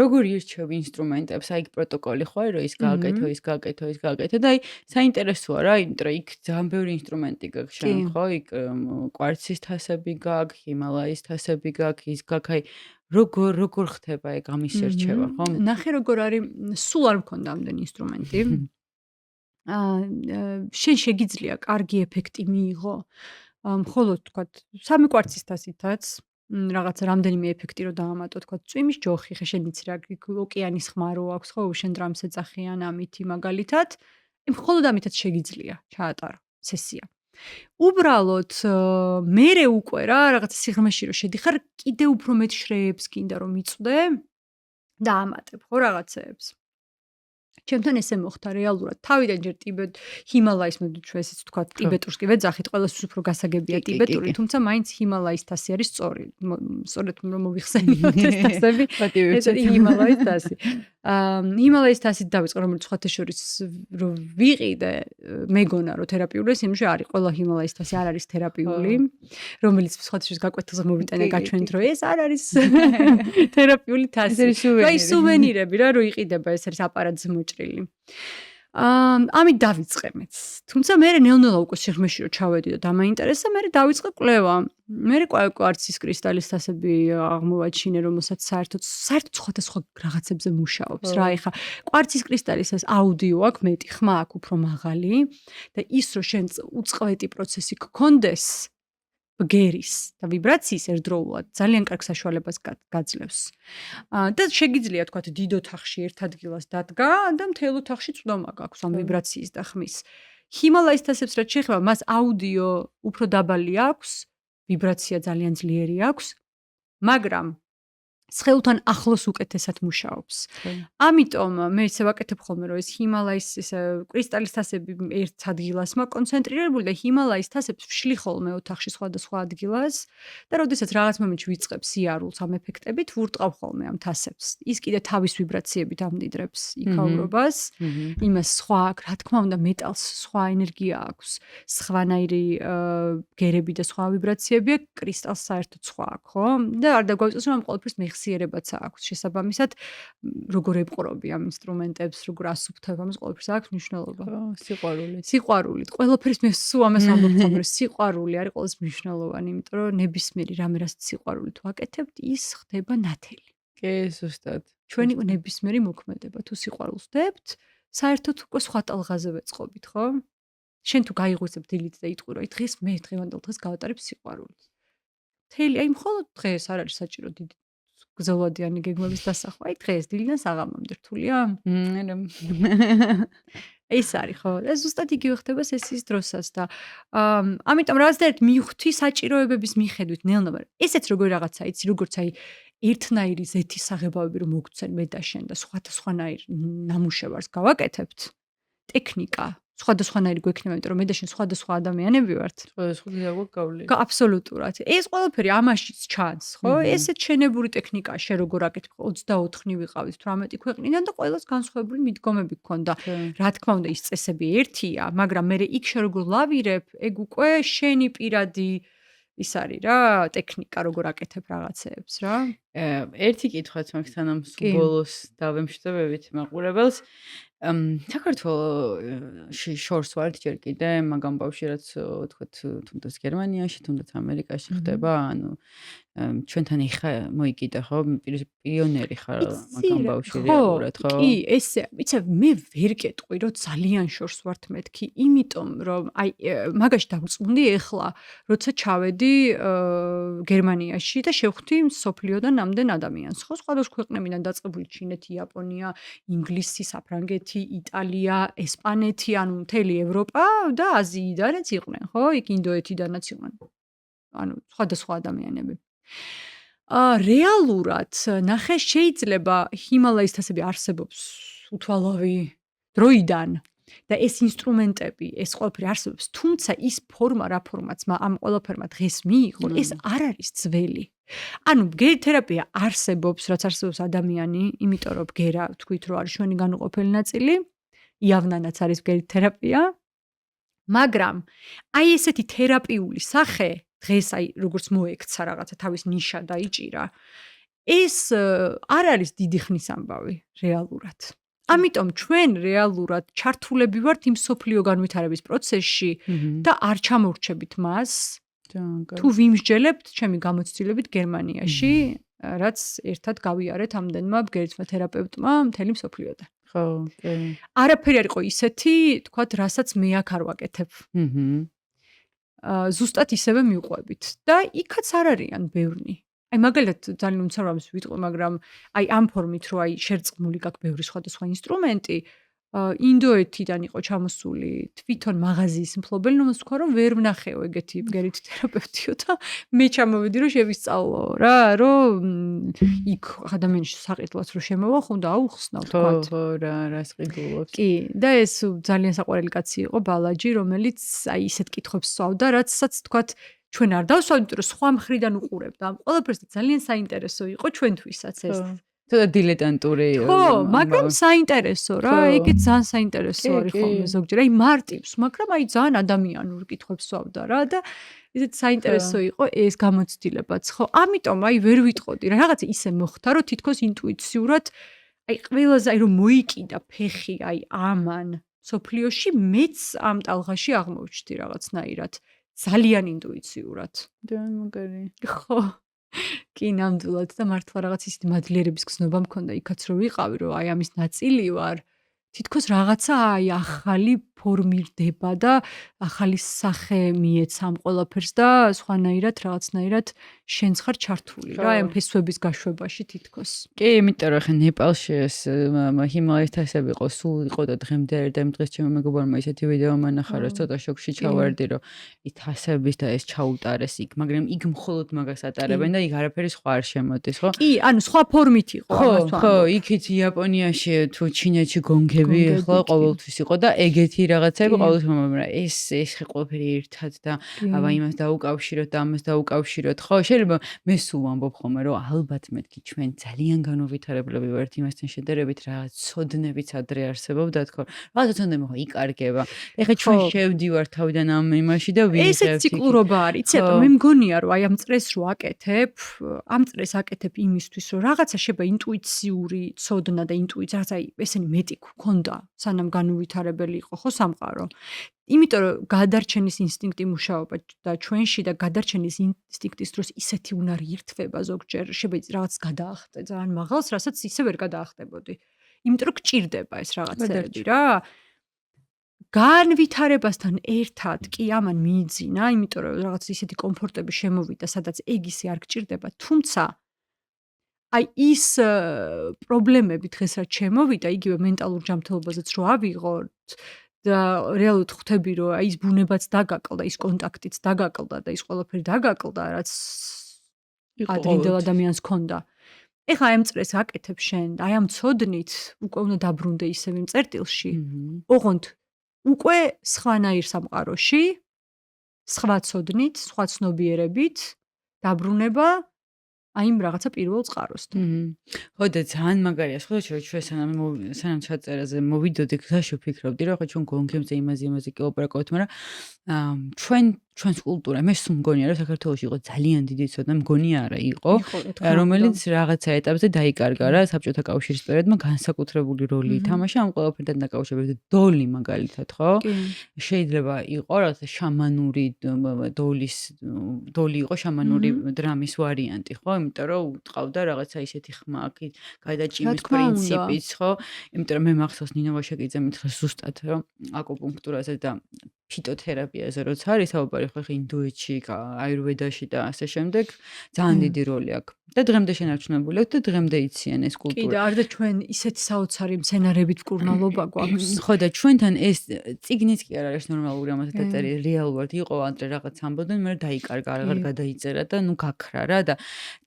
როგორ ირჩევ ინსტრუმენტებს, აი პროტოკოლი ხო არის რომ ის გააკეთო და აი საინტერესოა რა, იმიტომ რომ იქ ძალიან ბევრი ინსტრუმენტი გაქვს შენ ხო, იქ კვარცის თასები გაქვს, ჰიმალაის თასები გაქვს, ის გაქვს აი როგორ ხდება ეგ ამის შერჩევა ხო? ნახე როგორ არის, სულ არ მქონდა ამდენი ინსტრუმენტი. შენ შეგიძლია კარგი ეფექტი მიიღო, მხოლოდ თქვათ სამი კვარცის თასითაც რაღაც რამდენიმე ეფექტი რო დაამატო, თქვათ წვიმის ჯოხი, ხე შენ იცი რა, ოკეანის ხმა რო აქვს, ხო, შენ დრამს ეძახიან ამითი მაგალითად, მხოლოდ ამითაც შეგიძლია ჩაატარო სესია. უბრალოდ მერე უკვე რა, რაღაც სიღრმეში რო შედიხარ, კიდე უფრო მეტ შრეებს კიდე რომ მიწვდე და ამატებ, ხო, რაღაცეებს. ჩემთან ესე მოხდა რეალურად. თავიდან ჯერ ჰიმალაის მოდი ჩვენ ესეც ვთქვათ, ტიბეტურს კი ვეძახით, ყველასთვის უფრო გასაგებია ტიბეტური, თუმცა მაინც ჰიმალაის თასი არის სწორი. სწორედ რომ მოვიხსენიოთ ეს თასები, ეს არის ჰიმალაის თასი. ჰიმალაის თასით დავიწყე, რომელიც სხვათა შორის რომ ვიყიდე, მეგონა რომ თერაპიული ეს იმში არის, ყველა ჰიმალაის თასი არ არის თერაპიული, რომელიც სხვათა შორის გაკვეთილზე მოვიტანე გაჩვენეთ, რომ ეს არ არის თერაპიული თასი. აი სუვენირები რა, რომ იყიდება, ეს არის აპარატზე მოჭრილი. ამით დავიწყე მეც. თუმცა მე ნელ-ნელა უკვე სიღრმეში რომ ჩავედი და დამაინტერესა, მე დავიწყე კვლევა. მე კვარცის კრისტალის თასები აღმოვაჩინე, რომელსაც საერთოდ სხვადასხვა რაღაცებზე მუშაობს რა. ეხა კვარცის კრისტალის ეს აუდიო აქვს, მეტი ხმა აქვს უფრო მაღალი და ის რომ შენ უწყვეტი პროცესი გქონდეს ბგერის და ვიბრაციის ერთდროულად ძალიან კარგ საშუალებას გაძლევს. და შეგიძლია თქვათ დიდ ოთახში ერთ ადგილას დადგა და მთელ ოთახში წვდომა გაქვს ამ ვიბრაციის და ხმის. ჰიმალაის თასებს რაც შეეხება, მას აუდიო უფრო დაბალი აქვს, ვიბრაცია ძალიან ძლიერი აქვს, მაგრამ სხეულთან ახლოს უკეთესად მუშაობს. ამიტომ მე ისე ვაკეთებ ხოლმე, რომ ეს ჰიმალაის ეს კრისტალის თასები ერთ ადგილას მაკონცენტრირებული და ჰიმალაის თასებს ვშლი ხოლმე ოთახში სხვადასხვა ადგილას და როდესაც რაღაც მომენტში ვიწყებ სიარულს ამ ეფექტებით, ვურტყავ ხოლმე ამ თასებს. ის კიდე თავის ვიბრაციებით ამდიდრებს იქაურობას, იმას სხვა აქვს, რა თქმა უნდა, მეტალს სხვა ენერგია აქვს, სხვანაირი გერები და სხვა ვიბრაციები აქვს, კრისტალს საერთოდ სხვა აქვს, ხო? და არ დაგვაუწყდეს რომ ამ ყველაფერს ხსიერებაც აქვს შესაბამისად როგორ ეპყრობი ამ ინსტრუმენტებს, როგორ ასუფთავ ამას ყველაფერს აქვს მნიშვნელობა. სიყვარულით. ყველაფერს მე სულ ამას ამბობ, რომ სიყვარული არის ყველაზე მნიშვნელოვანი, იმიტომ რომ ნებისმიერი რამე რაც სიყვარულით ვაკეთებთ, ის ხდება ნათელი. კი, ზუსტად. ჩვენი ნებისმიერი მოქმედება თუ სიყვარულს ვდებთ, საერთოდ უკვე სხვა ტალღაზე ვეწყობით, ხო? შენ თუ გაიღვიძებ დილით და იტყვი რომ დღეს მე დღევანდელ დღეს გავატარებ სიყვარულით. მთელი აი მხოლოდ დღეს არ არის საჭირო დიდი გრძელვადიანი გეგმების დასახვა, აი დღეს დილიდან საღამომდე რთულია? ეს არის ხო? ეს ზუსტად იგივე ხდება სესიის დროსაც და ამიტომ რაღაცნაირად მივხვდი საჭიროებების მიხედვით ნელ-ნელა. ესეც როგორი რაღაცა, იცი, როგორც აი ერთნაირი ზეთის საღებავები რომ მოგცენ მე და შენ და სხვადასხვანაირ ნამუშევარს გავაკეთებთ, ტექნიკა სხვადასხვანაირი გვექნება, იმიტომ რომ მე და შენ სხვადასხვა ადამიანები ვართ. სხვადასხვა გავგავლე. აბსოლუტურად. ეს ყველაფერი ამაშიც ჩანს, ხო? ესეც შენებური ტექნიკაა, შენ როგორ აკეთებ, 24-ნი ვიყავით 18 ქვეყნიდან და ყველას განსხვავებული მიდგომები გქონდა. რა თქმა უნდა, ის წესები ერთია, მაგრამ მე იქ შენ როგორ ლავირებ, ეგ უკვე შენი პირადი ის არის რა, ტექნიკა როგორ აკეთებ რაღაცეებს რა. ერთი კითხვაც მაქვს სანამ ბოლოს დავემშვიდობებით მაყურებელს. საქართველოში შორს ვართ ჯერ კიდე, მაგამ ბავშვი რაც ვთქვათ, თუნდაც გერმანიაში, თუნდაც ამერიკაში ხდება, ანუ ჩვენთან ეხა მოიკიდა ხო, პიონერი ხარ მაგამ ბავშვი რეალურად ხო? კი, ესე, იცი, მე ვერ გეტყვი, რომ ძალიან შორს ვართ მეთქი, იმიტომ რომ აი მაგაში დავწუნდი ეხლა, როცა ჩავედი გერმანიაში და შევხვდი სოფლიოდან ამდენ ადამიანს, ხო, სხვადასხვა ქვეყნებიდან დაწყებული ჩინეთი, იაპონია, ინგლისი, საფრანგეთი, იტალია, ესპანეთი, ანუ მთელი ევროპა და აზიიდანაც იყვნენ, ხო? იქ ინდოეთიდანაც იყვნენ. ანუ სხვადასხვა ადამიანები. რეალურად ნახე შეიძლება ჰიმალაის თასები არსებობს უთვალავი დროიდან და ეს ინსტრუმენტები, ეს ყველაფერი არსებობს, თუმცა ის ფორმა, რა ფორმაც ამ ყველაფერმა დღეს მიიღო, ეს არ არის ძველი. ანუ ბგერი თერაპია არსებობს, რაც არსებობს ადამიანი, იმიტომ რომ ბგერა თქვით რომ არის ჩვენი განუყოფელი ნაწილი, იავნანაც არის ბგერი თერაპია, მაგრამ აი ესეთი თერაპიული სახე დღეს აი როგორც მოექცა რაღაცა თავის ნიშა დაიჭირა, ეს არ არის დიდი ხნის ამბავი რეალურად. ამიტომ ჩვენ რეალურად ჩართულები ვართ იმ სოფლიო განვითარების პროცესში და არ ჩამოვრჩებით მას. თუ ვიმსჯელებთ ჩემი გამოცდილებით გერმანიაში, რაც ერთად გავიარეთ ამდენმა ბგერითმა თერაპევტმა მთელი მსოფლიოდან. ხო, კი. არაფერი არ იყო ისეთი, თქვათ, რასაც მე აქ არ ვაკეთებ. ზუსტად ისევე მივყვებით და იქაც არ არიან ბევრნი. აი მაგალითად ძალიან უმცრომს ვიტყვი, მაგრამ აი ამ ფორმით რო აი შერწყმული გაქვს ბევრი სხვადასხვა ინსტრუმენტი, ინდოეთიდან იყო ჩამოსული თვითონ მაღაზიის მფლობელი, რომელსაც ვქვა რომ ვერ ვნახეო ეგეთი ბგერითი თერაპევტიო და მე ჩამოვედი რომ შევისწავლო რა, რომ იქ ადამიანში საყიდლად რო შემოვა, ხუნდა აუხსნავ თქვათ. ხო, რას ყიდულობს. კი, და ეს ძალიან საყვარელი კაცი იყო ბალაჯი, რომელიც აი ისეთ კითხვებს სვავდა, რაცაც თქვათ ჩვენ არ დავსვავთ, იმიტომ რომ სხვა მხრიდან უყურებდა ამ ყველაფერს და ძალიან საინტერესო იყო ჩვენთვისაც ეს. თუმცა დილეტანტური. ხო, მაგრამ საინტერესო რა, ეგეც ძალიან საინტერესო არის ხოლმე ზოგჯერ. აი მარტივს, მაგრამ აი ძალიან ადამიანურ კითხვებს სვავდა რა და ისეთ საინტერესო იყო ეს გამოცდილებაც, ხო? ამიტომ აი ვერ ვიტყოდი რა, რაღაცა ისე მოხდა, რომ თითქოს ინტუიციურად აი ყველაზე აი რომ მოიკიდა ფეხი აი ამან სოფლიოში მეც ამ ტალღაში აღმოჩნდი რაღაცნაირად. ძალიან ინტუიციურად. ძალიან მაგარი. ხო. კი, ნამდვილად და მართლა რაღაც ისეთი მადლიერების გზნობა მქონდა იქაც რომ ვიყავი, რომ აი ამის ნაწილი ვარ. თითქოს რაღაცა აი ახალი ფორმირდება და ახალი სახე მიეცა ამ ყველაფერს და სხვანაირად რაღაცნაირად შენც ხარ ჩართული რა ამ ფესვების გაშვებაში თითქოს. კი, იმიტომ რომ ხა ნეპალში ეს ჰიმალაის თასები იყო, სულ იყო და დღემდე არ და იმ დღეს ჩემო მეგობარმა ისეთი ვიდეო მანახა, რომ ცოტა შოკში ჩავარდი, რომ ის თასების და ეს ჩაუტარეს იქ, მაგრამ იქ მხოლოდ მაგას ატარებენ და იქ არაფერი სხვა არ შემოდის, ხო? კი, ანუ სხვა ფორმით იყო ამას ხო, იქით იაპონიაში თუ ჩინეთში გონგები ახლა ყოველთვის იყო და ეგეთი რაღაცები ყოველთვის მომებრა ეს ყველაფერი ერთად და აბა იმას დაუკავშიროთ და ამას დაუკავშიროთ ხო შეიძლება მე სულ ვამბობ ხოლმე რომ ალბათ მეთქი ჩვენ ძალიან განუვითარებლები ვართ იმასთან შედარებით რაღაც ცოდნებიც ადრე არსებობდა თქო რაღაც ცოდნები ხო იკარგება ეხლა ჩვენ შევდივართ თავიდან ამ იმაში და ვიღებთ ეს ციკლურობა არის იცი მე მგონია რომ აი ამ წრეს რო აკეთებ ამ წრეს აკეთებ იმისთვის რომ რაღაცა შეიძლება ინტუიციური ცოდნა და ინტუიცია რაღაცა ესენი მეტი გქონდა სანამ განუვითარებელი იყო ხო სამყარო იმიტომ რომ გადარჩენის ინსტინქტი მუშაობა და ჩვენში და გადარჩენის ინსტინქტის დროს ისეთი უნარი ირთვება ზოგჯერ შეიძლება რაღაც გადაახტე ძალიან მაღალს რასაც ისე ვერ გადაახტებოდი იმიტომ რომ გჭირდება ეს რაღაცები რა განვითარებასთან ერთად კი ამან მიიძინა იმიტომ რომ რაღაც ისეთი კომფორტები შემოვიდა სადაც ეგ ისე არ გჭირდება თუმცა აი ის პრობლემები დღეს რაც შემოვიდა იგივე მენტალურ ჯანმრთელობაზეც რო ავიღოთ და რეალურად ხვდები რომ აი ის ბუნებაც დაგაკლდა ის კონტაქტიც დაგაკლდა და ის ყველაფერი დაგაკლდა რაც ადრინდელ ადამიანს ჰქონდა ეხლა ამ წრეს აკეთებ შენ და აი ამ ცოდნით უკვე უნდა დაბრუნდე ისევ იმ წერტილში ოღონდ უკვე სხვანაირ სამყაროში სხვა ცოდნით სხვა ცნობიერებით დაბრუნება აი იმ რაღაცა პირველ წყაროსთან. ხო და ძალიან მაგარია ხო ჩვენ სანამ ჩაწერაზე მოვიდოდი გზაში ვფიქრობდი რომ ხო ჩვენ გონგემზე იმაზე კი ოპერაკობთ მაგრამ ჩვენს კულტურა მე სულ მგონია რომ საქართველოში იყო ძალიან დიდი ცოდნა მგონია არა იყო რომელიც რაღაცა ეტაპზე დაიკარგა რა საბჭოთა კავშირის პერიოდმა განსაკუთრებული როლი ითამაშა ამ ყველაფერთან დაკავშირებით დოლი მაგალითად ხო შეიძლება იყო რაღაცა შამანური დოლი იყო შამანური დრამის ვარიანტი ხო იმიტომ რომ უტყავდა რაღაცა ისეთი ხმა გადაჭიმის პრინციპიც ხო იმიტომ რომ მე მახსოვს ნინო ვაშაკიძე მითხრა ზუსტად რომ აკუპუნქტურაზე და ფიტოთერაპიაზე როცა არის საუბარი ხო ხე ინდოეთში, აიურვედაში და ასე შემდეგ ძალიან დიდი როლი აქვს. და დღემდე შენარჩუნებული აქვს და დღემდე იციან ეს კულტურა. კი და არ და ჩვენ ისეთი საოცარი მცენარებით მკურნალობა გვაქვს. ხო და ჩვენთან ეს წიგნიც კი არ არის ნორმალური ამასაც დაწერილი რეალურად იყო ადრე რაღაც ამბობდნენ მე დაიკარგა აღარ გადაიწერა და ნუ გაქრა რა და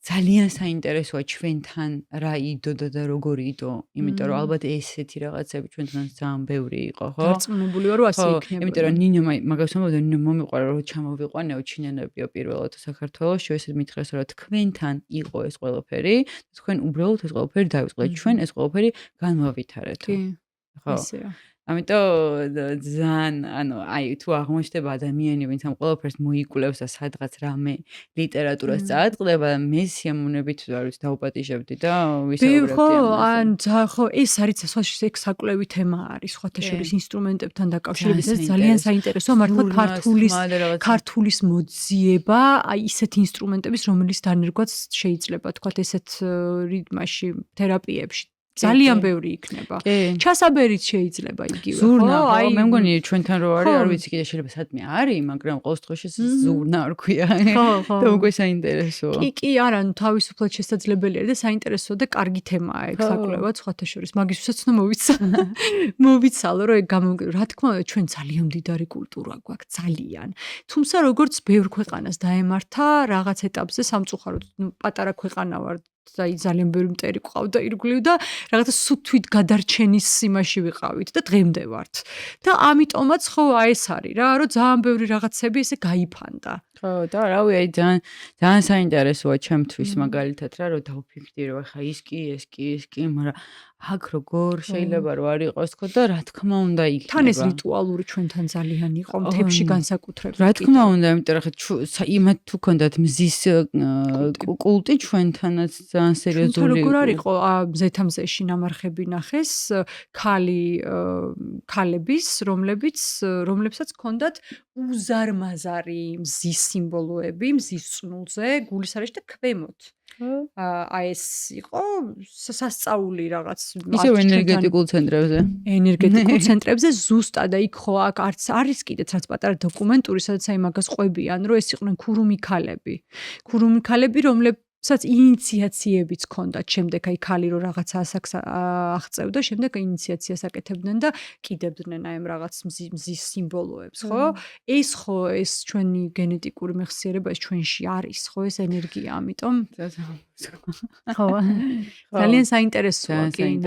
ძალიან საინტერესოა ჩვენთან რა იდოდა და როგორი იდო იმიტომ რომ ალბათ ესეთი რაღაცები ჩვენთან ძალიან ბევრი იყო ხო დარწმუნებული ვარ რომ ასე იქნება იმიტომ რომ ნინო მაგას ამბობდა ნინო მომიყვარა რომ ჩამოვიყვანეო ჩინელებიო პირველად საქართველოში ესეთ მითხრეს რომ თქვენთან იყო ეს ყველაფერი თქვენ უბრალოდ ეს ყველაფერი დაიწყეთ ჩვენ ეს ყველაფერი განვავითარეთ ხო ისეა ამიტომ ძალიან ანუ აი თუ აღმოჩნდება ადამიანი ვინც ამ ყველაფერს მოიკვლევს და სადღაც რამე ლიტერატურას წააწყდება მე სიამოვნებით არ ვიცი დაუპატიჟებდი და ვისაუბრებდი ხო ან ხო ეს არის საკლევი თემა არის სხვათა შორის ინსტრუმენტებთან დაკავშირებით ეს ძალიან საინტერესოა მართლა ქართულის მოძიება აი ისეთი ინსტრუმენტების რომელიც დანერგვაც შეიძლება თქვათ ესეთ რიტმაში თერაპიებში ძალიან ბევრი იქნება. ჩასაბერიც შეიძლება იგივე, ხო? აი მე მგონი ჩვენთან რო არის, არ ვიცი კიდე შეიძლება სადმე არის, მაგრამ ყოველ შემთხვევაში ზურნა არ ქვია. და უკვე საინტერესოა. კი, არა, ნუ თავისუფლად შესაძლებელია და საინტერესოა და კარგი თემაა ეგ საკვლევად სხვათა შორის. მაგისთვისაც უნდა მოვიცალო, რომ ეგ გამომგე. რა თქმა უნდა, ჩვენ ძალიან მდიდარი კულტურა გვაქვს, ძალიან. თუმცა როგორც ბევრ ქვეყანას დაემართა რაღაც ეტაპზე სამწუხაროდ, ნუ პატარა ქვეყანა ვარ და ძალიან ბევრი მტერი ყავდა ირგვლივ და რაღაცა სუთვით გადარჩენის იმაში ვიყავით და დღემდე ვართ. და ამიტომაც ხო აი ეს არის რა, რომ ძალიან ბევრი რაღაცები ესე გაიფანტა. ხო და რავი აი ძალიან საინტერესოა ჩემთვის მაგალითად რა რომ დავფიქრდი რომ ახლა ის კი, მაგრამ აქ როგორ შეიძლება რომ არ იყოს ხო და რა თქმა უნდა იქნება. თან ეს რიტუალური ჩვენთან ძალიან იყო მთებში განსაკუთრებით. რა თქმა უნდა, იმიტომ რომ ხა იმათ თუ ქონდათ მზის კულტი ჩვენთანაც ძალიან სერიოზული. როგორ არ იყო მზეთამზეში ნამარხები ნახეს ქალების რომლებსაც ქონდათ უზარმაზარი მზის სიმბოლოები მზის წნულზე გულის არეში და ქვემოთ. აი ეს იყო სასწაული რაღაც ისე ენერგეტიკულ ცენტრებზე. ენერგეტიკულ ცენტრებზე ზუსტად და იქ ხო აქ არც არის კიდეც რაც პატარა დოკუმენტური სადაც აი მაგას ყვებიან რომ ეს იყვნენ ქურუმი ქალები. ქურუმი ქალები რომლებსაც ინიციაციებიც ჰქონდათ შემდეგ აი ქალი რო რაღაცა აღწევდა შემდეგ ინიციაციას აკეთებდნენ და კიდებდნენ აი ამ რაღაც მზის სიმბოლოებს ხო? ეს ხო ეს ჩვენი გენეტიკური მეხსიერება ეს ჩვენში არის ხო ეს ენერგია ამიტომ ხო ძალიან საინტერესოა კი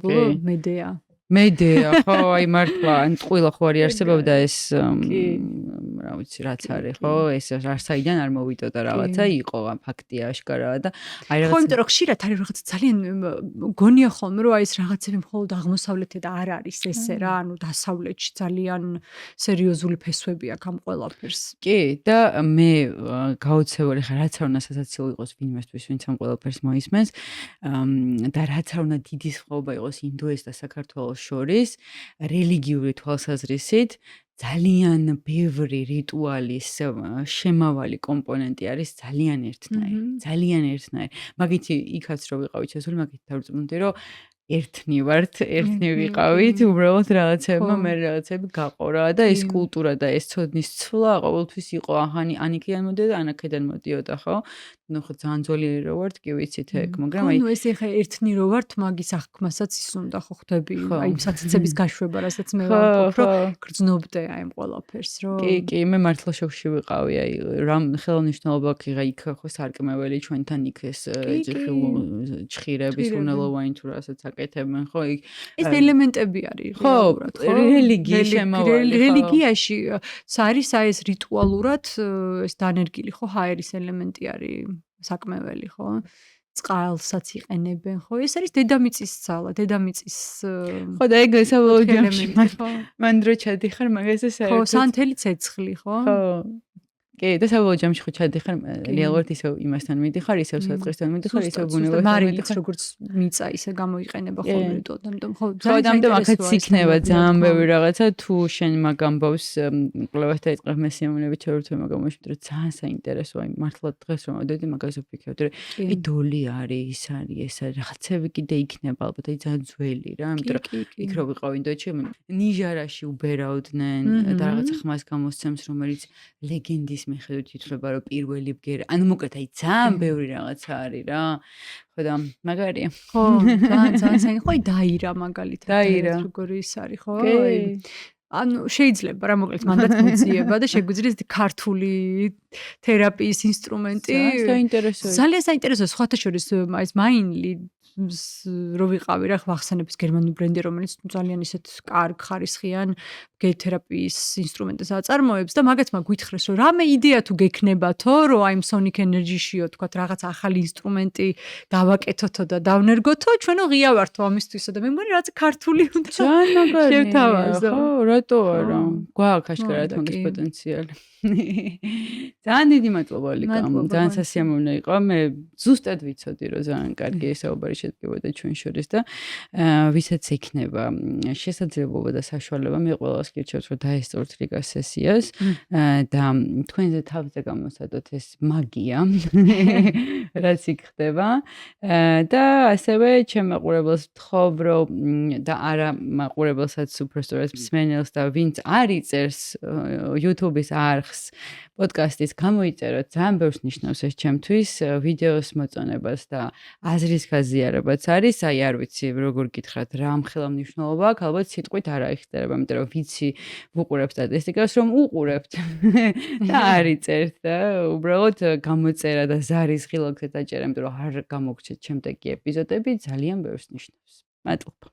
ბოლო მედეა მედეა ხო აი მართლა ან ტყუილა ხო არ არსებობდა ეს რა ვიცი რაც არის ხო ეს არსაიდან არ მოვიტოდა რაღაცა იყო ფაქტია აშკარაა და აი რაღაცა ხო იმიტომ რომ ხშირად არის რაღაც ძალიან გონია ხოლმე რომ აი ეს რაღაცები მხოლოდ აღმოსავლეთში და არ არის ესე რა ანუ დასავლეთში ძალიან სერიოზული ფესვები აქვს ამ ყველაფერს კი და მე გაოცებული ხარ რაც არ უნდა სასაცილო იყოს ვინმესთვის ვინც ამ ყველაფერს მოისმენს და რაც არ უნდა დიდი სხვაობა იყოს ინდოეთს და საქართველოს შორის რელიგიური თვალსაზრისით ძალიან ბევრი რიტუალის შემავალი კომპონენტი არის ძალიან ერთნაირი. მაგითი იქაც რო ვიყავით შესული, მაგით დავწმუნდი, რომ ერთნი ვიყავით, უბრალოდ რაღაცებმა მე რაღაცები გაყორა და ეს კულტურა და ეს ცოდნის ცვლა ყოველთვის იყო ან იქიდან მოდიოდა, ან აქედან მოდიოდა, ხო? ну ხო ძალიან ძველი რო ვართ კი ვიცით ეგ მაგრამ აი ნუ ეს ხა ერთნი რო ვართ მაგის აღქმასაც ის უნდა ხო ხვდები აი საცეცების გაშვება რასაც მე ვამბობ რომ გრძნობდე აი ამ ყველაფერს რომ კი მე მართლა შოქში ვიყავი აი რამ ხელოვანიშნულობა ქიღა იქ ხო სარკმეველი ჩვენთან იქ ეს ჭხირების უნელოვანი თუ რასაც აკეთებენ ხო იქ ეს ელემენტები არის ხო რელიგიის შემავალი რელიგიაში არის აი ეს რიტუალურად ეს დანერგილი ხო ჰაერის ელემენტი არის საკმეველი ხო წყალსაც იყენებენ ხო ეს არის დედამიწის ძალა დედამიწის ხო და ეგ საბოლოო ჯამში მან დრო ჩადიხარ მაგაზე საერთოდ ხო სანთელი ცეცხლი ხო ხო კი და საბოლოო ჯამში ხო ჩადიხარ რეალურად ისევ იმასთან მიდიხარ ისევ საწყისთან მიდიხარ ისევ ბუნებასთან მიდიხარ როგორც მიწა ისე გამოიყენება ხოლმე რიტუალამდე ხო ძალიან ახაც იქნება ძალიან ბევრი რაღაცა თუ შენ მაგ ამბავს კვლევას დაიწყებ მესიამოვნებით შეურთმე მაგამოშით რომ ძალიან საინტერესოა აი მართლა დღეს რომ მოდედი მაგაზე ვფიქრობ რომ აი დოლი არის ის არის ეს რაღაცები კიდე იქნება ალბათ აი ძალიან ძველი რა იმიტომ რომ იქ რო ვიყავ ინდოეთში ნიჟარაში უბერავდნენ და რაღაცა ხმას გამოსცემს რომელიც ლეგენდის მიხედვით ითვლება რომ პირველი ბგერა ანუ მოკლედ აი ძალიან ბევრი რაღაცა არის რა ხო და მაგარია ხო ძალიან ხო დაირა მაგალითად დაირა როგორი ის არის ხო ანუ შეიძლება რა მოკლედ მანდაც მოძიება და შეგვიძლია ქართული თერაპიის ინსტრუმენტი ძალიან საინტერესოა სხვათა შორის ეს მაინლი რო ვიყავი რა ვახსენებს გერმანული ბრენდი რომელიც ძალიან ისეთ კარგ ხარისხიან გეთერაპიის ინსტრუმენტებს აწარმოებს და მაგაც მაგვითხრეს რომ რამე იდეა თუ გექნებათო რომ აი Sonic Energy-შიო თქვა რაღაც ახალი ინსტრუმენტი გავაკეთოთო და დავნერგოთო ჩვენო ღია ვართო ამისთვისო და მე მგონი რაც ქართული უნდა შევთავაზო ხო რატო არა გვაქვს აშკარად მაგის პოტენციალი ძალიან დიდი მადლობა ლიკა ძალიან სასიამოვნო იყო მე ზუსტად ვიცოდი რომ ძალიან კარგი საუბარი შედგებოდა ჩვენ შორის და ვისაც იქნება შესაძლებლობა და საშუალება მე ყველას გირჩევთ რომ დაესწორთ ლიკას სესიას და თქვენზე თავზე გამოსადოთ ეს მაგია რაც იქ ხდება და ასევე ჩემ მაყურებელს ვთხოვ რომ და არა მაყურებელსაც უბრალოდ მსმენელს და ვინც არ იწერს YouTube-ის არხს პოდკასტის გამოიწეროთ ძალიან ბევრს ნიშნავს ეს ჩემთვის ვიდეოს მოწონებას და აზრის გაზიარებაც არის აი არ ვიცი როგორ გითხრათ რა ხელოვნებმნიშვნელობა აქვს ალბათ სიტყვით არ აიხსნება იმიტომ რომ ვიცი ვუყურებ სტატისტიკას რომ უყურებთ და არ იწერთ და უბრალოდ გამოწერა და ზარის ღილაკზე დაჭერა იმიტომ რომ არ გამოგჩეთ შემდეგი ეპიზოდები ძალიან ბევრს ნიშნავს მადლობა